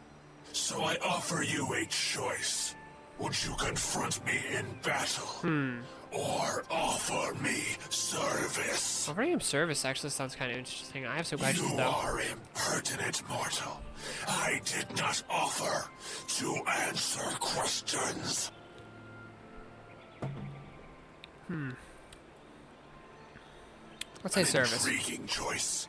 So I offer you a choice. Would you confront me in battle? Or offer me service? Offering him service actually sounds kind of interesting. I have some questions You though. are impertinent mortal. I did not offer to answer questions. Let's say An service. intriguing choice.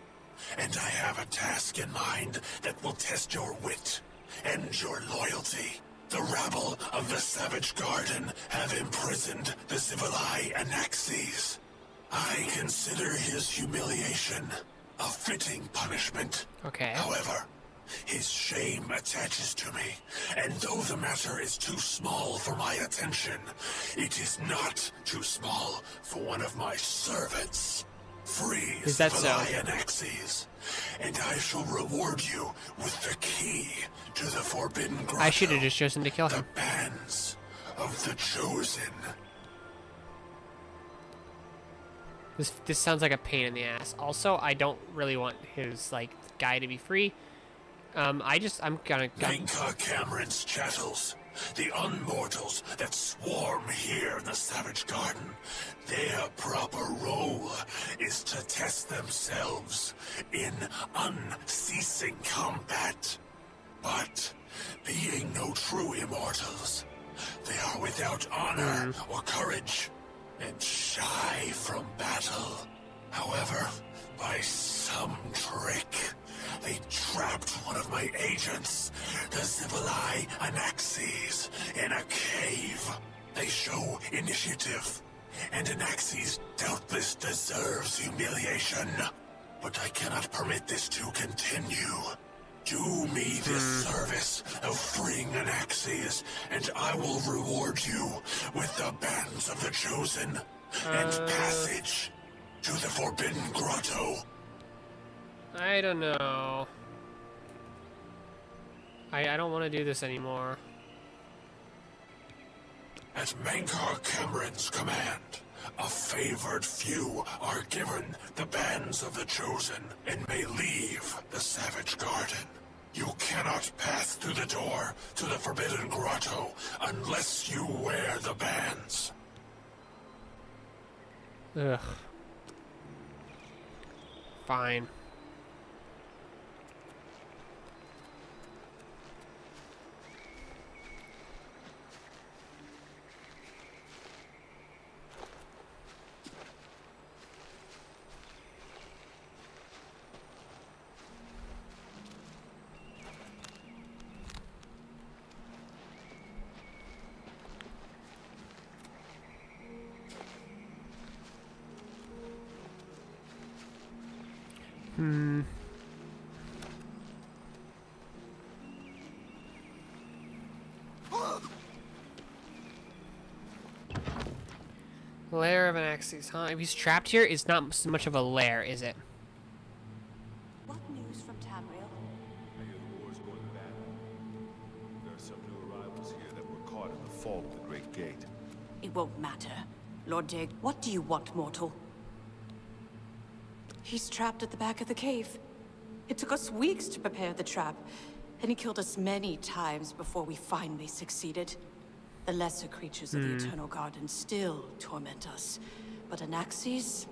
And I have a task in mind that will test your wit and your loyalty. The rabble of the Savage Garden have imprisoned the Zivilai Anaxes. I consider his humiliation a fitting punishment. Okay. However, his shame attaches to me, and though the matter is too small for my attention, it is not too small for one of my servants. Free Is that so? Zivilai Anaxes, and I shall reward you with the key to the Forbidden Grotto. I should have just chosen to kill The him. bands of the Chosen. This sounds like a pain in the ass. Also, I don't really want his like guy to be free. I'm gonna. Menka Cameron's chattels. The unmortals that swarm here in the Savage Garden. Their proper role is to test themselves in unceasing combat. But, being no true immortals, they are without honor or courage, and shy from battle. However, by some trick, they trapped one of my agents, the Zivilai Anaxes, in a cave. They show initiative, and Anaxes doubtless deserves humiliation. But I cannot permit this to continue. Do me this service of freeing Anaxes, and I will reward you with the bands of the Chosen and passage to the Forbidden Grotto. I don't know. I don't want to do this anymore. At Mankar Cameron's command, a favored few are given the bands of the Chosen and may leave the Savage Garden. You cannot pass through the door to the Forbidden Grotto unless you wear the bands. Ugh. Fine. Lair of an Axis, huh? If he's trapped here, it's not so much of a lair, is it? What news from Tamriel? I hear the war's going bad. There are some new arrivals here that were caught in the fall of the Great Gate. It won't matter. Lord Dig, what do you want, mortal? He's trapped at the back of the cave. It took us weeks to prepare the trap, and he killed us many times before we finally succeeded. The lesser creatures of the Eternal Garden still torment us, but Anaxes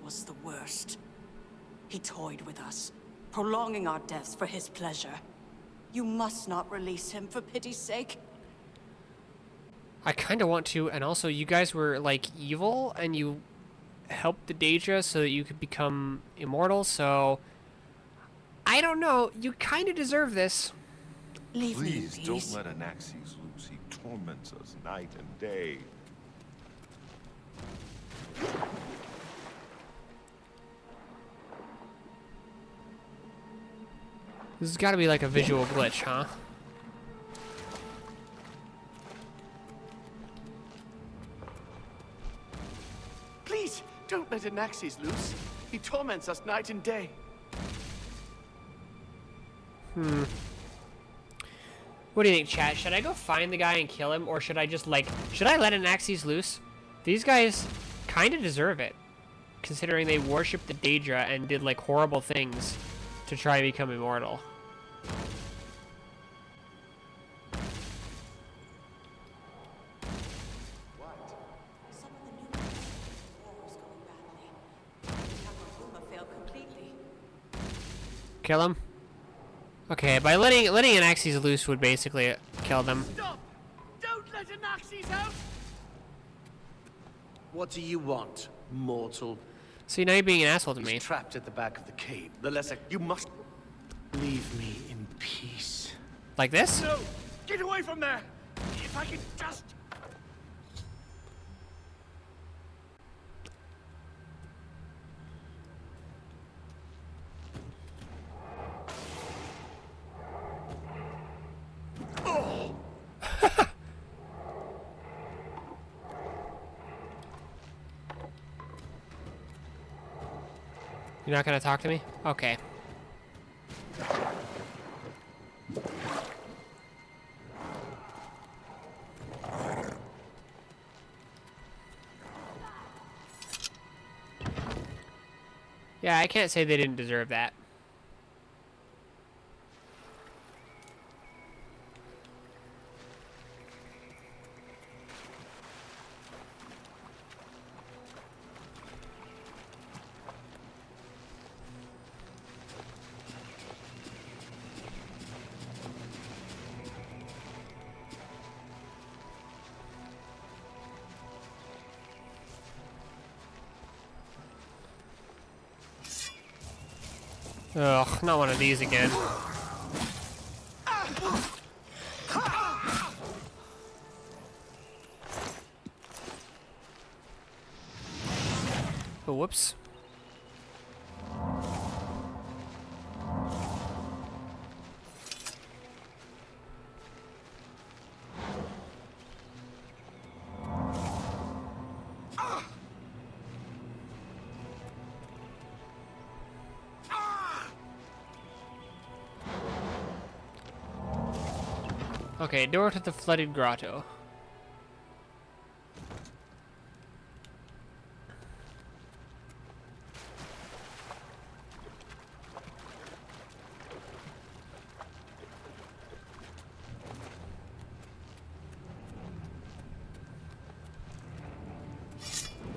was the worst. He toyed with us, prolonging our deaths for his pleasure. You must not release him, for pity's sake. I kind of want to, and also you guys were like evil, and you helped the Daedra so that you could become immortal, so I don't know, you kind of deserve this. Please don't let Anaxes loose. He torments us night and day. This has got to be like a visual glitch, huh? Please, don't let Anaxes loose. He torments us night and day. What do you think, chat? Should I go find the guy and kill him, or should I just, like, should I let Anaxes loose? These guys kind of deserve it, considering they worshipped the Daedra and did, like, horrible things to try and become immortal. Kill him? Okay, by letting Anaxes loose would basically kill them. Stop! Don't let Anaxes out! What do you want, mortal? See, now you're being an asshole to me. He's trapped at the back of the cave. The lesser... You must... leave me in peace. Like this? No! Get away from there! If I could just... You're not gonna talk to me? Okay. Yeah, I can't say they didn't deserve that. Ugh, not one of these again. Oh, whoops. Okay, door to the flooded grotto.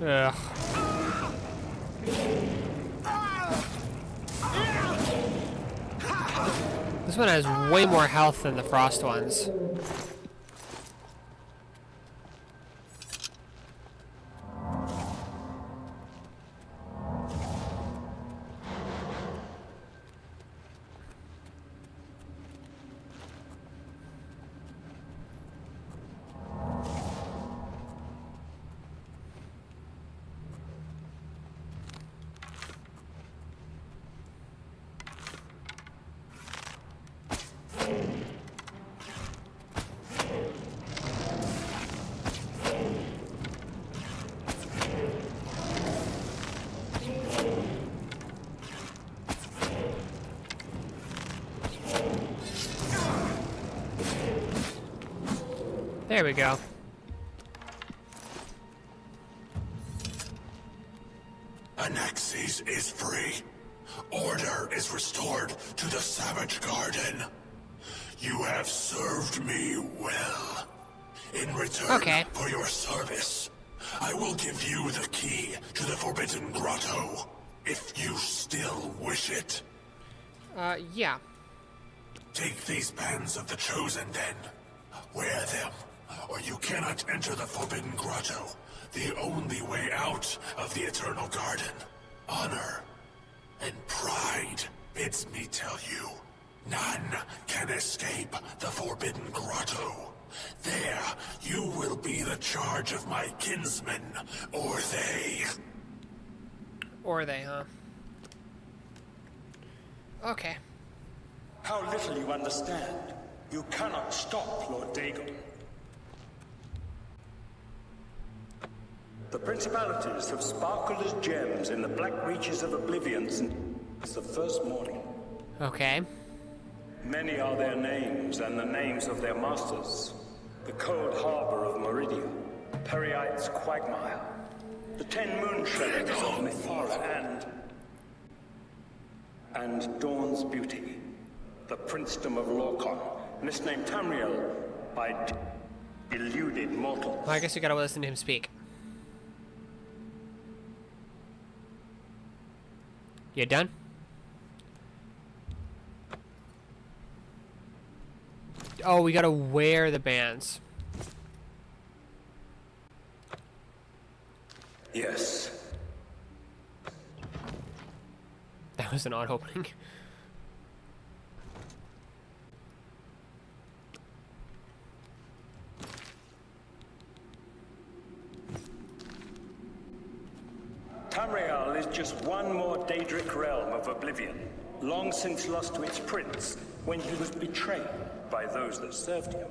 Ugh. This one has way more health than the frost ones. There we go. Anaxes is free. Order is restored to the Savage Garden. You have served me well. In return for your service, I will give you the key to the Forbidden Grotto, if you still wish it. Yeah. Take these bands of the Chosen then. Wear them or you cannot enter the Forbidden Grotto, the only way out of the Eternal Garden. Honor and pride bids me tell you, none can escape the Forbidden Grotto. There, you will be the charge of my kinsmen, or they. Or they, huh? Okay. How little you understand. You cannot stop Lord Dagon. The principalities have sparkled as gems in the black reaches of Oblivion since the first morning. Okay. Many are their names and the names of their masters. The cold harbor of Meridia, Periite's quagmire, the 10 moon shepherds of Mithara, and Dawn's beauty, the princedom of Lorcan, misnamed Tamriel by deluded mortals. Well, I guess you gotta listen to him speak. You done? Oh, we gotta wear the bands. Yes. That was an odd opening. Tamriel is just one more Daedric realm of Oblivion, long since lost to its prince when he was betrayed by those that served him.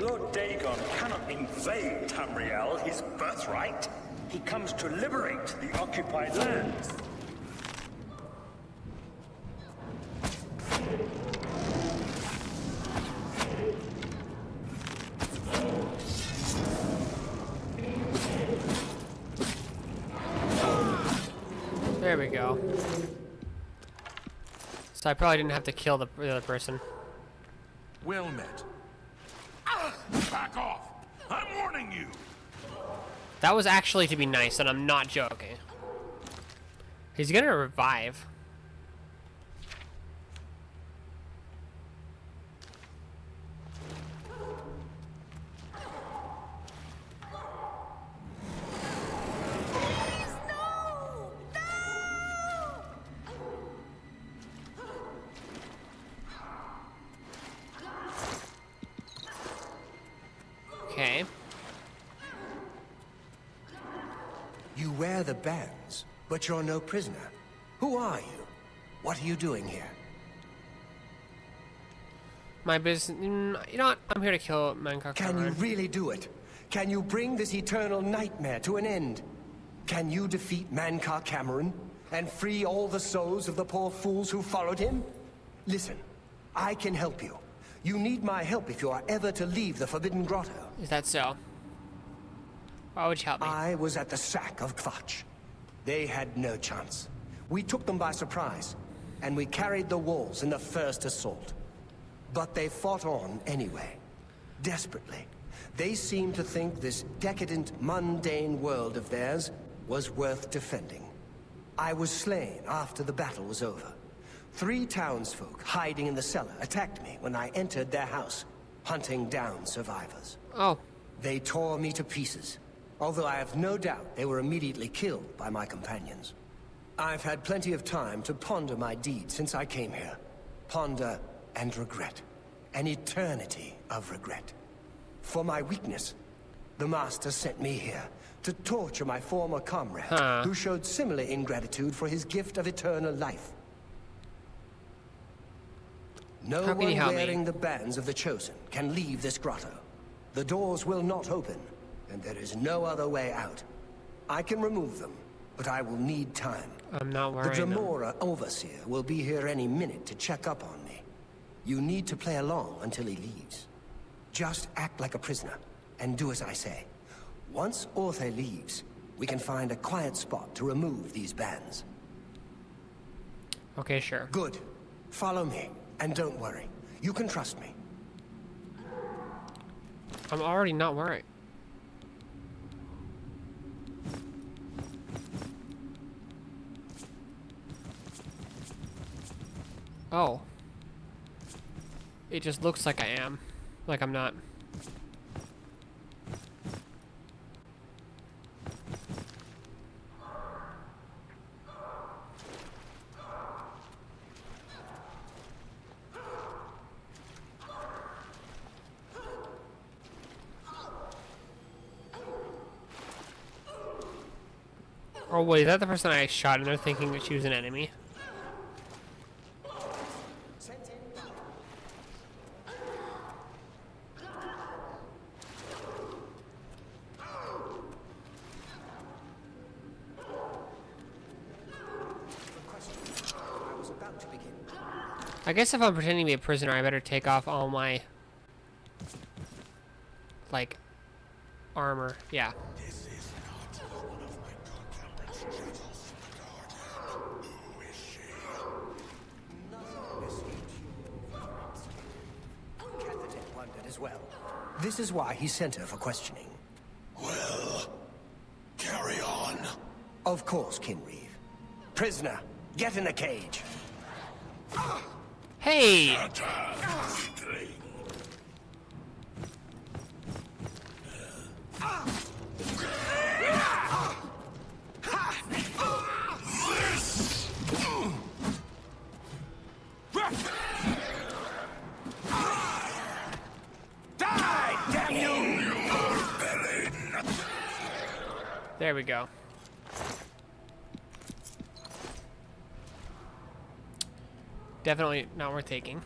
Lord Dagon cannot invade Tamriel, his birthright. He comes to liberate the occupied lands. There we go. So I probably didn't have to kill the other person. Well met. Back off! I'm warning you! That was actually to be nice, and I'm not joking. He's gonna revive. Okay. You wear the bands, but you're no prisoner. Who are you? What are you doing here? My business. You know what? I'm here to kill Mancock. Can you really do it? Can you bring this eternal nightmare to an end? Can you defeat Mankar Cameron and free all the souls of the poor fools who followed him? Listen, I can help you. You need my help if you are ever to leave the Forbidden Grotto. Is that so? Why would you help me? I was at the sack of Kvatch. They had no chance. We took them by surprise, and we carried the walls in the first assault. But they fought on anyway, desperately. They seemed to think this decadent, mundane world of theirs was worth defending. I was slain after the battle was over. 3 townsfolk hiding in the cellar attacked me when I entered their house, hunting down survivors. Oh. They tore me to pieces, although I have no doubt they were immediately killed by my companions. I've had plenty of time to ponder my deeds since I came here. Ponder and regret. An eternity of regret. For my weakness, the Master sent me here to torture my former comrade, who showed similar ingratitude for his gift of eternal life. No one wearing the bands of the Chosen can leave this grotto. The doors will not open, and there is no other way out. I can remove them, but I will need time. I'm not worried. The Dremora Overseer will be here any minute to check up on me. You need to play along until he leaves. Just act like a prisoner, and do as I say. Once Orthe leaves, we can find a quiet spot to remove these bands. Okay, sure. Good. Follow me, and don't worry. You can trust me. I'm already not worried. Oh. It just looks like I am. Like I'm not. Oh wait, is that the person I shot and they're thinking that she was an enemy? I guess if I'm pretending to be a prisoner, I better take off all my, like, armor. Yeah. As well. This is why he sent her for questioning. Well, carry on. Of course, Kinreeve. Prisoner, get in a cage. Hey! There we go. Definitely not worth taking.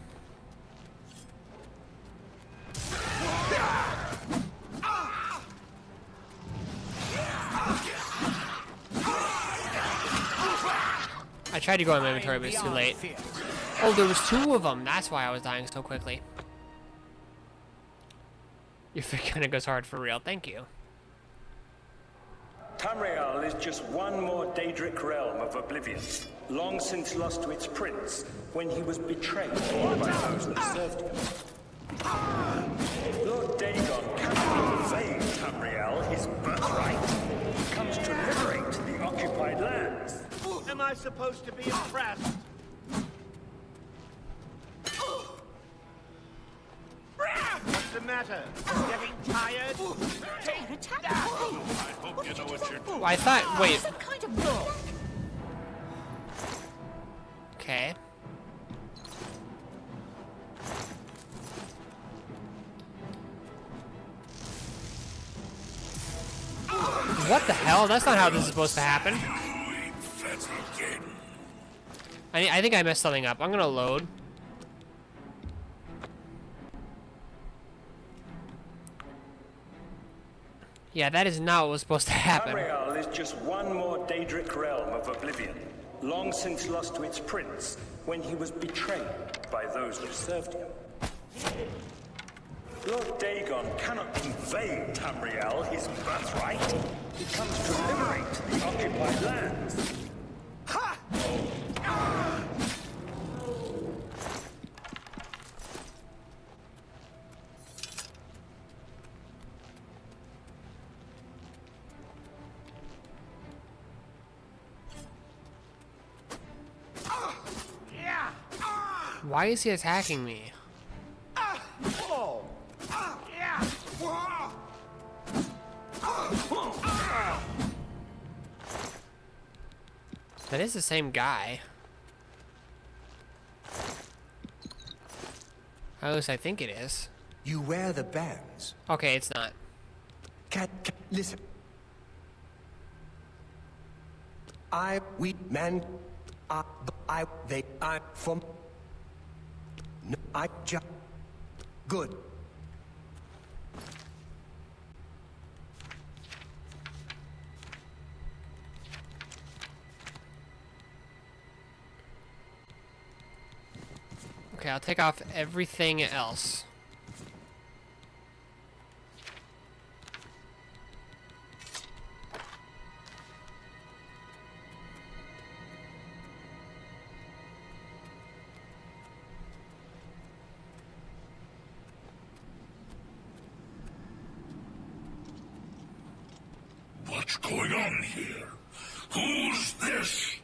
I tried to go in my inventory, but it's too late. Oh, there was two of them. That's why I was dying so quickly. Your fit kind of goes hard for real. Thank you. Tamriel is just one more Daedric realm of Oblivion, long since lost to its prince when he was betrayed by those that served him. Lord Dagon cannot invade Tamriel, his birthright. He comes to liberate the occupied lands. Am I supposed to be impressed? What's the matter? Getting tired? I hope you know what you're doing. I thought. Wait. Some kind of law. Okay. What the hell? That's not how this is supposed to happen. I think I messed something up. I'm gonna load. Yeah, that is not what was supposed to happen. Tamriel is just one more Daedric realm of Oblivion, long since lost to its prince when he was betrayed by those that served him. Lord Dagon cannot invade Tamriel, his birthright. He comes to liberate the occupied lands. Ha! Why is he attacking me? That is the same guy. At least I think it is. You wear the bands. Okay, it's not. Listen. From. No, good. Okay, I'll take off everything else. What's going on here? Who's this?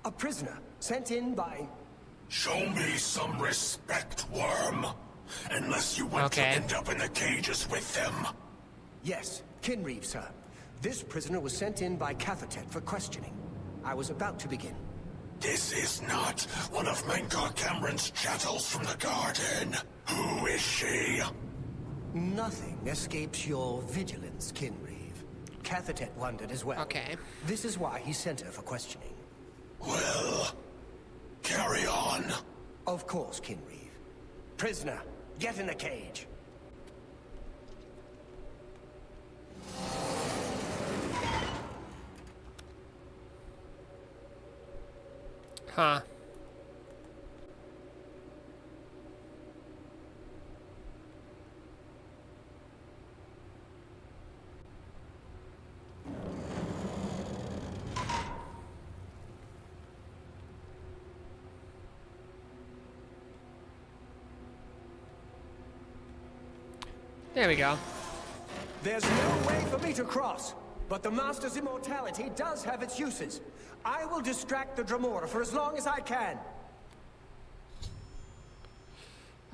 A prisoner sent in by... Show me some respect, worm, unless you want to end up in the cages with them. Yes, Kinreeve, sir. This prisoner was sent in by Cathertet for questioning. I was about to begin. This is not one of Menkar Cameron's chattels from the garden. Who is she? Nothing escapes your vigilance, Kinreeve. Cathertet wondered as well. Okay. This is why he sent her for questioning. Well, carry on. Of course, Kinreeve. Prisoner, get in the cage. Huh. There we go. There's no way for me to cross, but the Master's immortality does have its uses. I will distract the Dremora for as long as I can.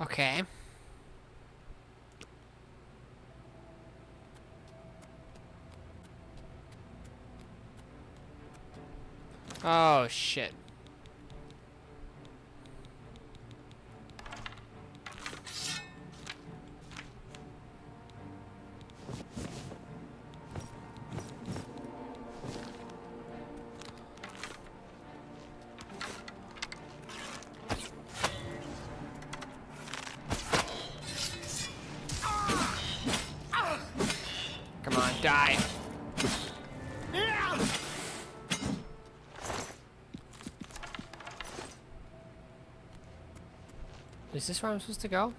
Okay. Oh, shit. Come on, die. Is this where I'm supposed to go?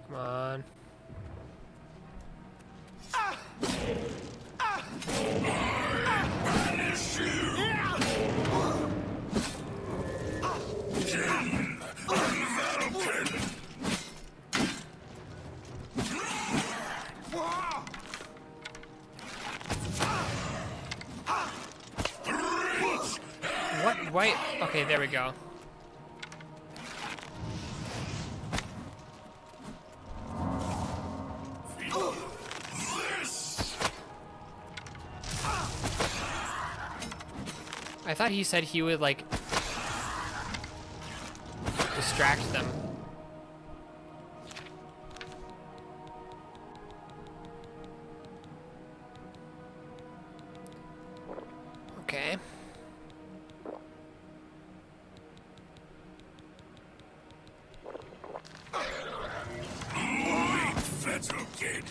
Come on. What? Wait. Okay, there we go. I thought he said he would, like, distract them. Okay. That's okay.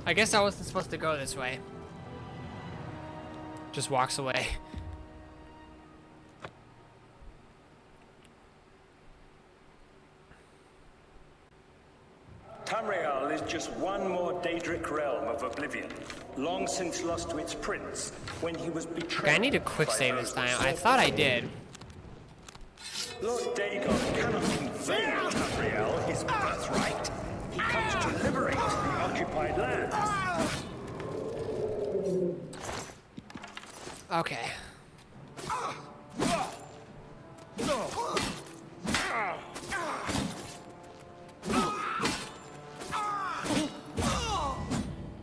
I guess I wasn't supposed to go this way. Just walks away. Tamriel is just one more Daedric realm of Oblivion, long since lost to its prince when he was betrayed. Okay, I need a quick save this time. I thought I did. Lord Dagon cannot convey Tamriel his birthright. He comes to liberate the occupied lands. Okay.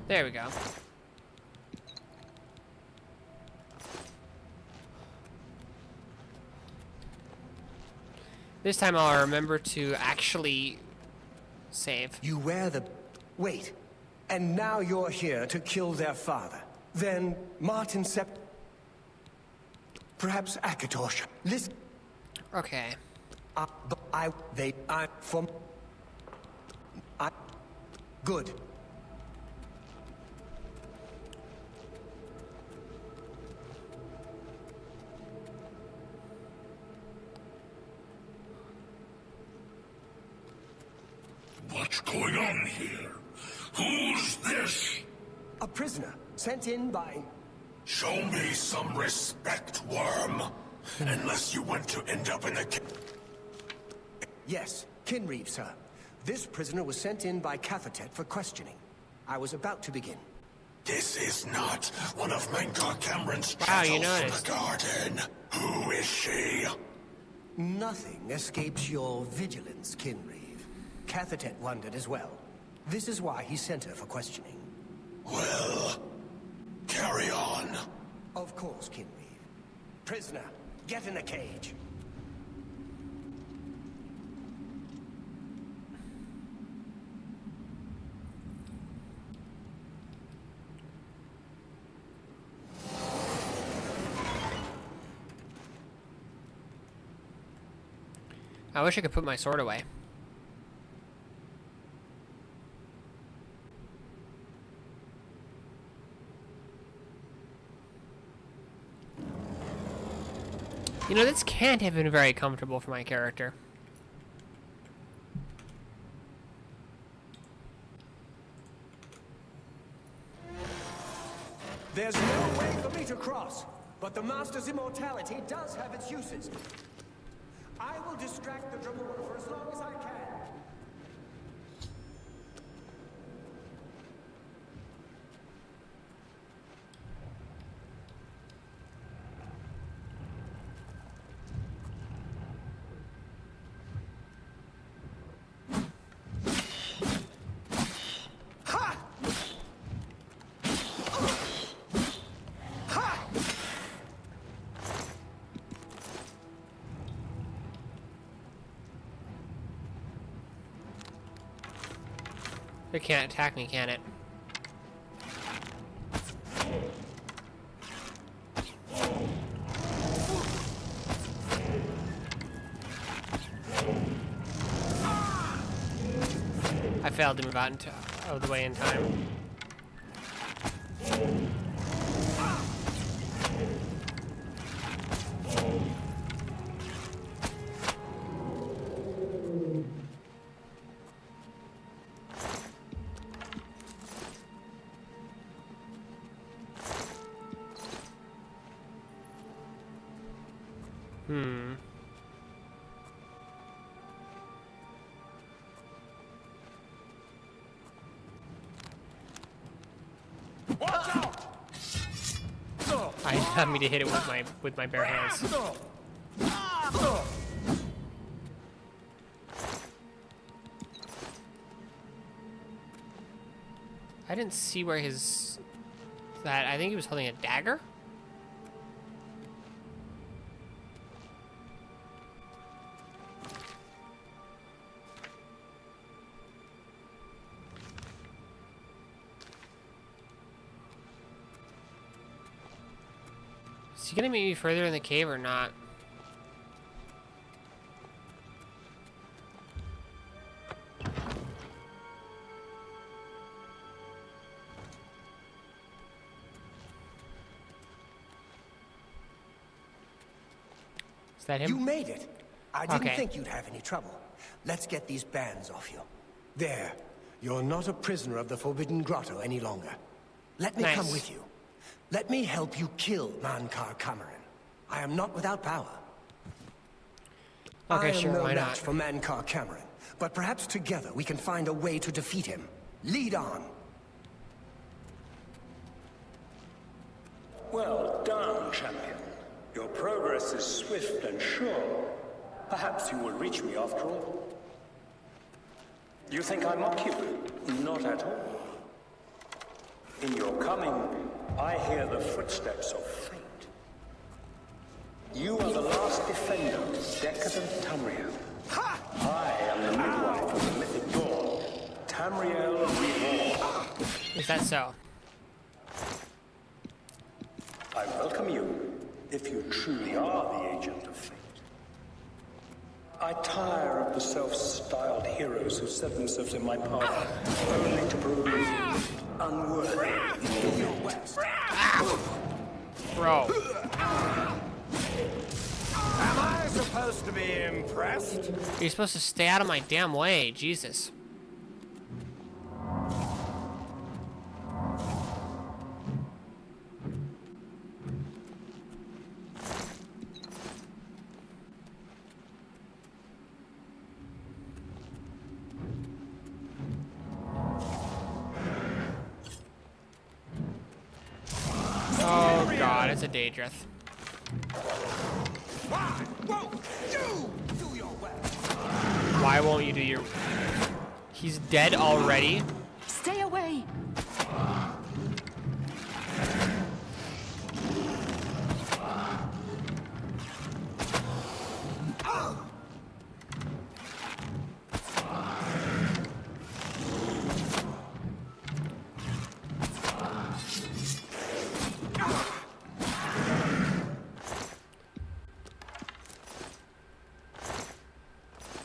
There we go. This time I'll remember to actually save. You wear the... Wait. And now you're here to kill their father. Then Martin perhaps Akatosh. Listen. Okay. Good. What's going on here? Who's this? A prisoner sent in by... Show me some respect, worm. Unless you want to end up in the... Yes, Kinreeve, sir. This prisoner was sent in by Cathatet for questioning. I was about to begin. This is not one of Mankar Cameron's Wow, you chattels noticed. from the garden. Who is she? Nothing escapes your vigilance, Kinreeve. Cathatet wondered as well. This is why he sent her for questioning. Well, carry on. Of course, Kinreeve. Prisoner, get in a cage. I wish I could put my sword away. You know, this can't have been very comfortable for my character. There's no way for me to cross, but the Master's immortality does have its uses. I will distract the Dremora for as long as I can. It can't attack me, can it? I failed to move out of the way in time. I had me to hit it with my bare hands. I didn't see where his I think he was holding a dagger. Is he gonna meet me further in the cave or not? Is that him? You made it. I didn't Okay. think you'd have any trouble. Let's get these bands off you. There. You're not a prisoner of the Forbidden Grotto any longer. Let me come Nice. with you. Let me help you kill Mankar Cameron. I am not without power. Okay, I am sure, no why match not? for Mankar Cameron, but perhaps together we can find a way to defeat him. Lead on. Well done, champion. Your progress is swift and sure. Perhaps you will reach me after all. You think I mock you? Not at all. In your coming, I hear the footsteps of fate. You are the last defender of decadent Tamriel. I am the midwife of the mythic dawn, Tamriel Reborn. Is that so? I welcome you, if you truly are the agent of fate. I tire of the self-styled heroes who set themselves in my path only to prove unworthy. Bro. Am I supposed to be impressed? You're supposed to stay out of my damn way, Jesus. god, it's a Daedrith. Why won't you do your... He's dead already? Stay away!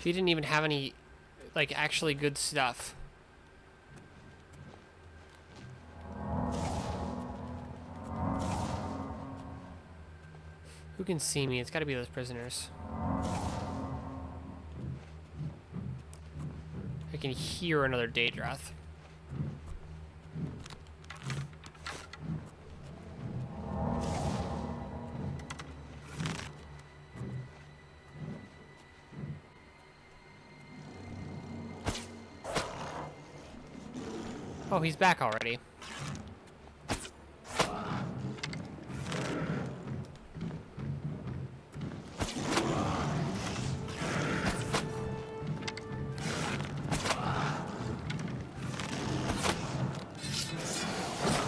He didn't even have any, like, actually good stuff. Who can see me? It's gotta be those prisoners. I can hear another Daedrith. Oh, he's back already.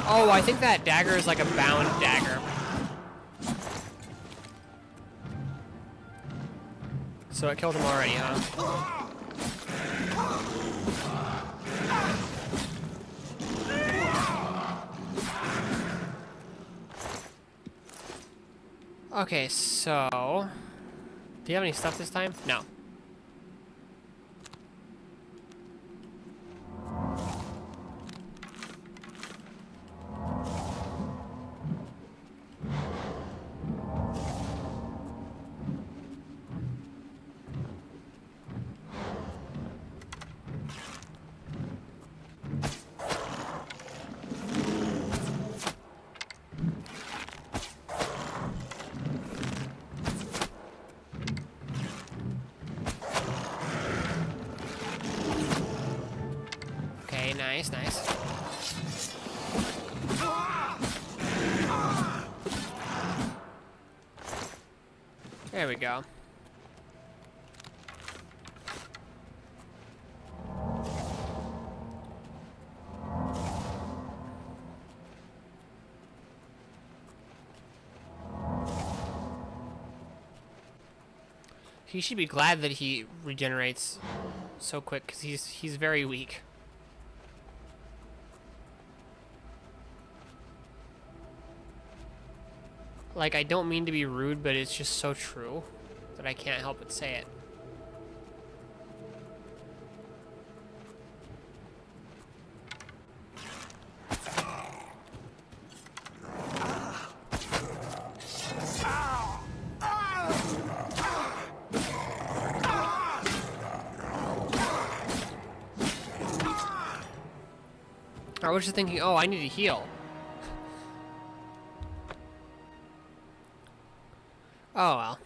Oh, I think that dagger is like a bound dagger. So it killed him already, huh? Okay, so... Do you have any stuff this time? No. Nice, nice. There we go. He should be glad that he regenerates so quick, because he's very weak. Like, I don't mean to be rude, but it's just so true that I can't help but say it. I was just thinking, oh, I need to heal. Oh, well.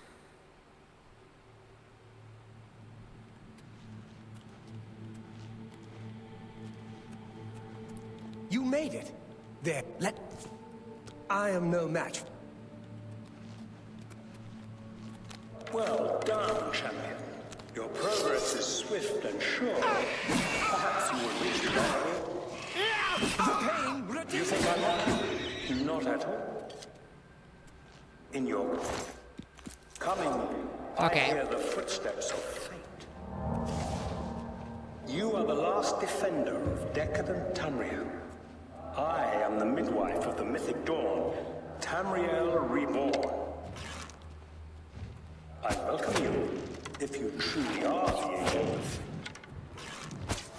You made it. There, I am no match. Well done, champion. Your progress is swift and sure. Perhaps you will reach the level. Do you think I'm lying? Not at all. In your coming, I hear the footsteps of fate. You are the last defender of decadent Tamriel. I am the midwife of the mythic dawn, Tamriel Reborn. I welcome you, if you truly are the angel of fate.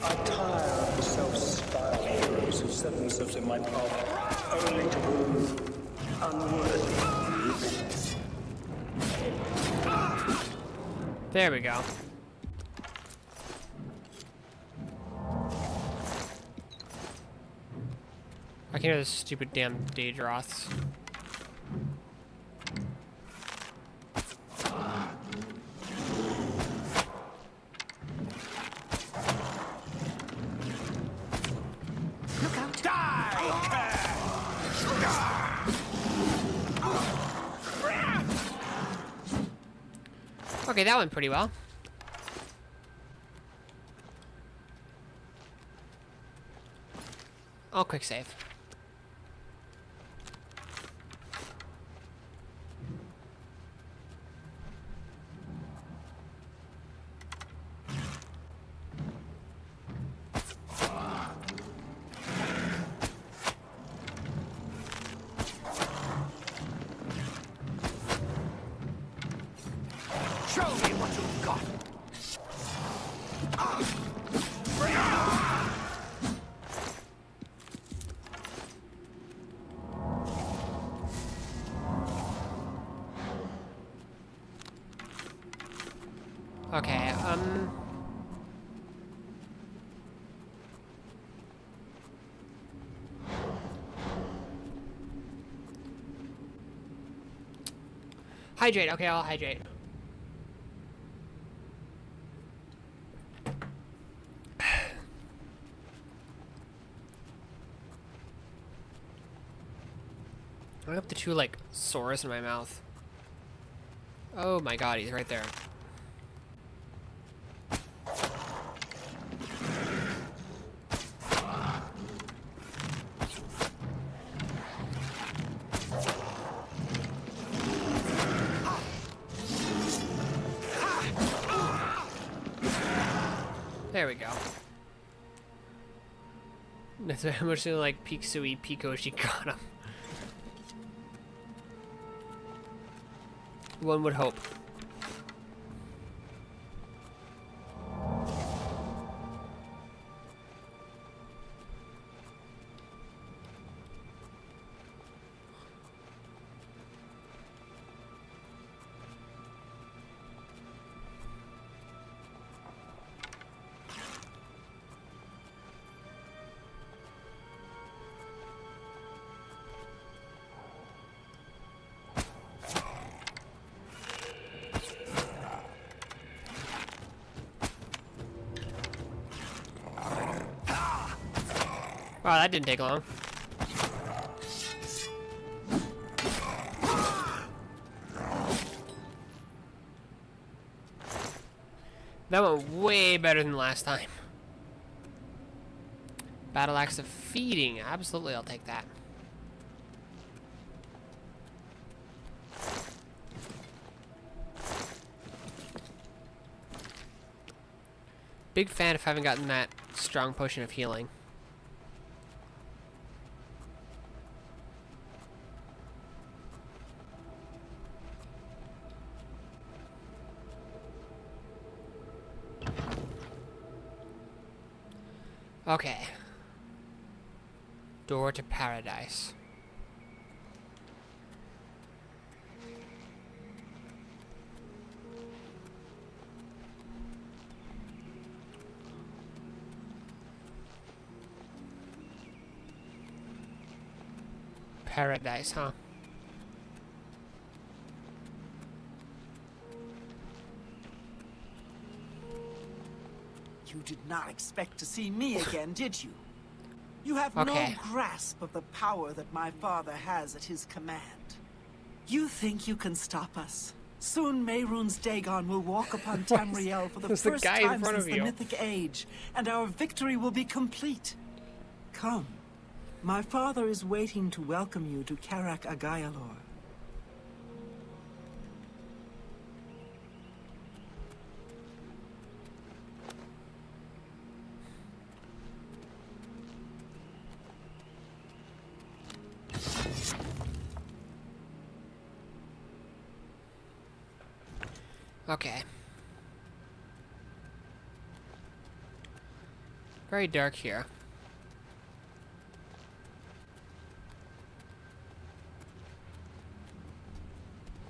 I tire of the self-styled heroes who set themselves in my path only to prove unworthy. There we go. I can hear this stupid damn Daedroths. Look out! Okay, that went pretty well. I'll quick save. Show me what you've got. Okay, hydrate. Okay, I'll hydrate. I have the two, like, sores in my mouth. Oh my god, he's right there. There we go. That's how much like Piksui Pikoshi got him. One would hope. Wow, that didn't take long. That went way better than last time. Battle axe of feeding. Absolutely, I'll take that. Big fan of having gotten that strong potion of healing. Okay. Door to paradise. Paradise, huh? You did not expect to see me again, did you? You have Okay. no grasp of the power that my father has at his command. You think you can stop us? Soon Mehrunes Dagon will walk upon Tamriel for the There's the first guy in time front since of the you. Mythic Age, and our victory will be complete. Come. My father is waiting to welcome you to Karak Agayalor. Okay. Very dark here.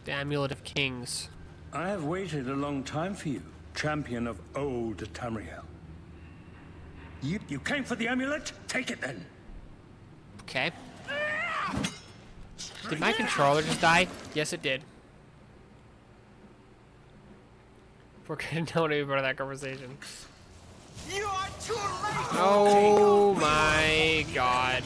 The Amulet of Kings. I have waited a long time for you, champion of old Tamriel. You came for the amulet? Take it then. Okay. Did my controller just die? Yes, it did. We're gonna know to be part of that conversation. You are too late! Oh my god.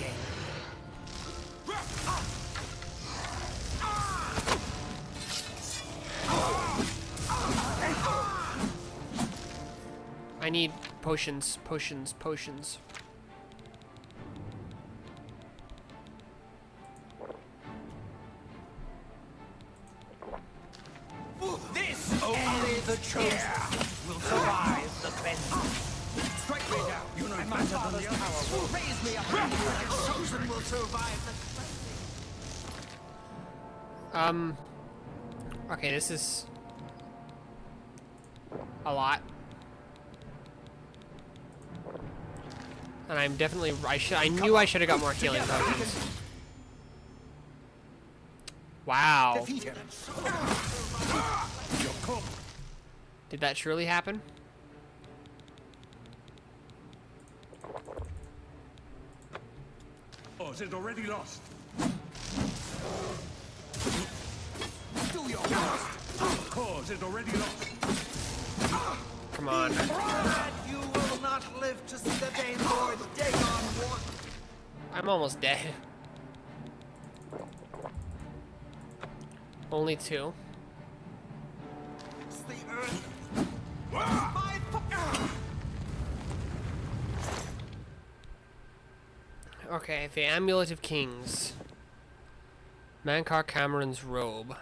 I need potions, potions, potions. This only the chosen will survive the cleansing. Strike me down. You know and my father's power will raise me up. And the chosen will survive the cleansing. Okay, this is a lot. And I'm definitely I knew I should have got more healing potions. Wow. Did that truly happen? Oh, is it already lost? Do your best. Cause it already lost. Come on. You will not live to see the day Lord Dagon won. I'm almost dead. Only 2. It's the earth. My Okay, the Amulet of Kings. Mankar Cameron's robe.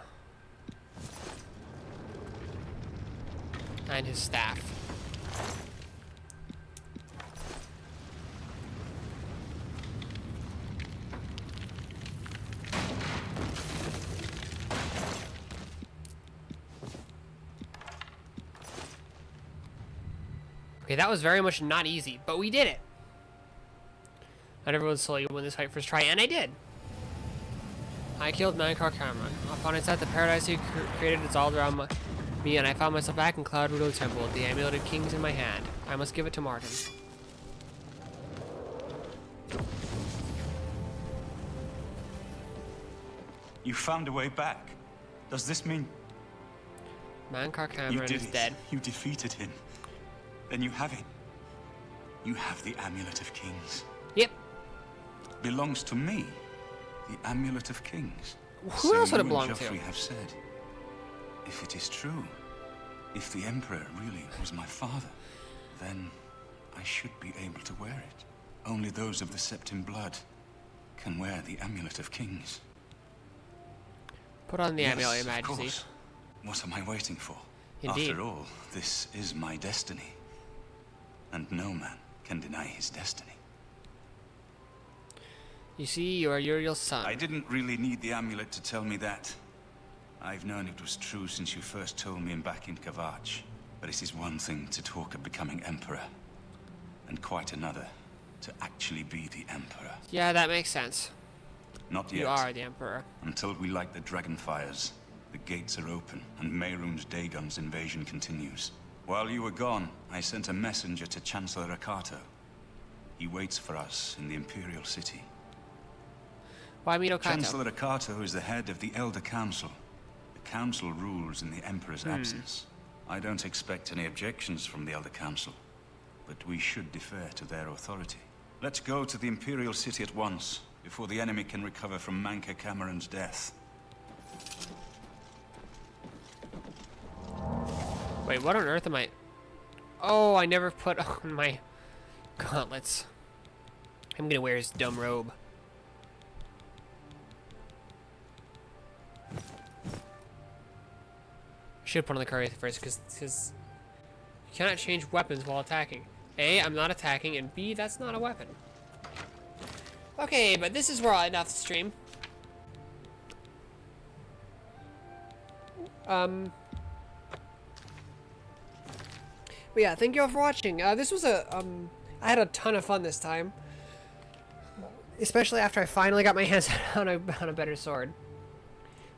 And his staff. Okay, that was very much not easy, but we did it. Not everyone's slowly win this fight first try, and I did. I killed Mankar Cameron. Upon its death, the paradise he created dissolved around me, and I found myself back in Cloud Rudo Temple with the Amulet of Kings in my hand. I must give it to Martin. You found a way back. Does this mean... Mankar Cameron is dead. You defeated him. Then you have it. You have the Amulet of Kings. Yep. Belongs to me. The Amulet of Kings. Who else would it belong to? Geoffrey have said, if it is true, if the Emperor really was my father, then I should be able to wear it. Only those of the Septim blood can wear the Amulet of Kings. Put on the Amulet, Your Of Majesty. course. What am I waiting for? Indeed. After all, this is my destiny. And no man can deny his destiny. You see, you are Uriel's son. I didn't really need the amulet to tell me that. I've known it was true since you first told me back in Kavach. But it is one thing to talk of becoming Emperor, and quite another to actually be the Emperor. Yeah, that makes sense. Not yet. You are the Emperor. Until we light the Dragonfires, the gates are open, and Mehrunes Dagon's invasion continues. While you were gone, I sent a messenger to Chancellor Akato. He waits for us in the Imperial City. Why me no Kato? Chancellor Akato is the head of the Elder Council. The Council rules in the Emperor's absence. I don't expect any objections from the Elder Council, but we should defer to their authority. Let's go to the Imperial City at once, before the enemy can recover from Mankar Cameron's death. Wait, what on earth am I... Oh, I never put on my gauntlets. I'm gonna wear his dumb robe. Should put on the courier first, because you cannot change weapons while attacking. A, I'm not attacking, and B, that's not a weapon. Okay, but this is where I'll end off the stream. But yeah, thank you all for watching. This was I had a ton of fun this time. Especially after I finally got my hands on a better sword.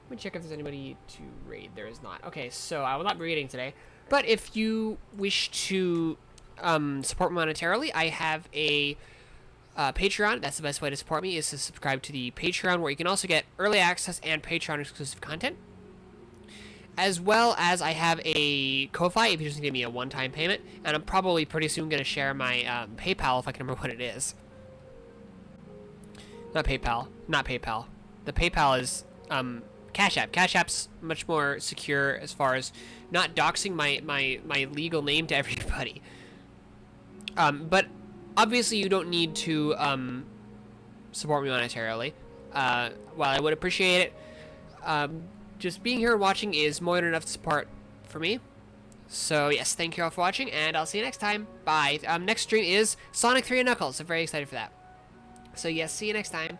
Let me check if there's anybody to raid. There is not. Okay, so I will not be raiding today. But if you wish to support me monetarily, I have a Patreon. That's the best way to support me, is to subscribe to the Patreon, where you can also get early access and Patreon exclusive content. As well as I have a Ko-Fi if you just give me a one-time payment. And I'm probably pretty soon going to share my PayPal if I can remember what it is. Not PayPal. Not PayPal. The PayPal is Cash App. Cash App's much more secure as far as not doxing my legal name to everybody. But obviously you don't need to support me monetarily. While I would appreciate it, just being here and watching is more than enough support for me. So yes, thank you all for watching, and I'll see you next time. Bye. Next stream is Sonic 3 and Knuckles. I'm very excited for that. So yes, see you next time.